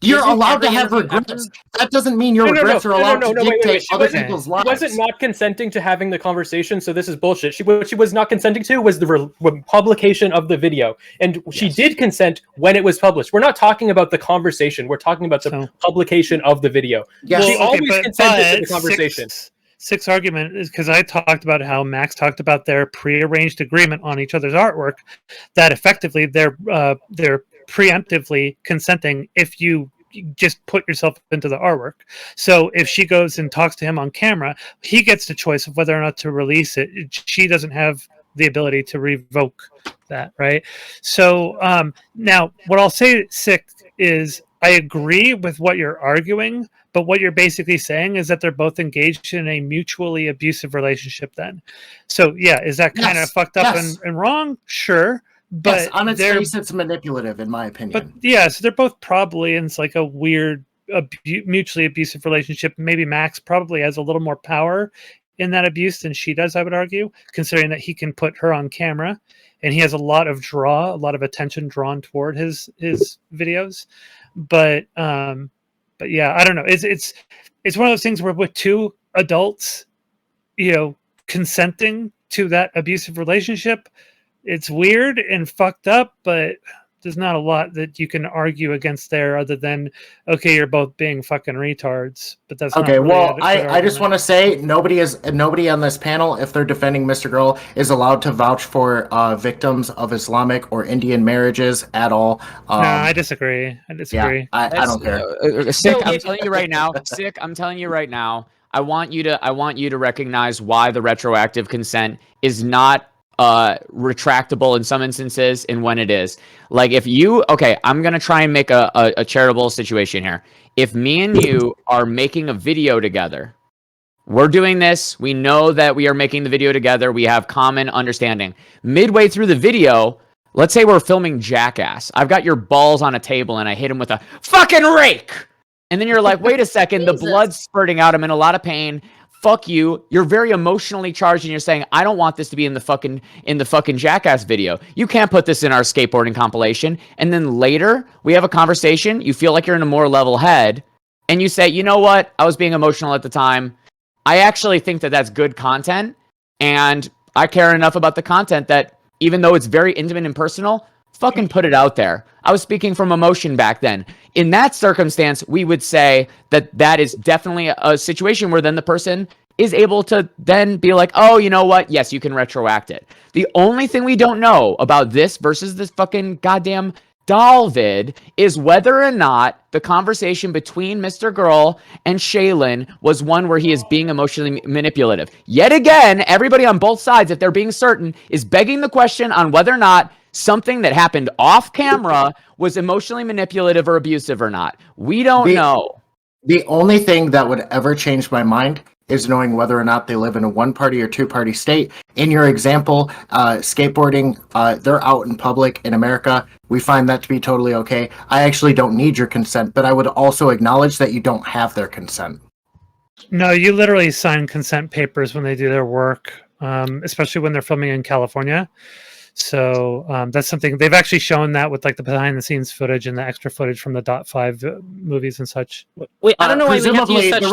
You're allowed to have regrets. That doesn't mean your regrets are allowed to dictate other people's lives. She wasn't not consenting to having the conversation, so this is bullshit. What she was not consenting to was the publication of the video. And she did consent when it was published. We're not talking about the conversation. We're talking about the publication of the video. Yes. She always consented to the conversation. Sixth argument is because I talked about how Max talked about their prearranged agreement on each other's artwork, that effectively they're preemptively consenting if you just put yourself into the artwork. So if she goes and talks to him on camera, he gets the choice of whether or not to release it. She doesn't have the ability to revoke that, right? So now what I'll say, Sixth, is I agree with what you're arguing, but what you're basically saying is that they're both engaged in a mutually abusive relationship then. So yeah, is that kind of fucked up and wrong? Sure. But yes, on its face, it's manipulative, in my opinion. But yeah, so they're both probably in like a weird, mutually abusive relationship. Maybe Max probably has a little more power in that abuse than she does, I would argue, considering that he can put her on camera and he has a lot of attention drawn toward his videos. But yeah, I don't know. It's one of those things where with two adults, consenting to that abusive relationship, it's weird and fucked up, but there's not a lot that you can argue against there other than, okay, you're both being fucking retards. But that's okay. Not really well, I just want to say nobody on this panel, if they're defending Mr. Girl, is allowed to vouch for victims of Islamic or Indian marriages at all. No, I disagree. Yeah, I don't care. Sick. I'm telling you right now. Sick. I'm telling you right now. I want you to recognize why the retroactive consent is not retractable in some instances and when it is. Like I'm gonna try and make a charitable situation here. If me and you are making a video together, we're doing this, we know that we are making the video together, we have common understanding. Midway through the video, let's say we're filming Jackass, I've got your balls on a table and I hit him with a fucking rake, and then you're like, wait a second, the blood's spurting out, I'm in a lot of pain. Fuck you. You're very emotionally charged and you're saying, I don't want this to be in the fucking Jackass video. You can't put this in our skateboarding compilation. And then later we have a conversation. You feel like you're in a more level head. and you say, you know what, I was being emotional at the time. I actually think that that's good content, and I care enough about the content that even though it's very intimate and personal, fucking put it out there. I was speaking from emotion back then. In that circumstance, we would say that that is definitely a situation where then the person is able to then be like, oh, you know what? Yes, you can retroact it. The only thing we don't know about this versus this fucking goddamn doll vid is whether or not the conversation between Mr. Girl and Shaylin was one where he is being emotionally manipulative. Yet again, everybody on both sides, if they're being certain, is begging the question on whether or not something that happened off camera was emotionally manipulative or abusive or not. We don't know. The only thing that would ever change my mind is knowing whether or not they live in a one-party or two-party state. In your example, skateboarding, they're out in public in America. We find that to be totally okay. I actually don't need your consent, but I would also acknowledge that you don't have their consent. No, you literally sign consent papers when they do their work, especially when they're filming in California. So that's something they've actually shown that with like the behind the scenes footage and the extra footage from the .5 movies and such. Wait, I don't know why we have to use such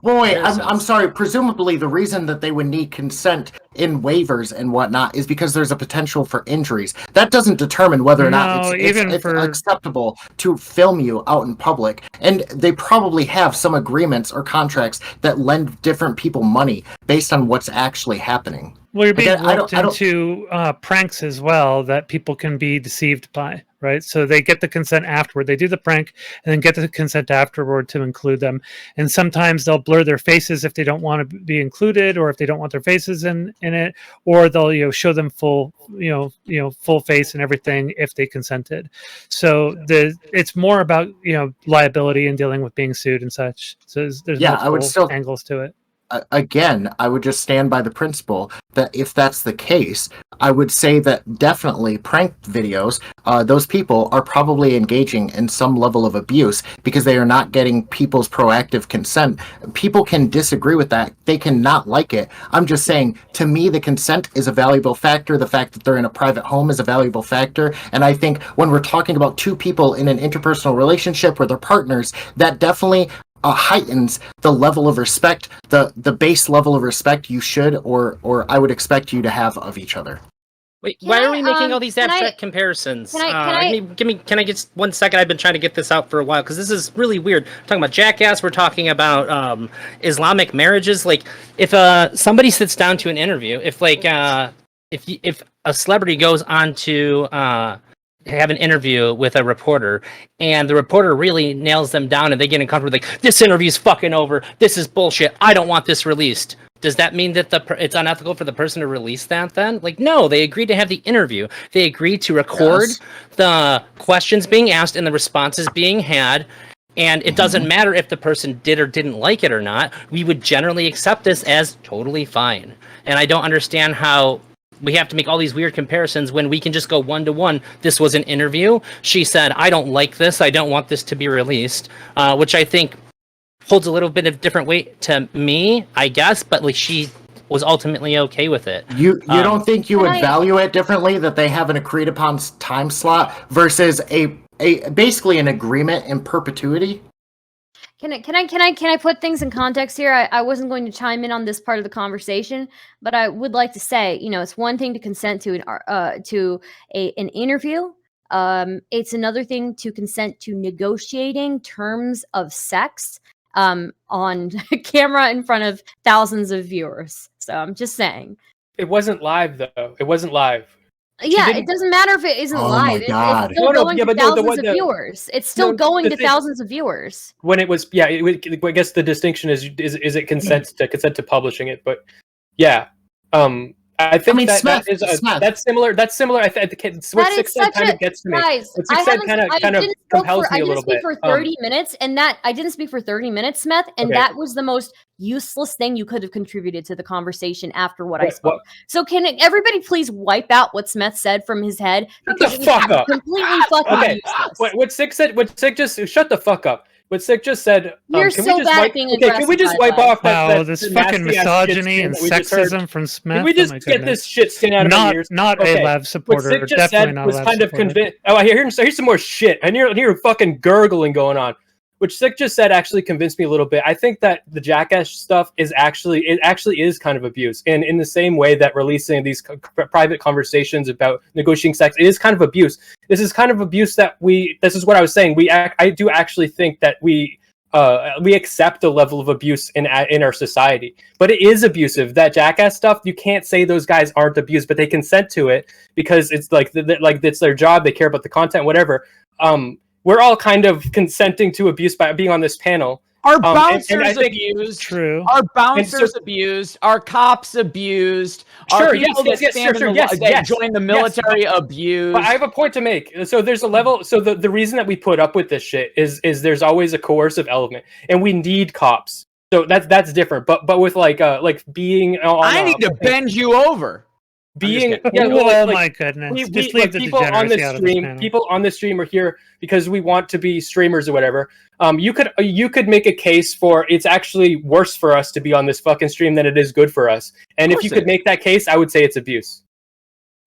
I'm sorry. Presumably, the reason that they would need consent in waivers and whatnot is because there's a potential for injuries. That doesn't determine whether or not it's acceptable to film you out in public. And they probably have some agreements or contracts that lend different people money based on what's actually happening. Well, you're being roped into pranks as well that people can be deceived by, right? So they get the consent afterward. They do the prank and then get the consent afterward to include them. And sometimes they'll blur their faces if they don't want to be included, or if they don't want their faces in it, or they'll show them full full face and everything if they consented. So it's more about liability and dealing with being sued and such. So there's multiple angles to it. Again, I would just stand by the principle that if that's the case, I would say that definitely prank videos, those people are probably engaging in some level of abuse because they are not getting people's proactive consent. People can disagree with that. They can not like it. I'm just saying, to me, the consent is a valuable factor. The fact that they're in a private home is a valuable factor. And I think when we're talking about two people in an interpersonal relationship where they're partners, that definitely heightens the level of respect, the base level of respect you should or I would expect you to have of each other. Wait, why are we making all these abstract comparisons? Can I get 1 second? I've been trying to get this out for a while because this is really weird. We're talking about Jackass. We're talking about Islamic marriages. Like, if somebody sits down to an interview, if a celebrity goes on to have an interview with a reporter and the reporter really nails them down and they get uncomfortable, like, this interview's fucking over, this is bullshit, I don't want this released. Does that mean that it's unethical for the person to release that then? Like, no, they agreed to have the interview. They agreed to record the questions being asked and the responses being had. And it doesn't matter if the person did or didn't like it or not. We would generally accept this as totally fine. And I don't understand how we have to make all these weird comparisons when we can just go one-to-one. This was an interview. She said, I don't like this. I don't want this to be released, which I think holds a little bit of different weight to me, I guess, but like she was ultimately okay with it. You don't think you would value it differently, that they have an agreed upon time slot versus a basically an agreement in perpetuity? Can I put things in context here? I wasn't going to chime in on this part of the conversation, but I would like to say, it's one thing to consent to an interview. It's another thing to consent to negotiating terms of sex on camera in front of thousands of viewers. So I'm just saying. It wasn't live though. It wasn't live. Yeah, it doesn't matter if it isn't live. It's still going to thousands of viewers. It's still going to thousands of viewers. When it was, I guess the distinction is it consent to publishing it? But yeah, I think that's similar. That's similar. I think what Six said kind of gets to me. Guys, what Six said kind of compels me a little bit. I didn't speak for 30 minutes, and I didn't speak for 30 minutes, Smith, and that was the most useless thing you could have contributed to the conversation after what I spoke. So can everybody please wipe out what Smith said from his head? Shut the fuck up. Completely fucking useless. What Six said? What Six just shut the fuck up. What Sick just said. You're so bad at being aggressive. Can we just wipe off that this fucking misogyny and sexism from Smith? Can we just get this shit staying out of our ears? Not a Lev supporter. What Sick just said was kind of convinced. Oh, here's some more shit. And you're fucking gurgling going on. which Sick just said actually convinced me a little bit. I think that the Jackass stuff is actually is kind of abuse, and in the same way that releasing these private conversations about negotiating sex is kind of abuse. This is kind of abuse that this is what I was saying. I do actually think that we accept a level of abuse in our society, but it is abusive. That Jackass stuff, you can't say those guys aren't abused, but they consent to it because it's like it's their job. They care about the content, whatever. We're all kind of consenting to abuse by being on this panel. Our bouncers and I think, abused. True. Our bouncers abused. Our cops abused. Sure, our people that join the military abused. But I have a point to make. So there's a level. So the reason that we put up with this shit is there's always a coercive element, and we need cops. So that's different. But with like being. I need to bend you over. My goodness! Just leave the people on the stream. People on the stream are here because we want to be streamers or whatever. You could make a case for it's actually worse for us to be on this fucking stream than it is good for us. And if you could make that case, I would say it's abuse.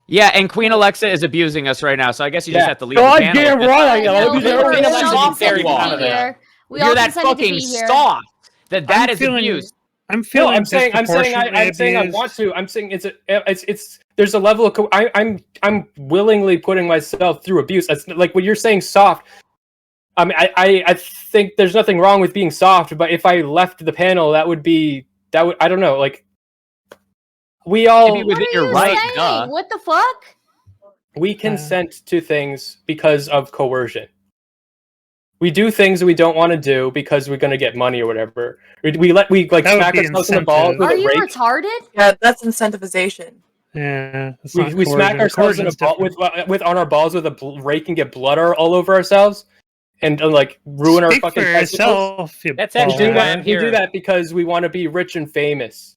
Yeah, and Queen Alexa is abusing us right now, so I guess you just have to leave. God the panel. damn right, We You're that fucking soft. That is abuse. I'm feeling. I'm saying I want to. I'm saying it's there's a level of I'm willingly putting myself through abuse. That's like when you're saying soft. I mean, I think there's nothing wrong with being soft, but if I left the panel, that would I don't know, like we all maybe within your right. What the fuck? We consent to things because of coercion. We do things we don't want to do because we're going to get money or whatever. We smack ourselves in the balls with Are a you rake. retarded? Yeah, that's incentivization. Yeah, we smack ourselves in the ball with on our balls with a rake and get blood all over ourselves and like ruin our fucking yourself. That's we actually why I'm do here. that because we want to be rich and famous.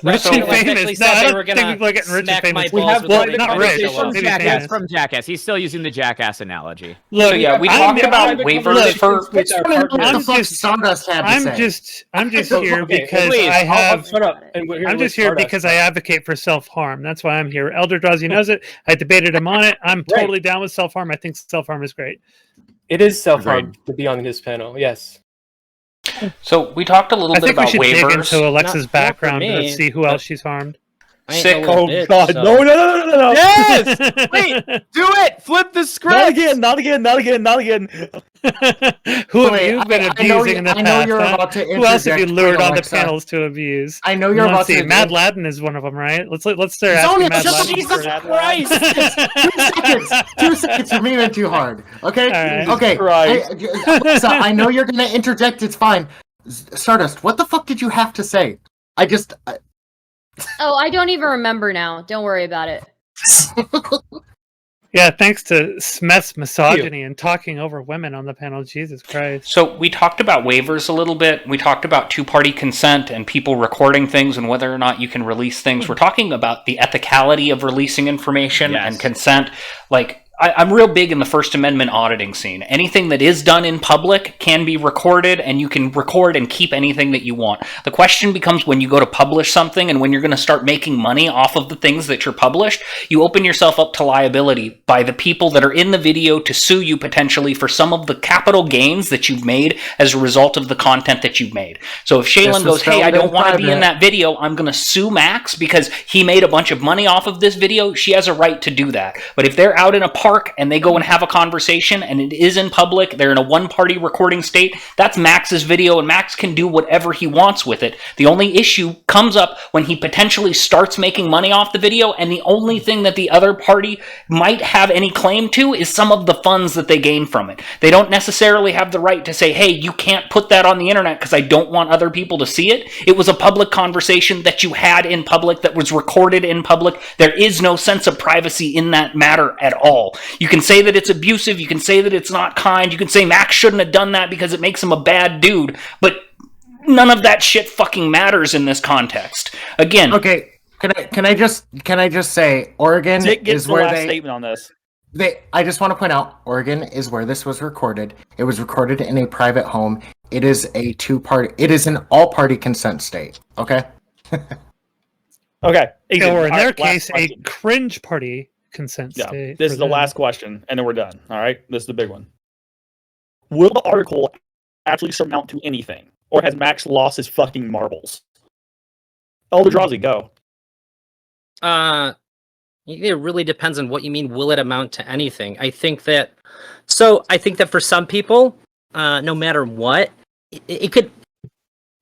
Rich and famous. No, I don't think people are getting rich and famous. We have not rich. From Jackass. He's still using the Jackass analogy. Look, so yeah, we talked about waivers for. I'm just here because I have. I'm just here because I advocate for self-harm. That's why I'm here. Elder Drazi knows it. I debated him on it. I'm totally down with self-harm. I think self-harm is great. It is self-harm to be on this panel. Yes. So we talked a little bit about waivers. I think we should dig into Alexa's background to see who else she's harmed. Sick. Oh God! No! Yes. Wait. Do it. Flip the script. Not again. Who have you been abusing in the past? Who else have you lured on the panels to abuse? I know you're about to. Mad Latin is one of them, right? Let's start asking Mad Latin. Jesus Christ! 2 seconds. 2 seconds. You're making it too hard. Okay. Right. Okay. Alexa, I know you're gonna interject. It's fine. Stardust, what the fuck did you have to say? Oh, I don't even remember now. Don't worry about it. Yeah, thanks to Smeth's misogyny and talking over women on the panel. Jesus Christ. So we talked about waivers a little bit. We talked about two-party consent and people recording things and whether or not you can release things. We're talking about the ethicality of releasing information and consent. Like, I'm real big in the First Amendment auditing scene. Anything that is done in public can be recorded, and you can record and keep anything that you want. The question becomes when you go to publish something and when you're going to start making money off of the things that you're published, you open yourself up to liability by the people that are in the video to sue you potentially for some of the capital gains that you've made as a result of the content that you've made. So if Shaylin goes, hey, I don't want to be in that video, I'm going to sue Max because he made a bunch of money off of this video, she has a right to do that. But if they're out in a park and they go and have a conversation and it is in public, they're in a one-party recording state, that's Max's video and Max can do whatever he wants with it. The only issue comes up when he potentially starts making money off the video, and the only thing that the other party might have any claim to is some of the funds that they gain from it. They don't necessarily have the right to say, hey, you can't put that on the internet because I don't want other people to see it. It was a public conversation that you had in public that was recorded in public. There is no sense of privacy in that matter at all. You can say that it's abusive, you can say that it's not kind, you can say Max shouldn't have done that because it makes him a bad dude, but none of that shit fucking matters in this context. Again, okay, can I just say Oregon is where last statement on this. I just want to point out Oregon is where this was recorded. It was recorded in a private home. It is a it is an all-party consent state. Okay. Okay. Or in their case, a cringe party consent state. This is the last question, and then we're done. All right, this is the big one. Will the article actually surmount to anything? Or has Max lost his fucking marbles? Eldrazi, go. It really depends on what you mean. Will it amount to anything? I think that for some people, no matter what, it could.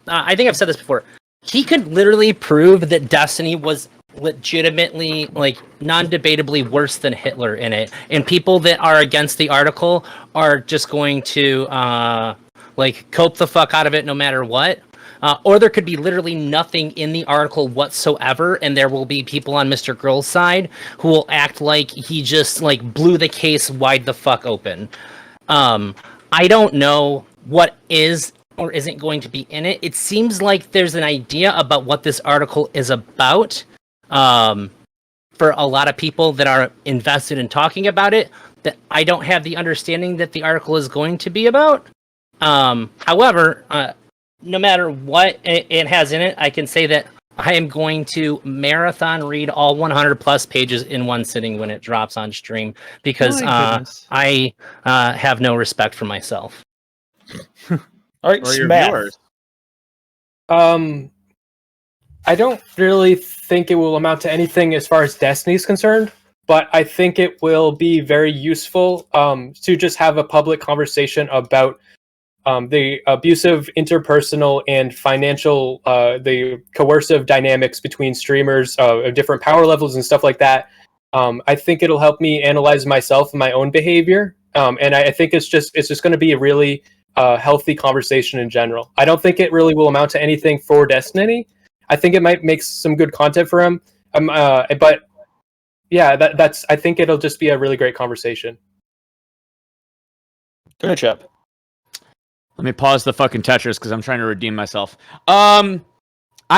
I think I've said this before. He could literally prove that Destiny was legitimately, like, non-debatably worse than Hitler in it, and people that are against the article are just going to like cope the fuck out of it no matter what. Or there could be literally nothing in the article whatsoever, and there will be people on Mr. Girl's side who will act like he just, like, blew the case wide the fuck open. I don't know what is or isn't going to be in it. It seems like there's an idea about what this article is about, for a lot of people that are invested in talking about it, that I don't have the understanding that the article is going to be about. However, no matter what it has in it, I can say that I am going to marathon read all 100 plus pages in one sitting when it drops on stream, because I have no respect for myself. All right, Or your Smath. viewers. I don't really think it will amount to anything as far as Destiny is concerned, but I think it will be very useful to just have a public conversation about the abusive interpersonal and financial, the coercive dynamics between streamers of different power levels and stuff like that. I think it'll help me analyze myself and my own behavior, and I think it's just going to be a really healthy conversation in general. I don't think it really will amount to anything for Destiny. I think it might make some good content for him, but yeah, that's. I think it'll just be a really great conversation. Go ahead, Chip. Let me pause the fucking Tetris because I'm trying to redeem myself. I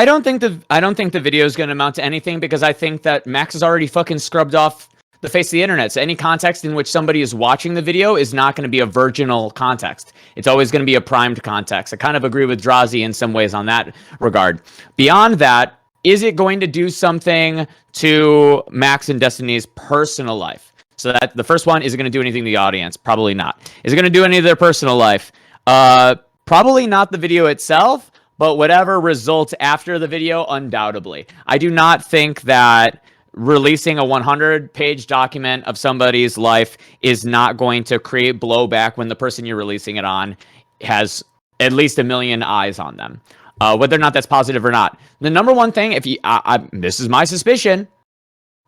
don't think the video is going to amount to anything, because I think that Max has already fucking scrubbed off the face of the internet. So any context in which somebody is watching the video is not going to be a virginal context. It's always going to be a primed context. I kind of agree with Drazi in some ways on that regard. Beyond that, is it going to do something to Max and Destiny's personal life? So that the first one, is it going to do anything to the audience? Probably not. Is it going to do any of their personal life? Probably not the video itself, but whatever results after the video, undoubtedly. I do not think that releasing a 100-page document of somebody's life is not going to create blowback when the person you're releasing it on has at least 1 million eyes on them. Whether or not that's positive or not. The number one thing, if you, this is my suspicion,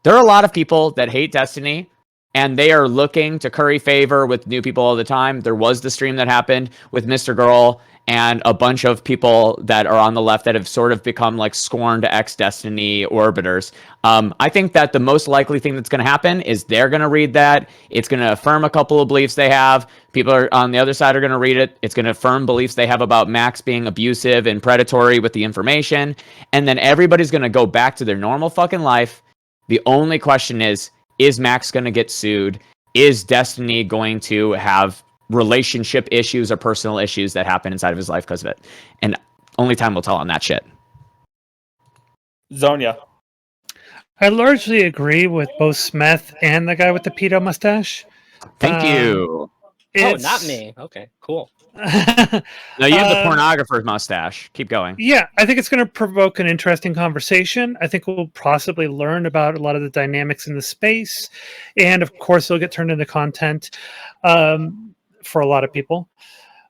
there are a lot of people that hate Destiny, and they are looking to curry favor with new people all the time. There was the stream that happened with Mr. Girl and a bunch of people that are on the left that have sort of become like scorned ex-Destiny orbiters. I think that the most likely thing that's going to happen is they're going to read that. It's going to affirm a couple of beliefs they have. People are on the other side are going to read it. It's going to affirm beliefs they have about Max being abusive and predatory with the information. And then everybody's going to go back to their normal fucking life. The only question is Max going to get sued? Is Destiny going to have relationship issues or personal issues that happen inside of his life because of it? And only time will tell on that shit. Zonia. I largely agree with both Smith and the guy with the pedo mustache. Thank you. Oh, not me. Okay, cool. No, you have the pornographer mustache. Keep going. Yeah, I think it's going to provoke an interesting conversation. I think we'll possibly learn about a lot of the dynamics in the space, and of course, it'll get turned into content for a lot of people.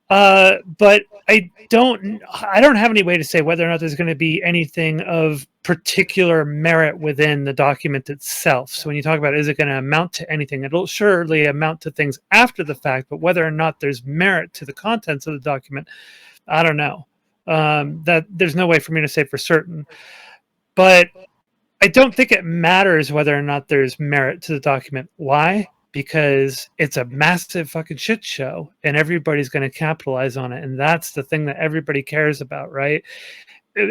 But I don't have any way to say whether or not there's going to be anything of particular merit within the document itself. So when you talk about, is it going to amount to anything, it'll surely amount to things after the fact, but whether or not there's merit to the contents of the document, I don't know. That there's no way for me to say for certain. But I don't think it matters whether or not there's merit to the document. Why? Because it's a massive fucking shit show and everybody's going to capitalize on it. And that's the thing that everybody cares about, right?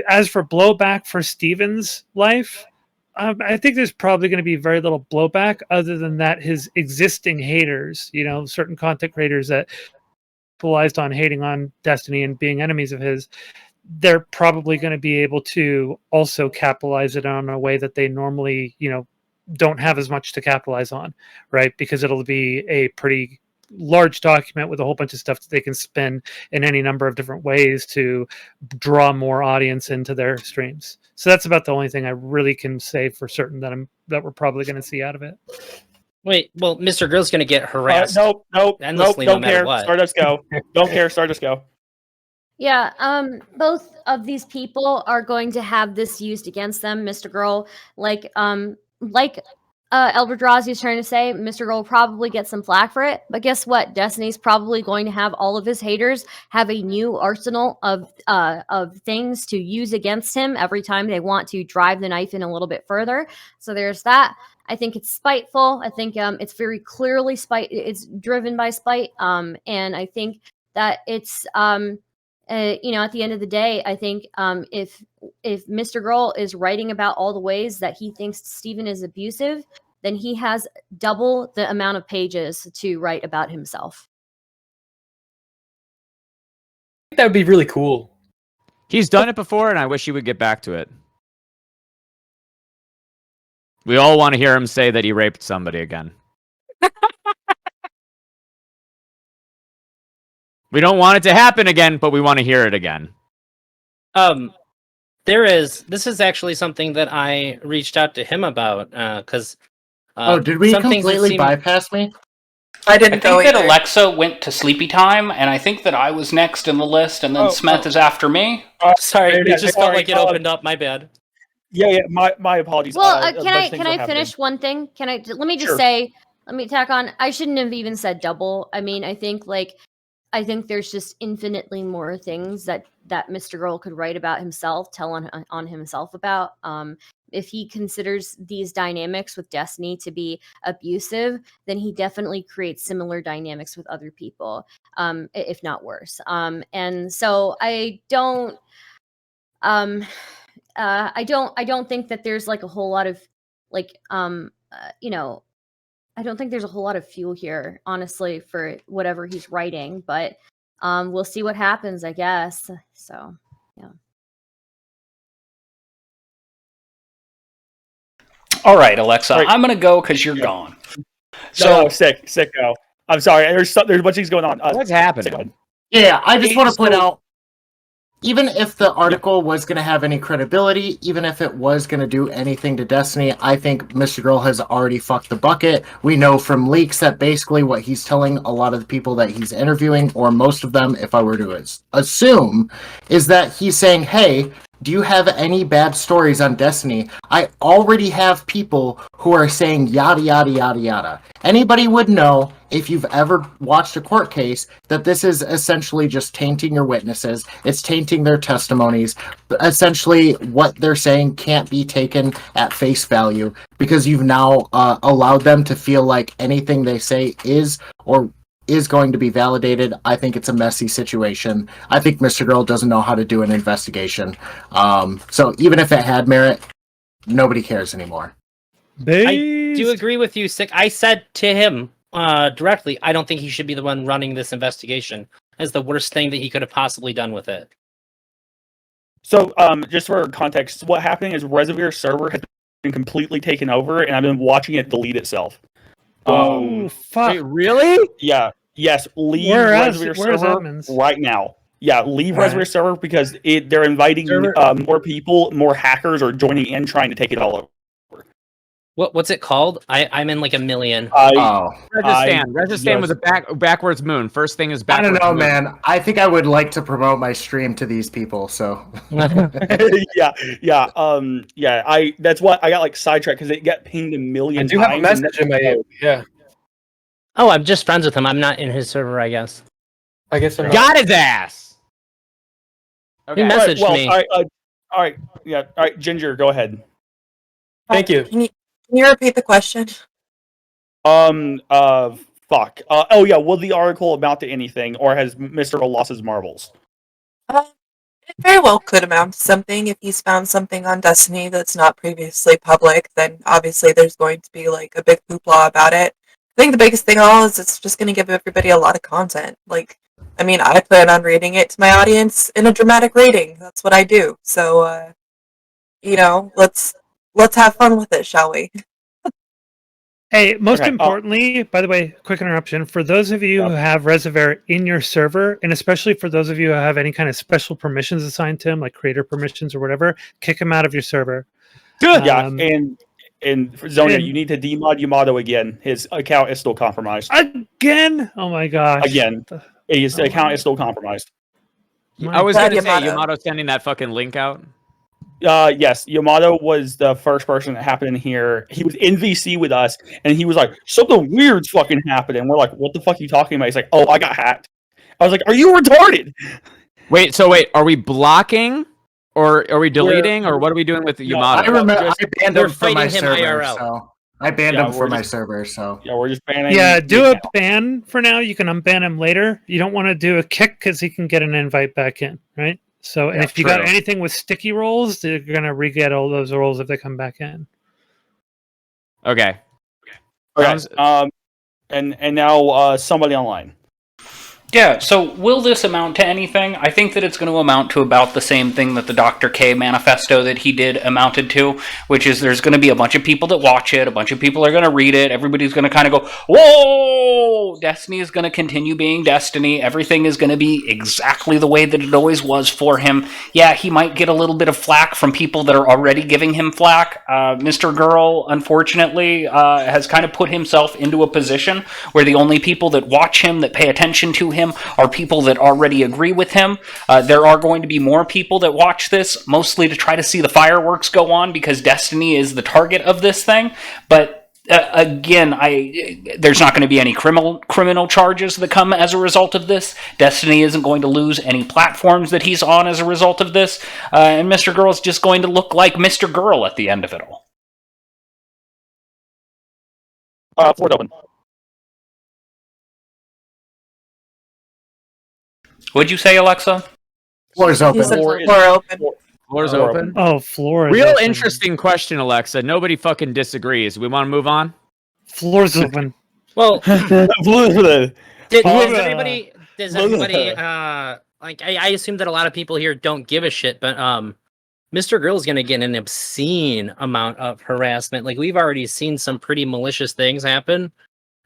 As for blowback for Steven's life, I think there's probably going to be very little blowback other than that his existing haters, certain content creators that capitalized on hating on Destiny and being enemies of his, they're probably going to be able to also capitalize it on a way that they normally, don't have as much to capitalize on, right? Because it'll be a pretty large document with a whole bunch of stuff that they can spin in any number of different ways to draw more audience into their streams. So that's about the only thing I really can say for certain that we're probably going to see out of it. Wait, well, Mr. Grill's going to get harassed. Nope. endlessly, no Don't matter care. what. Stardust go. Don't care. Stardust go. Yeah, both of these people are going to have this used against them. Mr. Girl, like Eldrazi is trying to say, Mr. Girl will probably get some flack for it. But guess what? Destiny's probably going to have all of his haters have a new arsenal of things to use against him every time they want to drive the knife in a little bit further. So there's that. I think it's spiteful. I think it's very clearly it's driven by spite. And I think that it's at the end of the day, I think if Mr. Girl is writing about all the ways that he thinks Steven is abusive, then he has double the amount of pages to write about himself. That would be really cool. He's done it before, and I wish he would get back to it. We all want to hear him say that he raped somebody again. We don't want it to happen again, but we want to hear it again. This is actually something that I reached out to him about, because did we some things that completely seem- bypass me? I I didn't think go that either. Alexa went to sleepy time, and I think that I was next in the list, and then Smeth is after me. Sorry, it just felt sorry, like it opened up. My bad. Yeah. My apologies. Well, A bunch of things can were I happening. finish one thing? Let me just Sure. say, let me tack on. I shouldn't have even said double. I mean, I think there's just infinitely more things that Mr. Girl could write about himself, tell on himself about. If he considers these dynamics with Destiny to be abusive, then he definitely creates similar dynamics with other people, if not worse. And so I don't think that there's like a whole lot of I don't think there's a whole lot of fuel here, honestly, for whatever he's writing, but we'll see what happens, I guess. So, yeah. All right, Alexa, Right. I'm going to go because you're gone. So sick go. I'm sorry. There's a bunch of things going on. What's Sick, go happening? ahead. Yeah, I just want to point So- out, even if the article was going to have any credibility, even if it was going to do anything to Destiny, I think Mr. Girl has already fucked the bucket. We know from leaks that basically what he's telling a lot of the people that he's interviewing, or most of them, if I were to assume, is that he's saying, hey, do you have any bad stories on Destiny? I already have people who are saying yada, yada, yada, yada. Anybody would know, if you've ever watched a court case, that this is essentially just tainting your witnesses. It's tainting their testimonies. Essentially, what they're saying can't be taken at face value because you've now allowed them to feel like anything they say is going to be validated. I think it's a messy situation. I think Mr. Girl doesn't know how to do an investigation. So even if it had merit, nobody cares anymore. I do agree with you, Sick. I said to him directly, I don't think he should be the one running this investigation. That's the worst thing that he could have possibly done with it. So, just for context, what happening is Reservoir server has been completely taken over, and I've been watching it delete itself. Oh, fuck. Wait, really? Yeah. Yes. Leave Where's Reservoir server admins? right now. Yeah, leave All right. Reservoir server because they're inviting Server- more people, more hackers are joining in, trying to take it all over. What's it called? I'm in like a million. Registan was a backwards moon. First thing is I backwards don't know, moon. man. I think I would like to promote my stream to these people, so. yeah. That's what I got like sidetracked because it got pinged a million I do times. have a message in my yeah. Oh, I'm just friends with him. I'm not in his server, I guess. I guess I'm not. Got his ass. He Okay. messaged me. All right. Yeah. All right, Ginger, go ahead. Thank you. Can you repeat the question? Fuck. Oh yeah. Will the article amount to anything, or has Mr. O lost his marbles? It very well could amount to something. If he's found something on Destiny that's not previously public, then obviously there's going to be like a big hoopla about it. I think the biggest thing of all is it's just going to give everybody a lot of content. Like, I mean, I plan on reading it to my audience in a dramatic rating. That's what I do. So, let's have fun with it, shall we? Hey, most Okay, importantly, by the way, quick interruption. For those of you who have Reservoir in your server, and especially for those of you who have any kind of special permissions assigned to him, like creator permissions or whatever, kick him out of your server. Good. Yeah, Um, and for Zonia, and- you need to demod Yamato again. His account is still compromised. Again? Oh my gosh. Again. His Oh account my- is still compromised. I was Bad going to say, Yamato. Yamato sending that fucking link out. Yes, Yamato was the first person that happened in here. He was in VC with us, and he was like, something weird's fucking happening. We're like, what the fuck are you talking about? He's like, oh, I got hacked. I was like, are you retarded? Wait, are we blocking or are we deleting or what are we doing with Yamato? I remember I banned We're him from my fighting him server. IRL. So I banned Yeah, him we're from my just- server. So Yeah, we're just banning. Yeah, the do a account. ban for now. You can unban him later. You don't want to do a kick because he can get an invite back in, right? So, and Yeah, if you got true. anything with sticky rolls, they're gonna re-get all those rolls if they come back in. Okay. Okay, Sounds- and now somebody online. Yeah, so will this amount to anything? I think that it's going to amount to about the same thing that the Dr. K manifesto that he did amounted to, which is there's going to be a bunch of people that watch it, a bunch of people are going to read it, everybody's going to kind of go, whoa! Destiny is going to continue being Destiny, everything is going to be exactly the way that it always was for him. Yeah, he might get a little bit of flack from people that are already giving him flack. Mr. Girl, unfortunately, has kind of put himself into a position where the only people that watch him, that pay attention to him, are people that already agree with him. There are going to be more people that watch this, mostly to try to see the fireworks go on because Destiny is the target of this thing. But again, there's not going to be any criminal charges that come as a result of this. Destiny isn't going to lose any platforms that he's on as a result of this. And Mr. Girl is just going to look like Mr. Girl at the end of it all. Floor's open. What'd you say, Alexa? floor's He open. said Floor is- floor open. Floor's Floor open. Oh, floor. Is Real open. interesting question, Alexa. Nobody fucking disagrees. We want to move on? Floor's open. Well, Blah. does Blah. everybody? Does everybody? Like, I assume that a lot of people here don't give a shit, but Mr. Girl's gonna get an obscene amount of harassment. Like, we've already seen some pretty malicious things happen.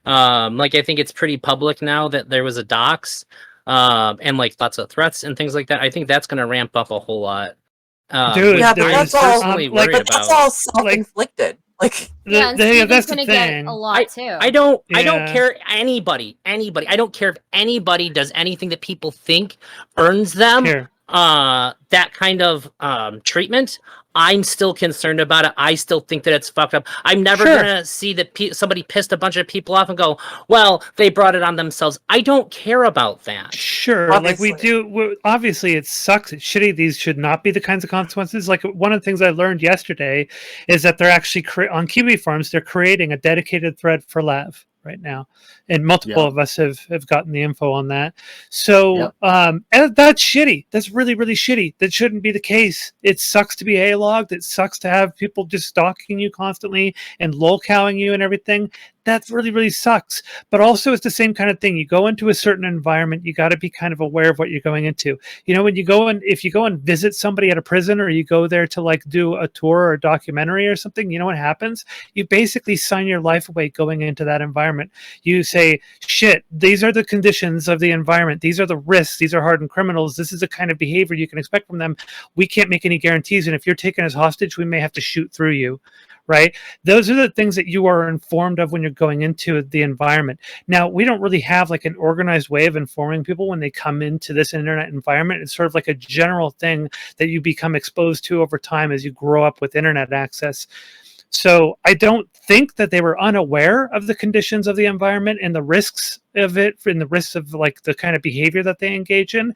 Like, I think it's pretty public now that there was a dox, and like lots of threats and things like that. I think that's gonna ramp up a whole lot. Dude, Yeah, there but I'm that's all. personally like, worried But that's about. all self-inflicted. Like, Yeah, and the- Steven's that's the gonna get thing. a lot too. I don't Yeah. care anybody. I don't care if anybody does anything that people think earns them Here. that kind of treatment. I'm still concerned about it. I still think that it's fucked up. I'm never Sure. gonna see that somebody pissed a bunch of people off and go, well, they brought it on themselves. I don't care about that. Sure, like we do. Obviously, it sucks. It's shitty. These should not be the kinds of consequences. Like one of the things I learned yesterday is that they're actually on Kiwi Farms. They're creating a dedicated thread for Lav right now, and multiple Yeah. of us have gotten the info on that. So Yep. and that's shitty. That's really really shitty. That shouldn't be the case. It sucks to be A-logged. It sucks to have people just stalking you constantly and lolcowing you and everything. That really really sucks. But also it's the same kind of thing. You go into a certain environment, you got to be kind of aware of what you're going into. You know, when you go and if you go and visit somebody at a prison, or you go there to like do a tour or a documentary or something, you know what happens? You basically sign your life away going into that environment. You say, shit, these are the conditions of the environment. These are the risks. These are hardened criminals. This is the kind of behavior you can expect from them. We can't make any guarantees. And if you're taken as hostage, we may have to shoot through you. Right? Those are the things that you are informed of when you're going into the environment. Now, we don't really have like an organized way of informing people when they come into this internet environment. It's sort of like a general thing that you become exposed to over time as you grow up with internet access. So I don't think that they were unaware of the conditions of the environment and the risks of it, and the risks of like the kind of behavior that they engage in.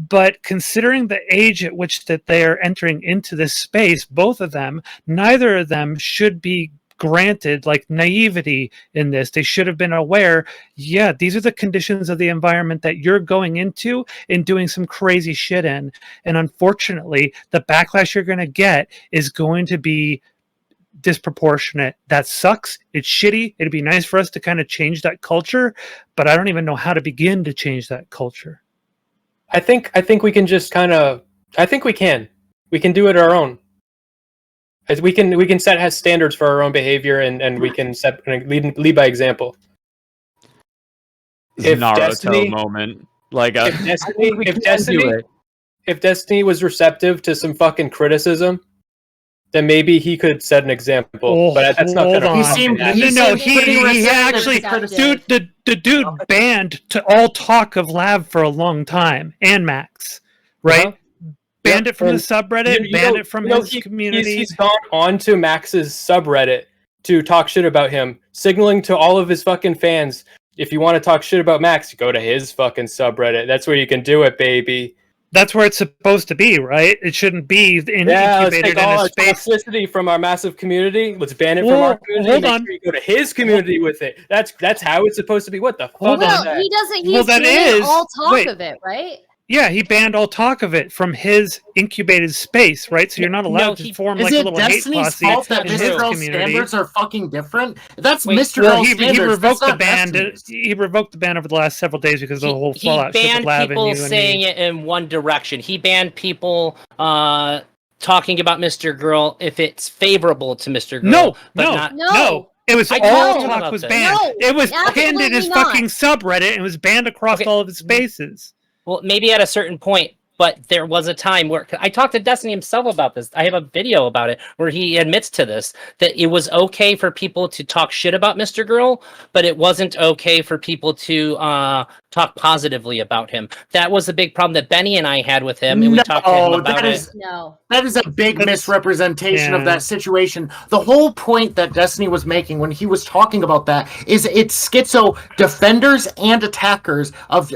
But considering the age at which that they are entering into this space, both of them, neither of them should be granted like naivety in this. They should have been aware, yeah, these are the conditions of the environment that you're going into and doing some crazy shit in. And unfortunately, the backlash you're going to get is going to be disproportionate. That sucks. It's shitty. It'd be nice for us to kind of change that culture, but I don't even know how to begin to change that culture. I think we can just kind of. I think we can do it our own. As we can set standards for our own behavior, and we can set lead by example. This If Naruto Destiny- moment. Like If Destiny was receptive to some fucking criticism, then maybe he could set an example. Oh, but that's not hold going on. to seemed- No, he no, seemed pretty he receptive actually, to criticism. the dude banned to all talk of Lab for a long time, and Max, right? Uh-huh. Banned it from And the subreddit, banned it from his community. He's gone onto Max's subreddit to talk shit about him, signaling to all of his fucking fans, if you want to talk shit about Max, go to his fucking subreddit. That's where you can do it, baby. That's where it's supposed to be, right? It shouldn't be Yeah, let's incubated take in all a our space. toxicity from our massive community. Let's ban it from Well, our community. hold Make on. sure you go to his community with it. That's how it's supposed to be. What the fuck Hold is Well, that? he doesn't. He's Well, that banning is- all talk wait. of it, right? Yeah, he banned all talk of it from his incubated space, right? So you're not allowed to form Is like a it little hate Destiny's posse fault that in his Mr. Girl's community. standards are fucking different? That's Wait, Mr. Well, Girl's he standards. revoked that's the not ban. Destiny's. He revoked the ban over the last several days because of the whole He fallout shit with banned Lav and people you and saying me. it in one direction. He banned people talking about Mr. Girl if it's favorable to Mr. Girl. No, but no, not- no. It was I all told him talk about was this. banned. No, It was pinned in absolutely his not. fucking subreddit and was banned across Okay. all of his spaces. Well, maybe at a certain point, but there was a time where I talked to Destiny himself about this. I have a video about it where he admits to this, that it was okay for people to talk shit about Mr. Girl, but it wasn't okay for people to talk positively about him. That was a big problem that Benny and I had with him, and we talked to him No, about that it. is No. that is a big That's- misrepresentation of yeah. that situation. The whole point that Destiny was making when he was talking about that is it's schizo defenders and attackers of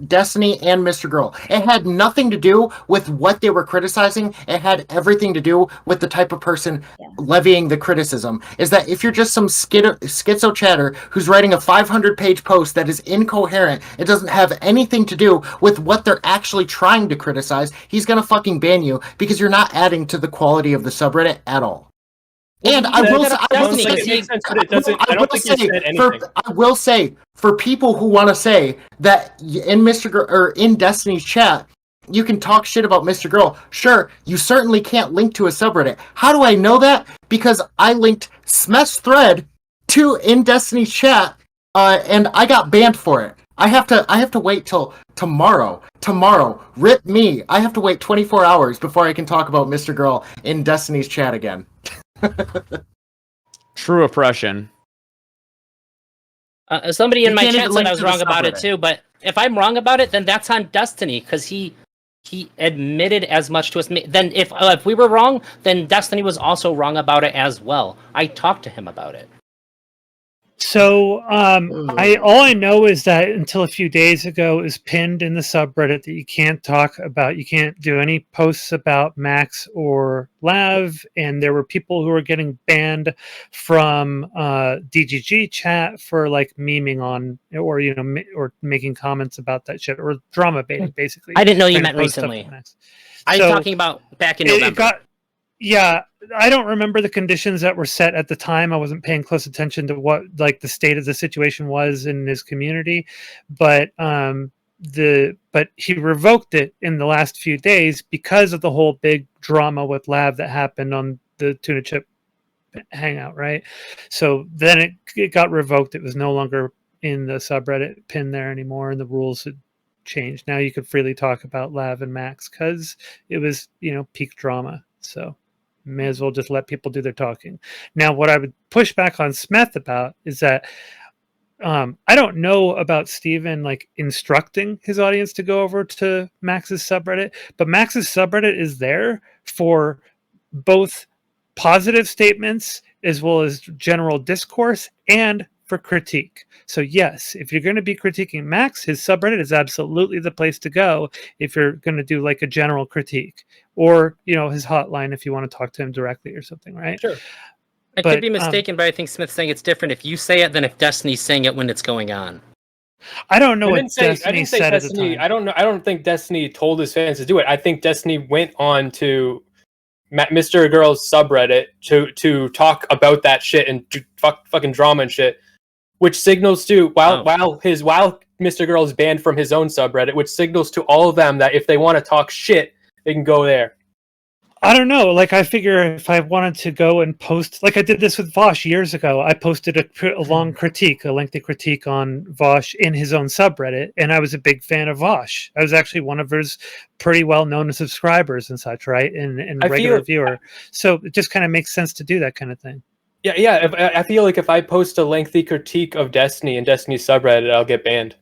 Destiny and Mr. Girl. It had nothing to do with what they were criticizing. It had everything to do with the type of person levying the criticism. Is that if you're just some schizo chatter who's writing a 500-page post that is incoherent, it doesn't have anything to do with what they're actually trying to criticize, he's gonna fucking ban you because you're not adding to the quality of the subreddit at all. And I will say, I don't think it makes sense, but it doesn't. I don't think he said anything. I will say, for people who want to say that in Mr. Girl or in Destiny's chat, you can talk shit about Mr. Girl. Sure, you certainly can't link to a subreddit. How do I know that? Because I linked Smeth's thread to in Destiny's chat, and I got banned for it. I have to wait till tomorrow. Tomorrow, rip me. I have to wait 24 hours before I can talk about Mr. Girl in Destiny's chat again. True oppression. Somebody in You my can't chat even said link I was to the wrong about it subreddit. too, but if I'm wrong about it, then that's on Destiny because he admitted as much to us. Then if we were wrong, then Destiny was also wrong about it as well. I talked to him about it. So all I know is that until a few days ago, it was pinned in the subreddit that you can't talk about, you can't do any posts about Max or Lav, and there were people who were getting banned from DGG chat for like memeing on or or making comments about that shit or drama baiting basically. I didn't know you trying to meant post stuff recently. to Max. I'm So, talking about back in it November. got yeah, I don't remember the conditions that were set at the time. I wasn't paying close attention to what like the state of the situation was in his community, but but he revoked it in the last few days because of the whole big drama with Lav that happened on the Tuna Chip hangout, right? So then it got revoked. It was no longer in the subreddit pin there anymore, and the rules had changed. Now you could freely talk about Lav and Max because it was peak drama. So may as well just let people do their talking. Now, what I would push back on Smith about is that I don't know about Steven like instructing his audience to go over to Max's subreddit, but Max's subreddit is there for both positive statements as well as general discourse and for critique. So yes, if you're going to be critiquing Max, his subreddit is absolutely the place to go if you're going to do like a general critique, or his hotline if you want to talk to him directly or something, right? Sure. I but, could be mistaken, but I think Smith's saying it's different if you say it than if Destiny's saying it when it's going on. I don't know I what didn't say Destiny said at the Destiny. time. I don't know. I don't think Destiny told his fans to do it. I think Destiny went on to Mr. Girl's subreddit to talk about that shit and to fucking drama and shit, which signals to while Mr. Girl is banned from his own subreddit, which signals to all of them that if they want to talk shit, they can go there. I don't know. Like, I figure if I wanted to go and post, like I did this with Vosh years ago, I posted a long critique, a lengthy critique on Vosh in his own subreddit, and I was a big fan of Vosh. I was actually one of his pretty well-known subscribers and such, right? And I regular feel- viewer. So it just kind of makes sense to do that kind of thing. Yeah. I feel like if I post a lengthy critique of Destiny in Destiny subreddit, I'll get banned.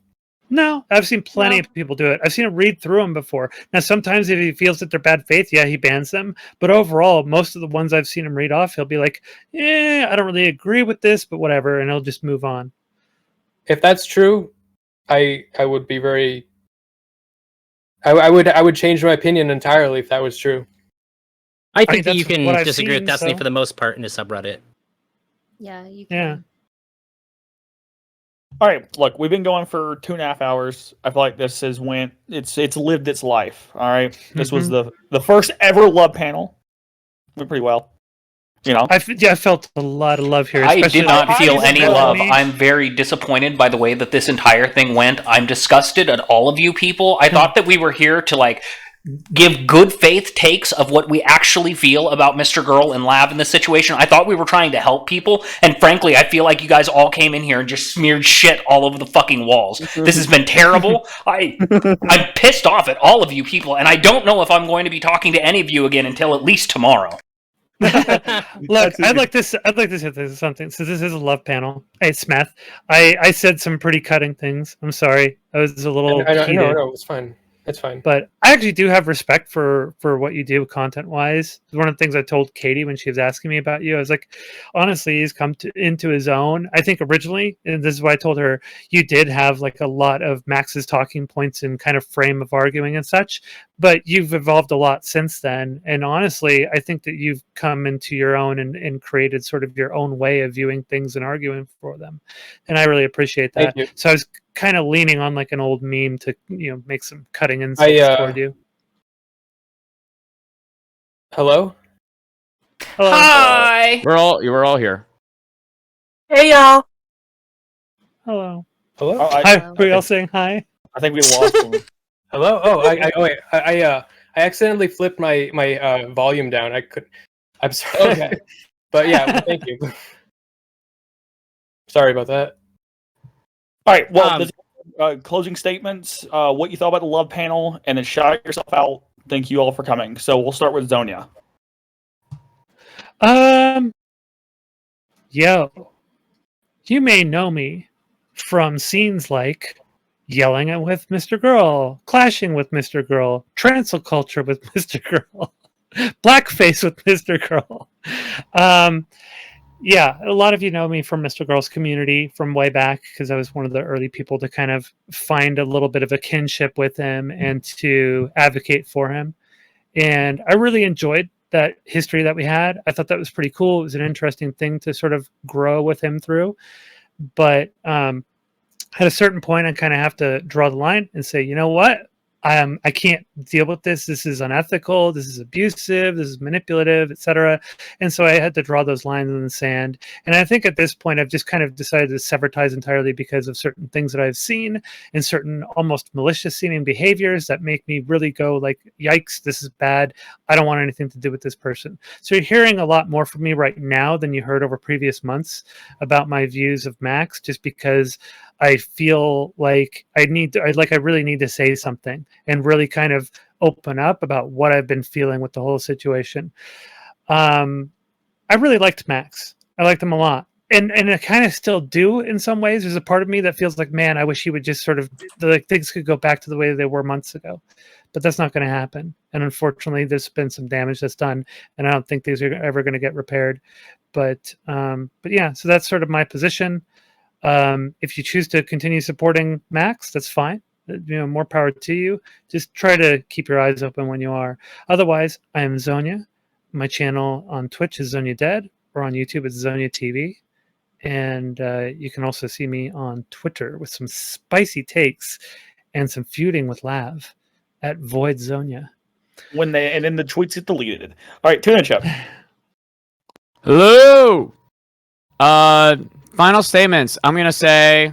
No, I've seen plenty of people do it. I've seen him read through them before. Now, sometimes if he feels that they're bad faith, yeah, he bans them. But overall, most of the ones I've seen him read off, he'll be like, I don't really agree with this, but whatever, and he'll just move on. If that's true, I would be very. I would change my opinion entirely if that was true. I mean, think that you that's can what I've disagree with seen, Destiny so- for the most part in his subreddit. Yeah, you Yeah. can. All right, look, we've been going for 2.5 hours. I feel like this has went. It's lived its life. All right, this was the first ever love panel. Went pretty well. You know, I felt a lot of love here. I especially did not I feel didn't any feel love. me. I'm very disappointed by the way that this entire thing went. I'm disgusted at all of you people. I thought that we were here to like give good faith takes of what we actually feel about Mr. Girl and Lav in this situation. I thought we were trying to help people, and frankly, I feel like you guys all came in here and just smeared shit all over the fucking walls. This has been terrible. I'm pissed off at all of you people, and I don't know if I'm going to be talking to any of you again until at least tomorrow. Look, I'd like to say this something. So this is a love panel. Hey, Smith, I said some pretty cutting things. I'm sorry. I was a little I heated. know, it's fine. It's fine. But I actually do have respect for what you do content wise. One of the things I told Katie when she was asking me about you, I was like, honestly, he's come into his own. I think originally, and this is why I told her, you did have like a lot of Max's talking points and kind of frame of arguing and such, but you've evolved a lot since then. And honestly, I think that you've come into your own and created sort of your own way of viewing things and arguing for them. And I really appreciate that. Thank you. So I was kind of leaning on like an old meme to make some cutting insults toward you. Hello? Hello. Hi! We're all here. Hey y'all. Hello. Hello? Oh, Hi. Were you all saying hi? I think we lost him. Hello? Oh, wait. I accidentally flipped my volume down. I'm sorry. Okay. But yeah, well, thank you. Sorry about that. All right. Well, closing statements. What you thought about the love panel, and then shout yourself out. Thank you all for coming. So we'll start with Zonia. Yo, you may know me from scenes like yelling at with Mr. Girl, clashing with Mr. Girl, transel culture with Mr. Girl, blackface with Mr. Girl. Yeah, a lot of you know me from Mr. Girl's community from way back because I was one of the early people to kind of find a little bit of a kinship with him and to advocate for him. And I really enjoyed that history that we had. I thought that was pretty cool. It was an interesting thing to sort of grow with him through. But at a certain point, I kind of have to draw the line and say, you know what? I can't deal with this. This is unethical. This is abusive. This is manipulative, etc. And so I had to draw those lines in the sand. And I think at this point, I've just kind of decided to sever ties entirely because of certain things that I've seen and certain almost malicious seeming behaviors that make me really go like, yikes, this is bad. I don't want anything to do with this person. So you're hearing a lot more from me right now than you heard over previous months about my views of Max, just because I feel like I really need to say something and really kind of open up about what I've been feeling with the whole situation. I really liked Max. I liked him a lot. And I kind of still do in some ways. There's a part of me that feels like, man, I wish he would just sort of, like, things could go back to the way they were months ago. But that's not going to happen. And unfortunately, there's been some damage that's done, and I don't think these are ever going to get repaired. But yeah, so that's sort of my position. If you choose to continue supporting Max, that's fine. More power to you. Just try to keep your eyes open when you are. Otherwise, I am Zonia. My channel on Twitch is Zonia Dead, or on YouTube it's Zonia TV. And you can also see me on Twitter with some spicy takes and some feuding with Lav at Void Zonia. And then the tweets get deleted. All right, Tuna Chip. Hello. Final statements. I'm gonna say,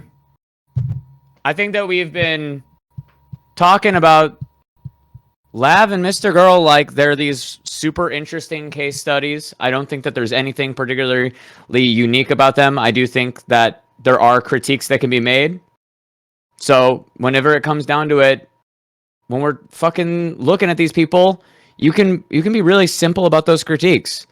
I think that we've been talking about Lav and Mr. Girl, like, they're these super interesting case studies. I don't think that there's anything particularly unique about them. I do think that there are critiques that can be made. So whenever it comes down to it, when we're fucking looking at these people, you can be really simple about those critiques.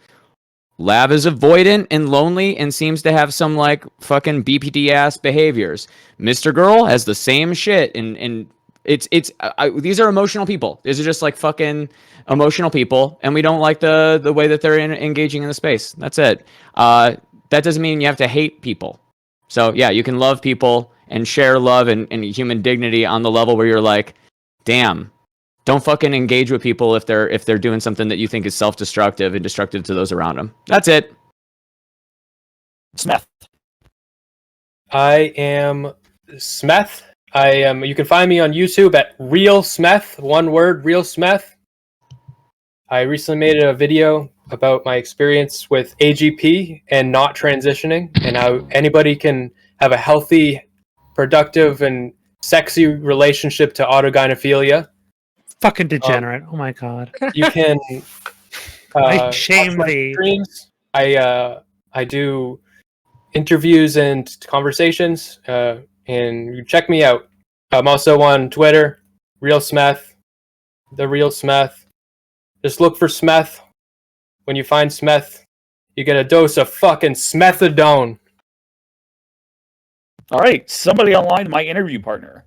Lav is avoidant and lonely and seems to have some like fucking BPD ass behaviors. Mr. Girl has the same shit, and these are emotional people. These are just like fucking emotional people, and we don't like the way that they're engaging in the space. That's it. That doesn't mean you have to hate people. So yeah, you can love people and share love and human dignity on the level where you're like, damn, don't fucking engage with people if they're doing something that you think is self-destructive and destructive to those around them. That's it. Smith. I am Smeth. You can find me on YouTube at Real Smeth. One word, Real Smeth. I recently made a video about my experience with AGP and not transitioning, and how anybody can have a healthy, productive, and sexy relationship to autogynephilia. Fucking degenerate. Oh my god. You can I shame watch my thee. streams. I do interviews and conversations, and you check me out. I'm also on Twitter, Real Smeth, The Real Smeth. Just look for Smeth. When you find Smeth, you get a dose of fucking Smethadone. All right, somebody online, my interview partner.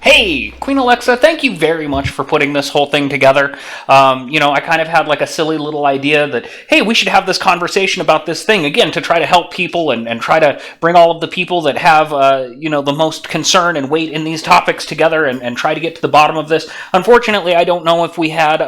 Hey, Queen Alexa, thank you very much for putting this whole thing together. I kind of had like a silly little idea that, hey, we should have this conversation about this thing, again, to try to help people and try to bring all of the people that have, the most concern and weight in these topics together and try to get to the bottom of this. Unfortunately, I don't know if we had,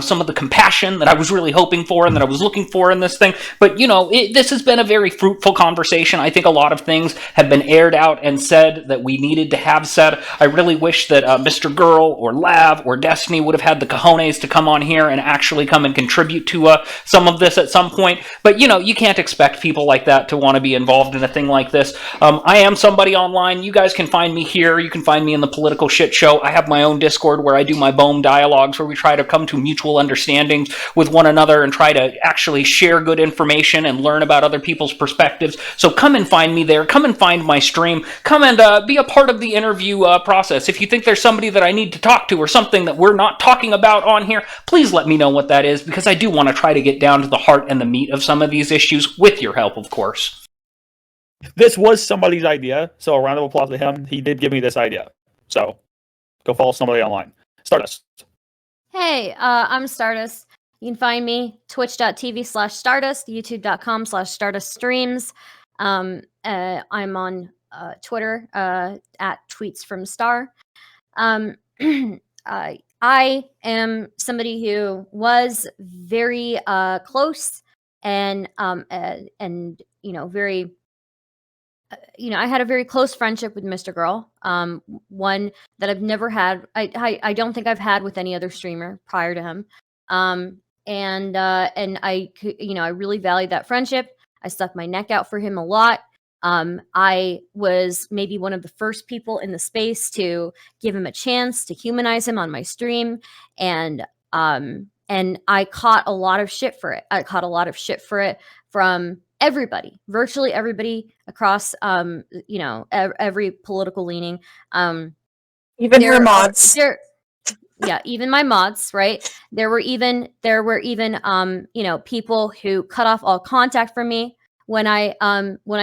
some of the compassion that I was really hoping for and that I was looking for in this thing. But, this has been a very fruitful conversation. I think a lot of things have been aired out and said that we needed to have said. I really wish that Mr. Girl or Lav or Destiny would have had the cojones to come on here and actually come and contribute to some of this at some point. But, you can't expect people like that to want to be involved in a thing like this. I am somebody online. You guys can find me here. You can find me in the Political Shit Show. I have my own Discord where I do my BOEM dialogues, where we try to come to mutual understandings with one another and try to actually share good information and learn about other people's perspectives. So come and find me there. Come and find my stream. Come and be a part of the interview process. If you think there's somebody that I need to talk to or something that we're not talking about on here, please let me know what that is, because I do want to try to get down to the heart and the meat of some of these issues, with your help, of course. This was somebody's idea, so a round of applause to him. He did give me this idea. So go follow somebody online. Stardust. Hey, I'm Stardust. You can find me twitch.tv/Stardust, youtube.com/Stardust streams. I'm on Twitter at tweets from Star. I am somebody who was very close and very I had a very close friendship with Mr. Girl. One that I've never had. I don't think I've had with any other streamer prior to him. And I really valued that friendship. I stuck my neck out for him a lot. I was maybe one of the first people in the space to give him a chance to humanize him on my stream, and I caught a lot of shit for it. I caught a lot of shit for it from everybody, virtually everybody across, every political leaning. Even your mods. Yeah, even my mods, right? There were even people who cut off all contact from me when I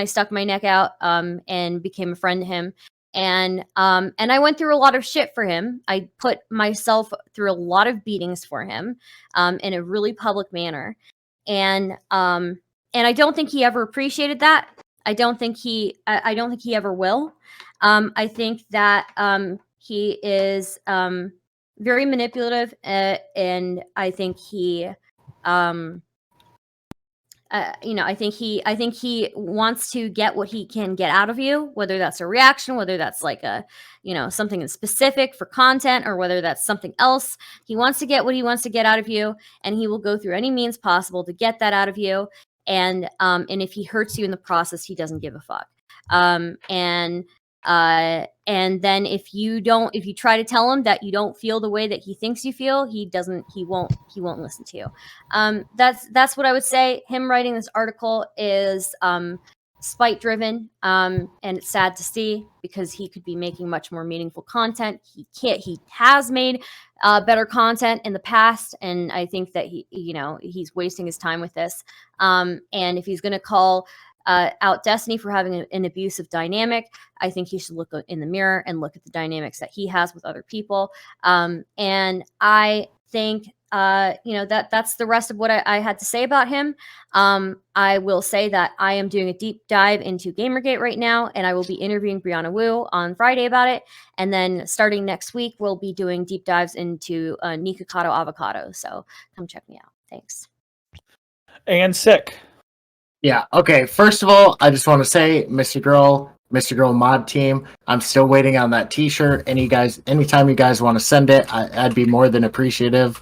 stuck my neck out and became a friend to him. And I went through a lot of shit for him. I put myself through a lot of beatings for him in a really public manner. And I don't think he ever appreciated that. I don't think he ever will. I think that he is very manipulative, and I think I think he wants to get what he can get out of you, whether that's a reaction, whether that's like a, something specific for content, or whether that's something else. He wants to get what he wants to get out of you, and he will go through any means possible to get that out of you. And if he hurts you in the process, he doesn't give a fuck. And And then if you try to tell him that you don't feel the way that he thinks you feel, he won't listen to you. That's what I would say. Him writing this article is spite driven, and it's sad to see because he could be making much more meaningful content. He has made better content in the past, and I think that he's wasting his time with this. And if he's going to call out Destiny for having an abusive dynamic, I think he should look in the mirror and look at the dynamics that he has with other people. And I think that's the rest of what I had to say about him. I will say that I am doing a deep dive into Gamergate right now, and I will be interviewing Brianna Wu on Friday about it. And then starting next week, we'll be doing deep dives into Nikocado Avocado. So come check me out. Thanks. And Sick. Yeah, okay. First of all, I just want to say, Mr. Girl mod team, I'm still waiting on that t-shirt. Anytime you guys want to send it, I'd be more than appreciative.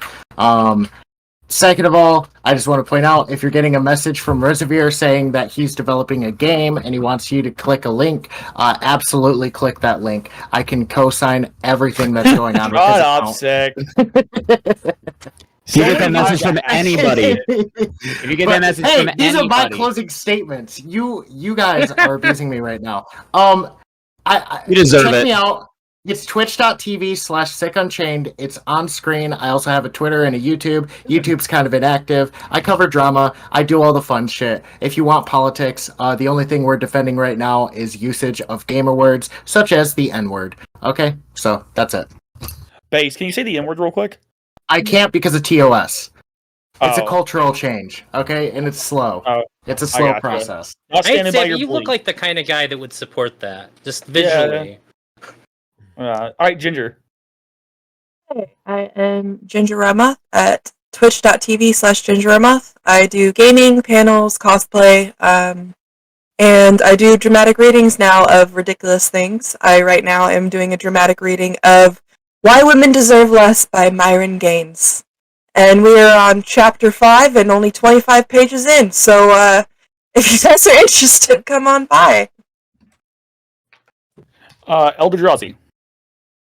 Second of all, I just want to point out, if you're getting a message from Reservoir saying that he's developing a game and he wants you to click a link, absolutely click that link. I can co-sign everything that's going on. Shut up, Sick. If you get that message from anybody, if you get that message from anybody, these are my closing statements. You guys are abusing me right now. You deserve check it. me out. It's twitch.tv/sickunchained. It's on screen. I also have a Twitter and a YouTube. YouTube's kind of inactive. I cover drama. I do all the fun shit. If you want politics, the only thing we're defending right now is usage of gamer words, such as the N-word. Okay? So, that's it. Base, can you say the N-word real quick? I can't because of TOS. It's a Oh. cultural change, okay? And it's slow. Oh, it's a slow gotcha. process. Not standing I'd by say your you belief. look like the kind of guy that would support that, just visually. All right, Ginger. Hey, I am Ginger Remoth at twitch.tv/Ginger Remoth. I do gaming, panels, cosplay, and I do dramatic readings now of ridiculous things. I right now am doing a dramatic reading of Why Women Deserve Less by Myron Gaines. And we are on chapter 5 and only 25 pages in, so if you guys are interested, come on by. Elder Drazi.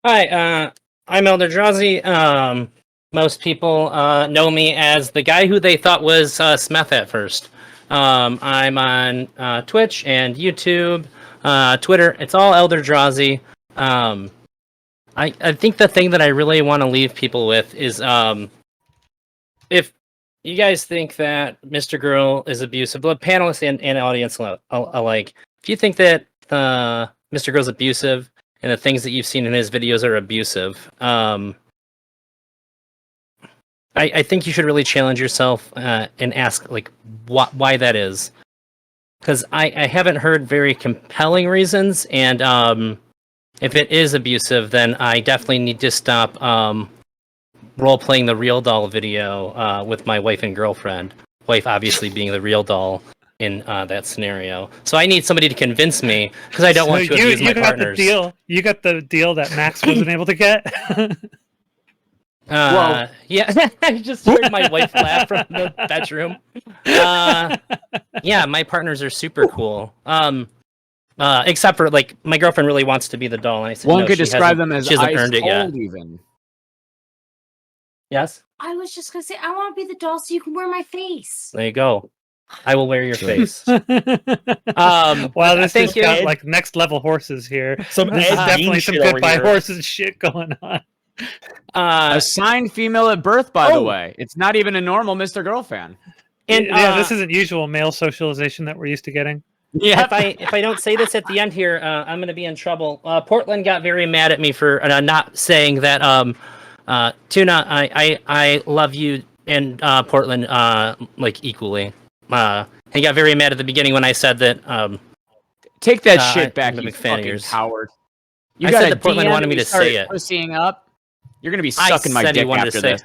Hi, I'm Elderdrazi. Most people know me as the guy who they thought was Smeth at first. I'm on Twitch and YouTube, Twitter. It's all Elderdrazi. I think the thing that I really want to leave people with is if you guys think that Mr. Girl is abusive, both panelists and audience alike, if you think that Mr. Girl's abusive and the things that you've seen in his videos are abusive, I think you should really challenge yourself and ask like why that is, because I haven't heard very compelling reasons, and if it is abusive, then I definitely need to stop role playing the real doll video with my wife and girlfriend. Wife obviously being the real doll in that scenario. So I need somebody to convince me because I don't want to abuse my partners. You got the deal that Max wasn't able to get. Well- Yeah, I just heard my wife laugh from the bedroom. Yeah, my partners are super cool. Except for like my girlfriend really wants to be the doll, and I said One no, could she describe hasn't- them as she hasn't ice earned it yet. cold even. Yes, I was just gonna say, I want to be the doll so you can wear my face. there you go. I will wear your face. Wow, this thank has you. got like next level horses here. Some This is Ed definitely Gein some shit over goodbye here. horses shit going on. Assigned female at birth, by the way. It's not even a normal Mr. Girl fan. And Yeah, this isn't usual male socialization that we're used to getting. Yeah. if I don't say this at the end here, I'm going to be in trouble. Portland got very mad at me for not saying that. Tuna, I love you and Portland like equally. He got very mad at the beginning when I said that. Take that shit back, I'm a you big fan of fucking yours. coward. You I got said a that Portland DM wanted me and you to say started it. pussying up. You're gonna be I sucking my said he dick wanted to after say this.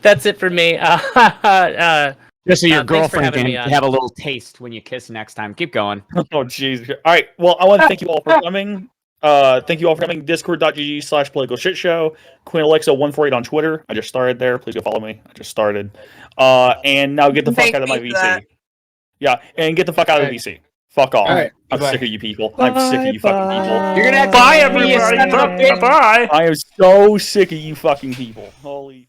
That's it for me. Just so your thanks for girlfriend having can me on. have a little taste when you kiss next time. Keep going. Oh, jeez. All right. Well, I want to thank you all for coming. Thank you all for coming. Discord.gg/political shit show. Queen Alexa 148 on Twitter. I just started there. Please go follow me. I just started. And now get the fuck Thank out of my you for VC. that. Yeah, and get the fuck out of the VC. Fuck off. All right, I'm bye-bye. sick of you people. I'm sick of you fucking people. You're gonna have to Bye, be a everybody. son of a bitch. Bye. I am so sick of you fucking people. Holy.